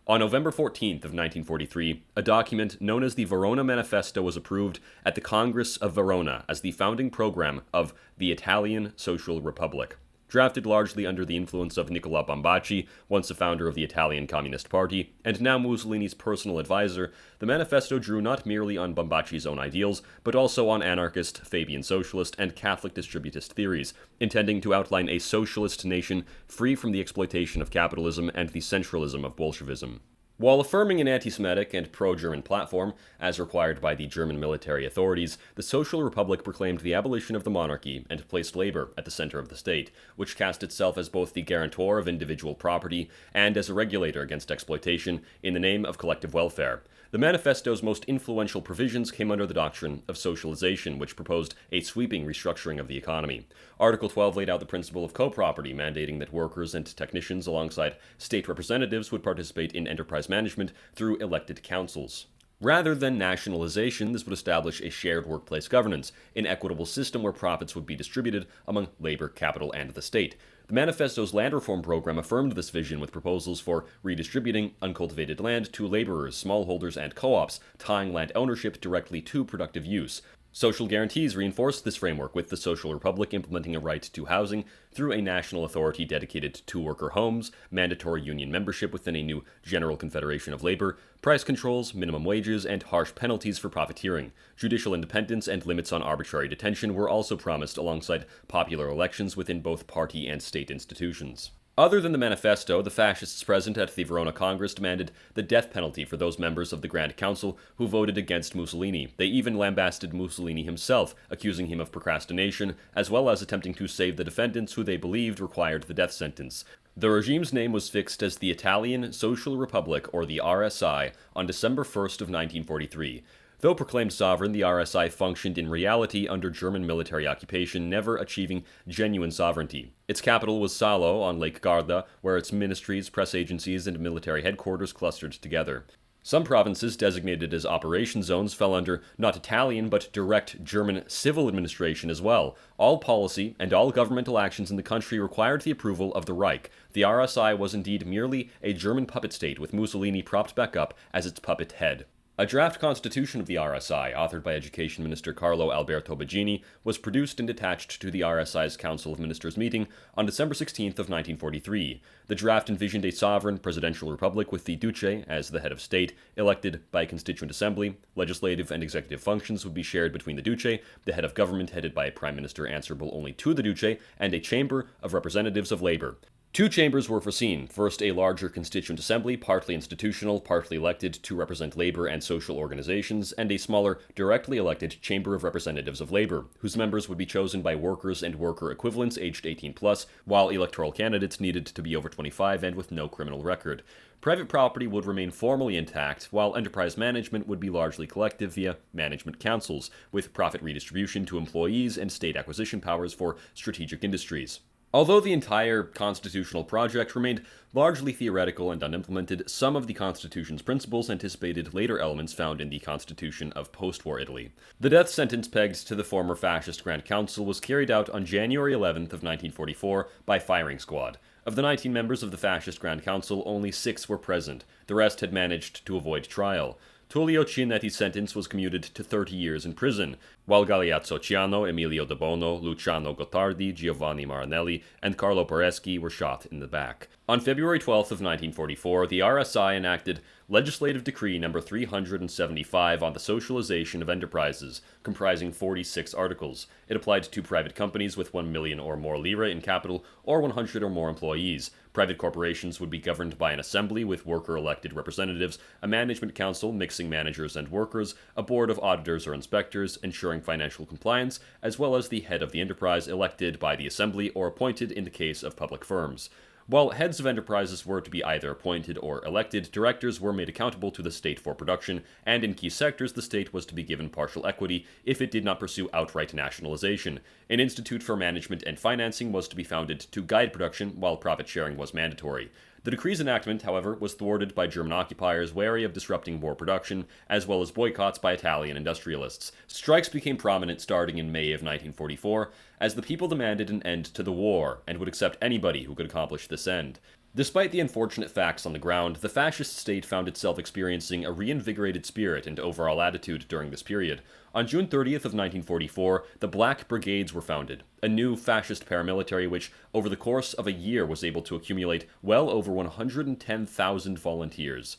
On November 14th of 1943, a document known as the Verona Manifesto was approved at the Congress of Verona as the founding program of the Italian Social Republic. Drafted largely under the influence of Nicola Bambacci, once a founder of the Italian Communist Party, and now Mussolini's personal advisor, the manifesto drew not merely on Bambacci's own ideals, but also on anarchist, Fabian socialist, and Catholic distributist theories, intending to outline a socialist nation free from the exploitation of capitalism and the centralism of Bolshevism. While affirming an anti-Semitic and pro-German platform, as required by the German military authorities, the Social Republic proclaimed the abolition of the monarchy and placed labor at the center of the state, which cast itself as both the guarantor of individual property and as a regulator against exploitation in the name of collective welfare. The manifesto's most influential provisions came under the doctrine of socialization, which proposed a sweeping restructuring of the economy. Article 12 laid out the principle of co-property, mandating that workers and technicians alongside state representatives would participate in enterprise management through elected councils. Rather than nationalization, this would establish a shared workplace governance, an equitable system where profits would be distributed among labor, capital, and the state. The manifesto's land reform program affirmed this vision with proposals for redistributing uncultivated land to laborers, smallholders, and co-ops, tying land ownership directly to productive use. Social guarantees reinforced this framework, with the Social Republic implementing a right to housing through a national authority dedicated to worker homes, mandatory union membership within a new General Confederation of Labor, price controls, minimum wages, and harsh penalties for profiteering. Judicial independence and limits on arbitrary detention were also promised alongside popular elections within both party and state institutions. Other than the manifesto, the fascists present at the Verona Congress demanded the death penalty for those members of the Grand Council who voted against Mussolini. They even lambasted Mussolini himself, accusing him of procrastination, as well as attempting to save the defendants who they believed required the death sentence. The regime's name was fixed as the Italian Social Republic, or the RSI, on December 1st of 1943. Though proclaimed sovereign, the RSI functioned in reality under German military occupation, never achieving genuine sovereignty. Its capital was Salo on Lake Garda, where its ministries, press agencies, and military headquarters clustered together. Some provinces designated as operation zones fell under not Italian but direct German civil administration as well. All policy and all governmental actions in the country required the approval of the Reich. The RSI was indeed merely a German puppet state, with Mussolini propped back up as its puppet head. A draft constitution of the RSI, authored by Education Minister Carlo Alberto Baggini, was produced and attached to the RSI's Council of Ministers meeting on December 16th of 1943. The draft envisioned a sovereign presidential republic with the Duce as the head of state, elected by a constituent assembly. Legislative and executive functions would be shared between the Duce, the head of government headed by a prime minister answerable only to the Duce, and a chamber of representatives of labor. Two chambers were foreseen. First, a larger constituent assembly, partly institutional, partly elected to represent labor and social organizations, and a smaller, directly elected Chamber of Representatives of Labor, whose members would be chosen by workers and worker equivalents aged 18+, while electoral candidates needed to be over 25 and with no criminal record. Private property would remain formally intact, while enterprise management would be largely collective via management councils, with profit redistribution to employees and state acquisition powers for strategic industries. Although the entire constitutional project remained largely theoretical and unimplemented, some of the Constitution's principles anticipated later elements found in the Constitution of post-war Italy. The death sentence pegged to the former fascist Grand Council was carried out on January 11th of 1944 by firing squad. Of the 19 members of the fascist Grand Council, only 6 were present. The rest had managed to avoid trial. Tullio Cinnetti's sentence was commuted to 30 years in prison, while Galeazzo Ciano, Emilio De Bono, Luciano Gottardi, Giovanni Marinelli, and Carlo Pereschi were shot in the back. On February 12th of 1944, the RSI enacted Legislative Decree No. 375 on the socialization of enterprises, comprising 46 articles. It applied to private companies with 1 million or more lira in capital or 100 or more employees. Private corporations would be governed by an assembly with worker-elected representatives, a management council mixing managers and workers, a board of auditors or inspectors ensuring financial compliance, as well as the head of the enterprise elected by the assembly or appointed in the case of public firms. While heads of enterprises were to be either appointed or elected, directors were made accountable to the state for production, and in key sectors the state was to be given partial equity if it did not pursue outright nationalization. An institute for management and financing was to be founded to guide production, while profit sharing was mandatory. The decree's enactment, however, was thwarted by German occupiers wary of disrupting war production, as well as boycotts by Italian industrialists. Strikes became prominent starting in May of 1944, as the people demanded an end to the war, and would accept anybody who could accomplish this end. Despite the unfortunate facts on the ground, the fascist state found itself experiencing a reinvigorated spirit and overall attitude during this period. On June 30th of 1944, the Black Brigades were founded, a new fascist paramilitary which, over the course of a year, was able to accumulate well over 110,000 volunteers.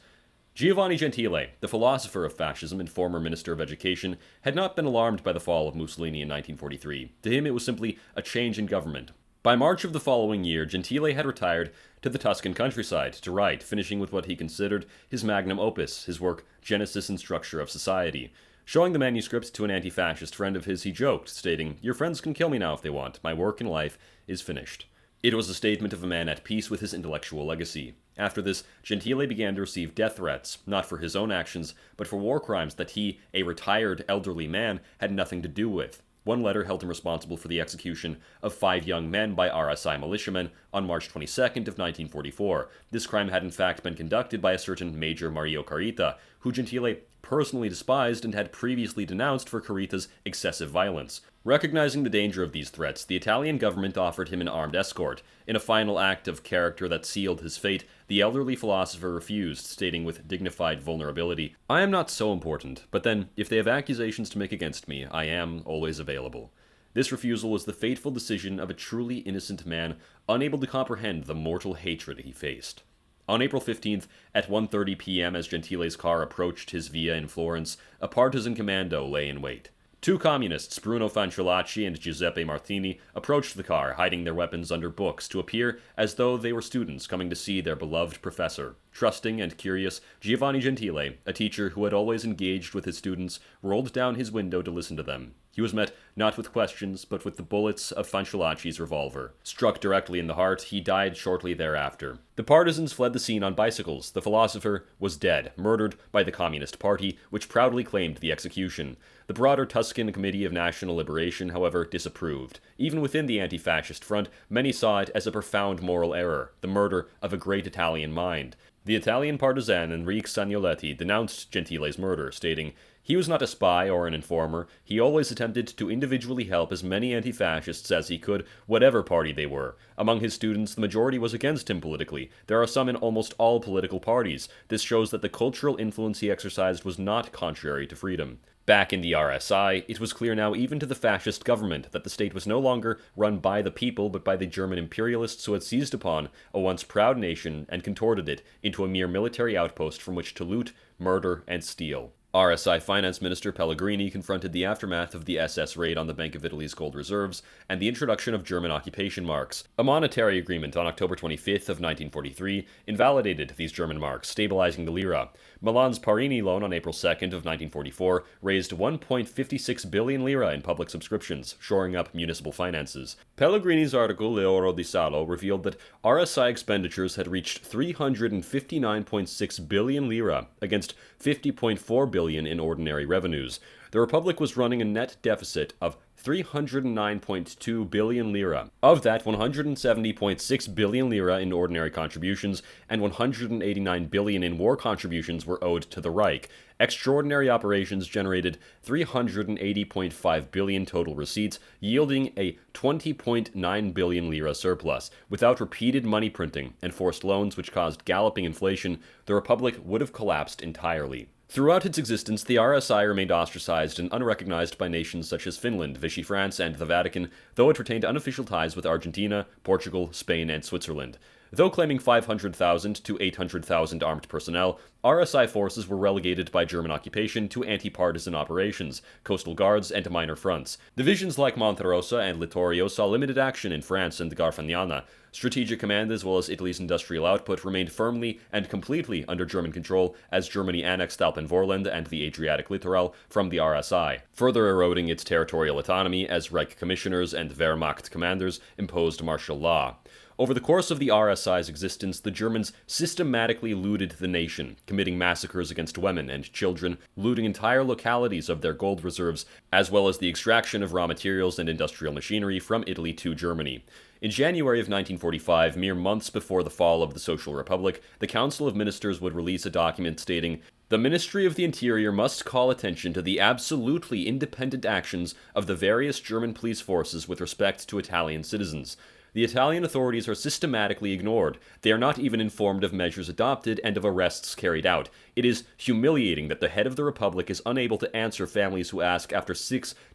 Giovanni Gentile, the philosopher of fascism and former Minister of Education, had not been alarmed by the fall of Mussolini in 1943. To him, it was simply a change in government. By March of the following year, Gentile had retired to the Tuscan countryside to write, finishing with what he considered his magnum opus, his work Genesis and Structure of Society. Showing the manuscript to an anti-fascist friend of his, he joked, stating, "Your friends can kill me now if they want. My work in life is finished." It was a statement of a man at peace with his intellectual legacy. After this, Gentile began to receive death threats, not for his own actions, but for war crimes that he, a retired elderly man, had nothing to do with. One letter held him responsible for the execution of 5 young men by RSI militiamen on March 22nd of 1944. This crime had in fact been conducted by a certain Major Mario Carita, who Gentile personally despised and had previously denounced for Carita's excessive violence. Recognizing the danger of these threats, the Italian government offered him an armed escort. In a final act of character that sealed his fate, the elderly philosopher refused, stating with dignified vulnerability, "I am not so important, but then, if they have accusations to make against me, I am always available." This refusal was the fateful decision of a truly innocent man, unable to comprehend the mortal hatred he faced. On April 15th, at 1:30 p.m., as Gentile's car approached his villa in Florence, a partisan commando lay in wait. Two communists, Bruno Fanciulacci and Giuseppe Martini, approached the car, hiding their weapons under books to appear as though they were students coming to see their beloved professor. Trusting and curious, Giovanni Gentile, a teacher who had always engaged with his students, rolled down his window to listen to them. He was met not with questions, but with the bullets of Fanciulacci's revolver. Struck directly in the heart, he died shortly thereafter. The partisans fled the scene on bicycles. The philosopher was dead, murdered by the Communist Party, which proudly claimed the execution. The broader Tuscan Committee of National Liberation, however, disapproved. Even within the anti-fascist front, many saw it as a profound moral error, the murder of a great Italian mind. The Italian partisan Enrique Sagnoletti denounced Gentile's murder, stating, "He was not a spy or an informer. He always attempted to individually help as many anti-fascists as he could, whatever party they were. Among his students, the majority was against him politically. There are some in almost all political parties. This shows that the cultural influence he exercised was not contrary to freedom." Back in the RSI, it was clear now even to the fascist government that the state was no longer run by the people but by the German imperialists who had seized upon a once proud nation and contorted it into a mere military outpost from which to loot, murder, and steal. RSI Finance Minister Pellegrini confronted the aftermath of the SS raid on the Bank of Italy's gold reserves and the introduction of German occupation marks. A monetary agreement on October 25th of 1943 invalidated these German marks, stabilizing the lira. Milan's Parini loan on April 2nd of 1944 raised 1.56 billion lira in public subscriptions, shoring up municipal finances. Pellegrini's article L'Oro di Salo revealed that RSI expenditures had reached 359.6 billion lira against 50.4 billion in ordinary revenues. The Republic was running a net deficit of 309.2 billion lira. Of that, 170.6 billion lira in ordinary contributions and 189 billion in war contributions were owed to the Reich. Extraordinary operations generated 380.5 billion total receipts, yielding a 20.9 billion lira surplus. Without repeated money printing and forced loans which caused galloping inflation, the Republic would have collapsed entirely. Throughout its existence, the RSI remained ostracized and unrecognized by nations such as Finland, Vichy France, and the Vatican, though it retained unofficial ties with Argentina, Portugal, Spain, and Switzerland. Though claiming 500,000 to 800,000 armed personnel, RSI forces were relegated by German occupation to anti-partisan operations, coastal guards, and minor fronts. Divisions like Monterosa and Littorio saw limited action in France and Garfagnana. Strategic command as well as Italy's industrial output remained firmly and completely under German control as Germany annexed Alpenvorland and the Adriatic littoral from the RSI, further eroding its territorial autonomy as Reich commissioners and Wehrmacht commanders imposed martial law. Over the course of the RSI's existence, the Germans systematically looted the nation, committing massacres against women and children, looting entire localities of their gold reserves, as well as the extraction of raw materials and industrial machinery from Italy to Germany. In January of 1945, mere months before the fall of the Social Republic, the Council of Ministers would release a document stating, "The Ministry of the Interior must call attention to the absolutely independent actions of the various German police forces with respect to Italian citizens. The Italian authorities are systematically ignored. They are not even informed of measures adopted and of arrests carried out. It is humiliating that the head of the Republic is unable to answer families who ask after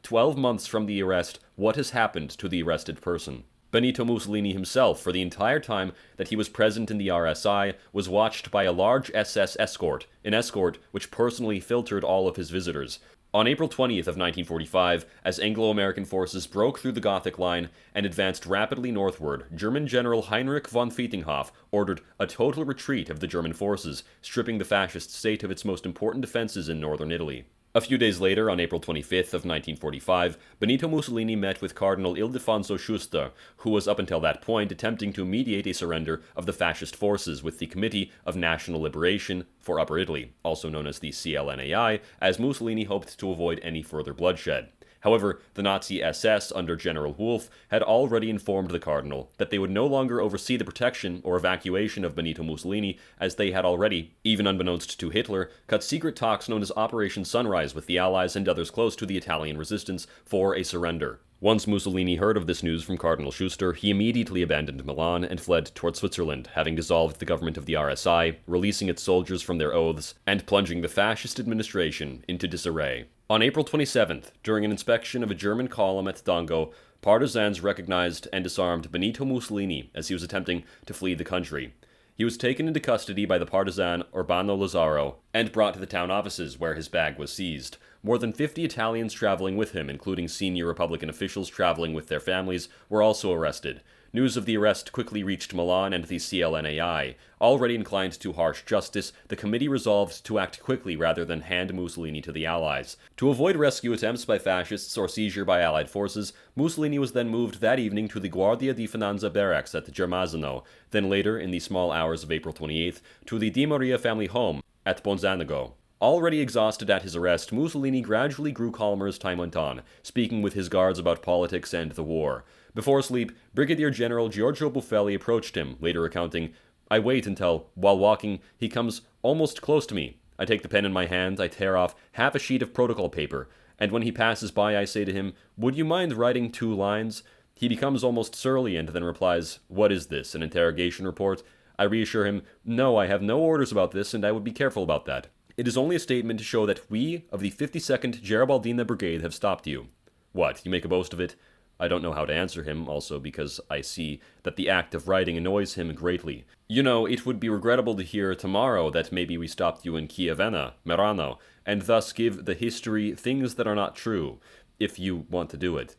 12 months from the arrest what has happened to the arrested person." Benito Mussolini himself, for the entire time that he was present in the RSI, was watched by a large SS escort, an escort which personally filtered all of his visitors. On April 20th of 1945, as Anglo-American forces broke through the Gothic Line and advanced rapidly northward, German General Heinrich von Vietinghoff ordered a total retreat of the German forces, stripping the fascist state of its most important defenses in northern Italy. A few days later, on April 25th of 1945, Benito Mussolini met with Cardinal Ildefonso Schuster, who was up until that point attempting to mediate a surrender of the fascist forces with the Committee of National Liberation for Upper Italy, also known as the CLNAI, as Mussolini hoped to avoid any further bloodshed. However, the Nazi SS under General Wolf had already informed the Cardinal that they would no longer oversee the protection or evacuation of Benito Mussolini, as they had already, even unbeknownst to Hitler, cut secret talks known as Operation Sunrise with the Allies and others close to the Italian resistance for a surrender. Once Mussolini heard of this news from Cardinal Schuster, he immediately abandoned Milan and fled toward Switzerland, having dissolved the government of the RSI, releasing its soldiers from their oaths, and plunging the fascist administration into disarray. On April 27th, during an inspection of a German column at Dongo, partisans recognized and disarmed Benito Mussolini as he was attempting to flee the country. He was taken into custody by the partisan Urbano Lazzaro and brought to the town offices, where his bag was seized. More than 50 Italians traveling with him, including senior Republican officials traveling with their families, were also arrested. News of the arrest quickly reached Milan and the CLNAI. Already inclined to harsh justice, the committee resolved to act quickly rather than hand Mussolini to the Allies. To avoid rescue attempts by fascists or seizure by Allied forces, Mussolini was then moved that evening to the Guardia di Finanza barracks at Germasino, then later, in the small hours of April 28th, to the Di Maria family home at Bonzanigo. Already exhausted at his arrest, Mussolini gradually grew calmer as time went on, speaking with his guards about politics and the war. Before sleep, Brigadier General Giorgio Buffelli approached him, later recounting, "I wait until, while walking, he comes almost close to me. I take the pen in my hand, I tear off half a sheet of protocol paper, and when he passes by I say to him, 'Would you mind writing 2 lines?' He becomes almost surly and then replies, 'What is this, an interrogation report?' I reassure him, 'No, I have no orders about this, and I would be careful about that. It is only a statement to show that we of the 52nd Garibaldina Brigade have stopped you.' What, you make a boast of it?" I don't know how to answer him, also because I see that the act of writing annoys him greatly. "You know, it would be regrettable to hear tomorrow that maybe we stopped you in Chiavenna, Merano, and thus give the history things that are not true, if you want to do it."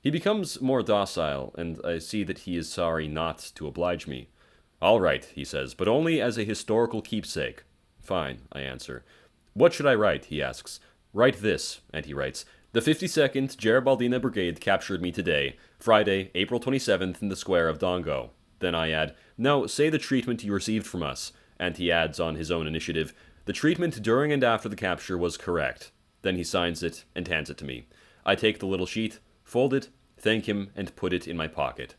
He becomes more docile, and I see that he is sorry not to oblige me. "All right," he says, "but only as a historical keepsake." "Fine," I answer. "What should I write?" he asks. "Write this," and he writes, "The 52nd Garibaldina Brigade captured me today, Friday, April 27th, in the square of Dongo." Then I add, "Now say the treatment you received from us," and he adds on his own initiative, "The treatment during and after the capture was correct." Then he signs it and hands it to me. I take the little sheet, fold it, thank him, and put it in my pocket.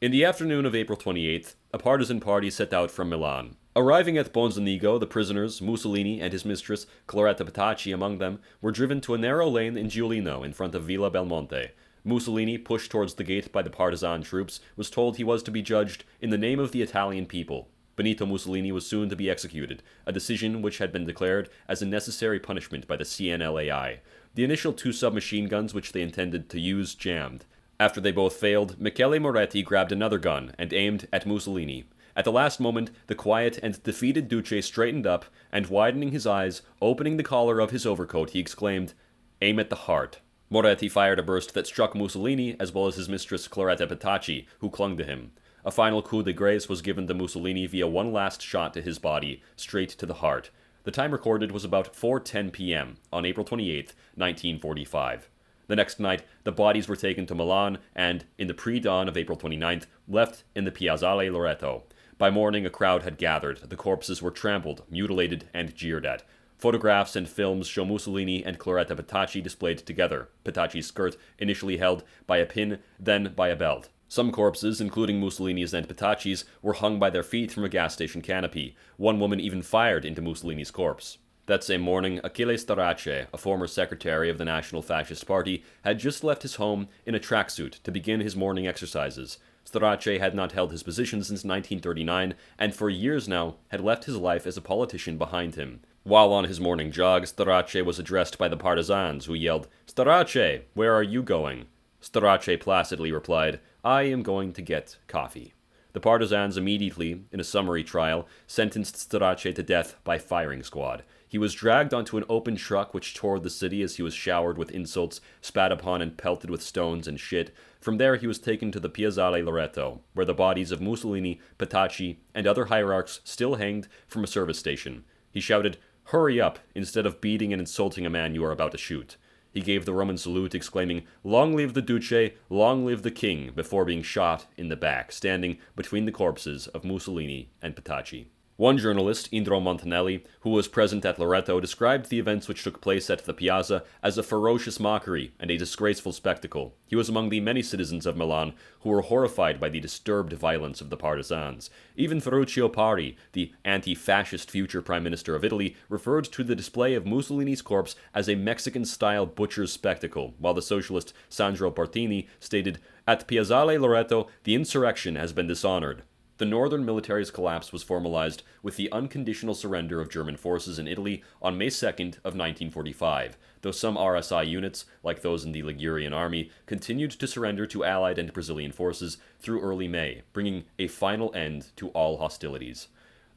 In the afternoon of April 28th, a partisan party set out from Milan. Arriving at Bonzanigo, the prisoners, Mussolini and his mistress, Cloretta Petacci among them, were driven to a narrow lane in Giulino in front of Villa Belmonte. Mussolini, pushed towards the gate by the partisan troops, was told he was to be judged in the name of the Italian people. Benito Mussolini was soon to be executed, a decision which had been declared as a necessary punishment by the CNLAI. The initial 2 submachine guns which they intended to use jammed. After they both failed, Michele Moretti grabbed another gun and aimed at Mussolini. At the last moment, the quiet and defeated Duce straightened up, and widening his eyes, opening the collar of his overcoat, he exclaimed, "Aim at the heart." Moretti fired a burst that struck Mussolini as well as his mistress Cloretta Petacci, who clung to him. A final coup de grace was given to Mussolini via one last shot to his body, straight to the heart. The time recorded was about 4:10 p.m. on April 28, 1945. The next night, the bodies were taken to Milan and, in the pre-dawn of April 29th, left in the Piazzale Loreto. By morning, a crowd had gathered. The corpses were trampled, mutilated, and jeered at. Photographs and films show Mussolini and Cloretta Petacci displayed together, Petacci's skirt initially held by a pin, then by a belt. Some corpses, including Mussolini's and Petacci's, were hung by their feet from a gas station canopy. One woman even fired into Mussolini's corpse. That same morning, Achille Starace, a former secretary of the National Fascist Party, had just left his home in a tracksuit to begin his morning exercises. Starace had not held his position since 1939, and for years now had left his life as a politician behind him. While on his morning jog, Starace was addressed by the partisans, who yelled, "Starace, where are you going?" Starace placidly replied, "I am going to get coffee." The partisans immediately, in a summary trial, sentenced Starace to death by firing squad. He was dragged onto an open truck which toured the city as he was showered with insults, spat upon and pelted with stones and shit. From there he was taken to the Piazzale Loreto, where the bodies of Mussolini, Petacci, and other hierarchs still hanged from a service station. He shouted, "Hurry up," instead of beating and insulting a man you are about to shoot. He gave the Roman salute, exclaiming, "Long live the Duce, long live the king," before being shot in the back, standing between the corpses of Mussolini and Petacci. One journalist, Indro Montanelli, who was present at Loreto, described the events which took place at the Piazza as a ferocious mockery and a disgraceful spectacle. He was among the many citizens of Milan who were horrified by the disturbed violence of the partisans. Even Ferruccio Parri, the anti-fascist future Prime Minister of Italy, referred to the display of Mussolini's corpse as a Mexican-style butcher's spectacle, while the socialist Sandro Pertini stated, "At Piazzale Loreto, the insurrection has been dishonored." The northern military's collapse was formalized with the unconditional surrender of German forces in Italy on May 2nd of 1945, though some RSI units, like those in the Ligurian army, continued to surrender to Allied and Brazilian forces through early May, bringing a final end to all hostilities.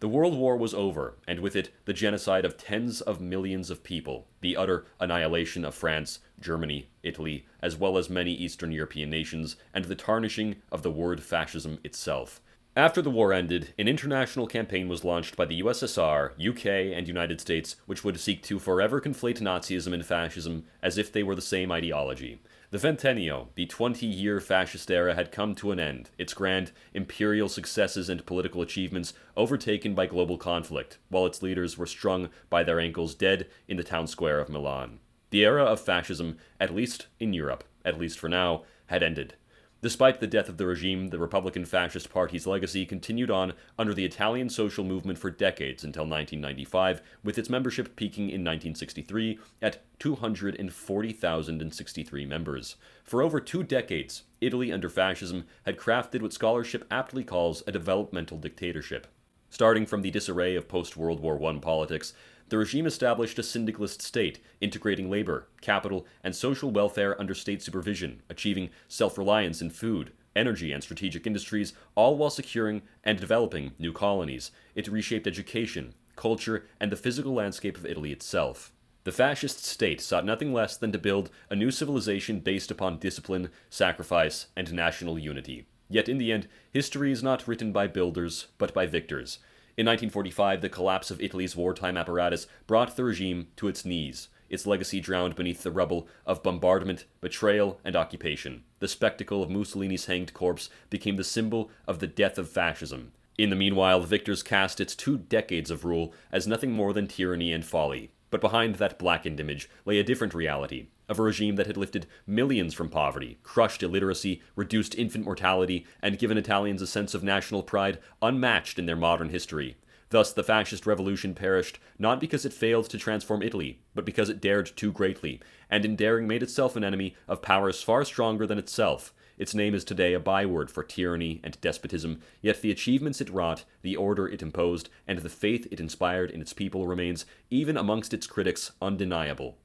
The World War was over, and with it, the genocide of tens of millions of people, the utter annihilation of France, Germany, Italy, as well as many Eastern European nations, and the tarnishing of the word fascism itself. After the war ended, an international campaign was launched by the USSR, UK, and United States, which would seek to forever conflate Nazism and fascism as if they were the same ideology. The Ventennio, the 20-year fascist era, had come to an end, its grand imperial successes and political achievements overtaken by global conflict, while its leaders were strung by their ankles dead in the town square of Milan. The era of fascism, at least in Europe, at least for now, had ended. Despite the death of the regime, the Republican Fascist Party's legacy continued on under the Italian social movement for decades until 1995, with its membership peaking in 1963 at 240,063 members. For over 2 decades, Italy under fascism had crafted what scholarship aptly calls a developmental dictatorship. Starting from the disarray of post-World War I politics, the regime established a syndicalist state, integrating labor, capital, and social welfare under state supervision, achieving self-reliance in food, energy, and strategic industries, all while securing and developing new colonies. It reshaped education, culture, and the physical landscape of Italy itself. The fascist state sought nothing less than to build a new civilization based upon discipline, sacrifice, and national unity. Yet in the end, history is not written by builders, but by victors. In 1945, the collapse of Italy's wartime apparatus brought the regime to its knees, its legacy drowned beneath the rubble of bombardment, betrayal, and occupation. The spectacle of Mussolini's hanged corpse became the symbol of the death of fascism. In the meanwhile, the victors cast its 2 decades of rule as nothing more than tyranny and folly. But behind that blackened image lay a different reality, of a regime that had lifted millions from poverty, crushed illiteracy, reduced infant mortality, and given Italians a sense of national pride unmatched in their modern history. Thus, the fascist revolution perished not because it failed to transform Italy, but because it dared too greatly, and in daring made itself an enemy of powers far stronger than itself. Its name is today a byword for tyranny and despotism, yet the achievements it wrought, the order it imposed, and the faith it inspired in its people remains, even amongst its critics, undeniable.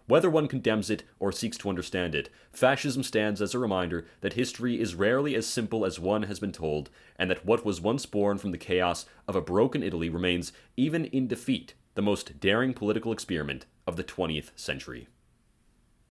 Whether one condemns it or seeks to understand it, fascism stands as a reminder that history is rarely as simple as one has been told, and that what was once born from the chaos of a broken Italy remains, even in defeat, the most daring political experiment of the 20th century.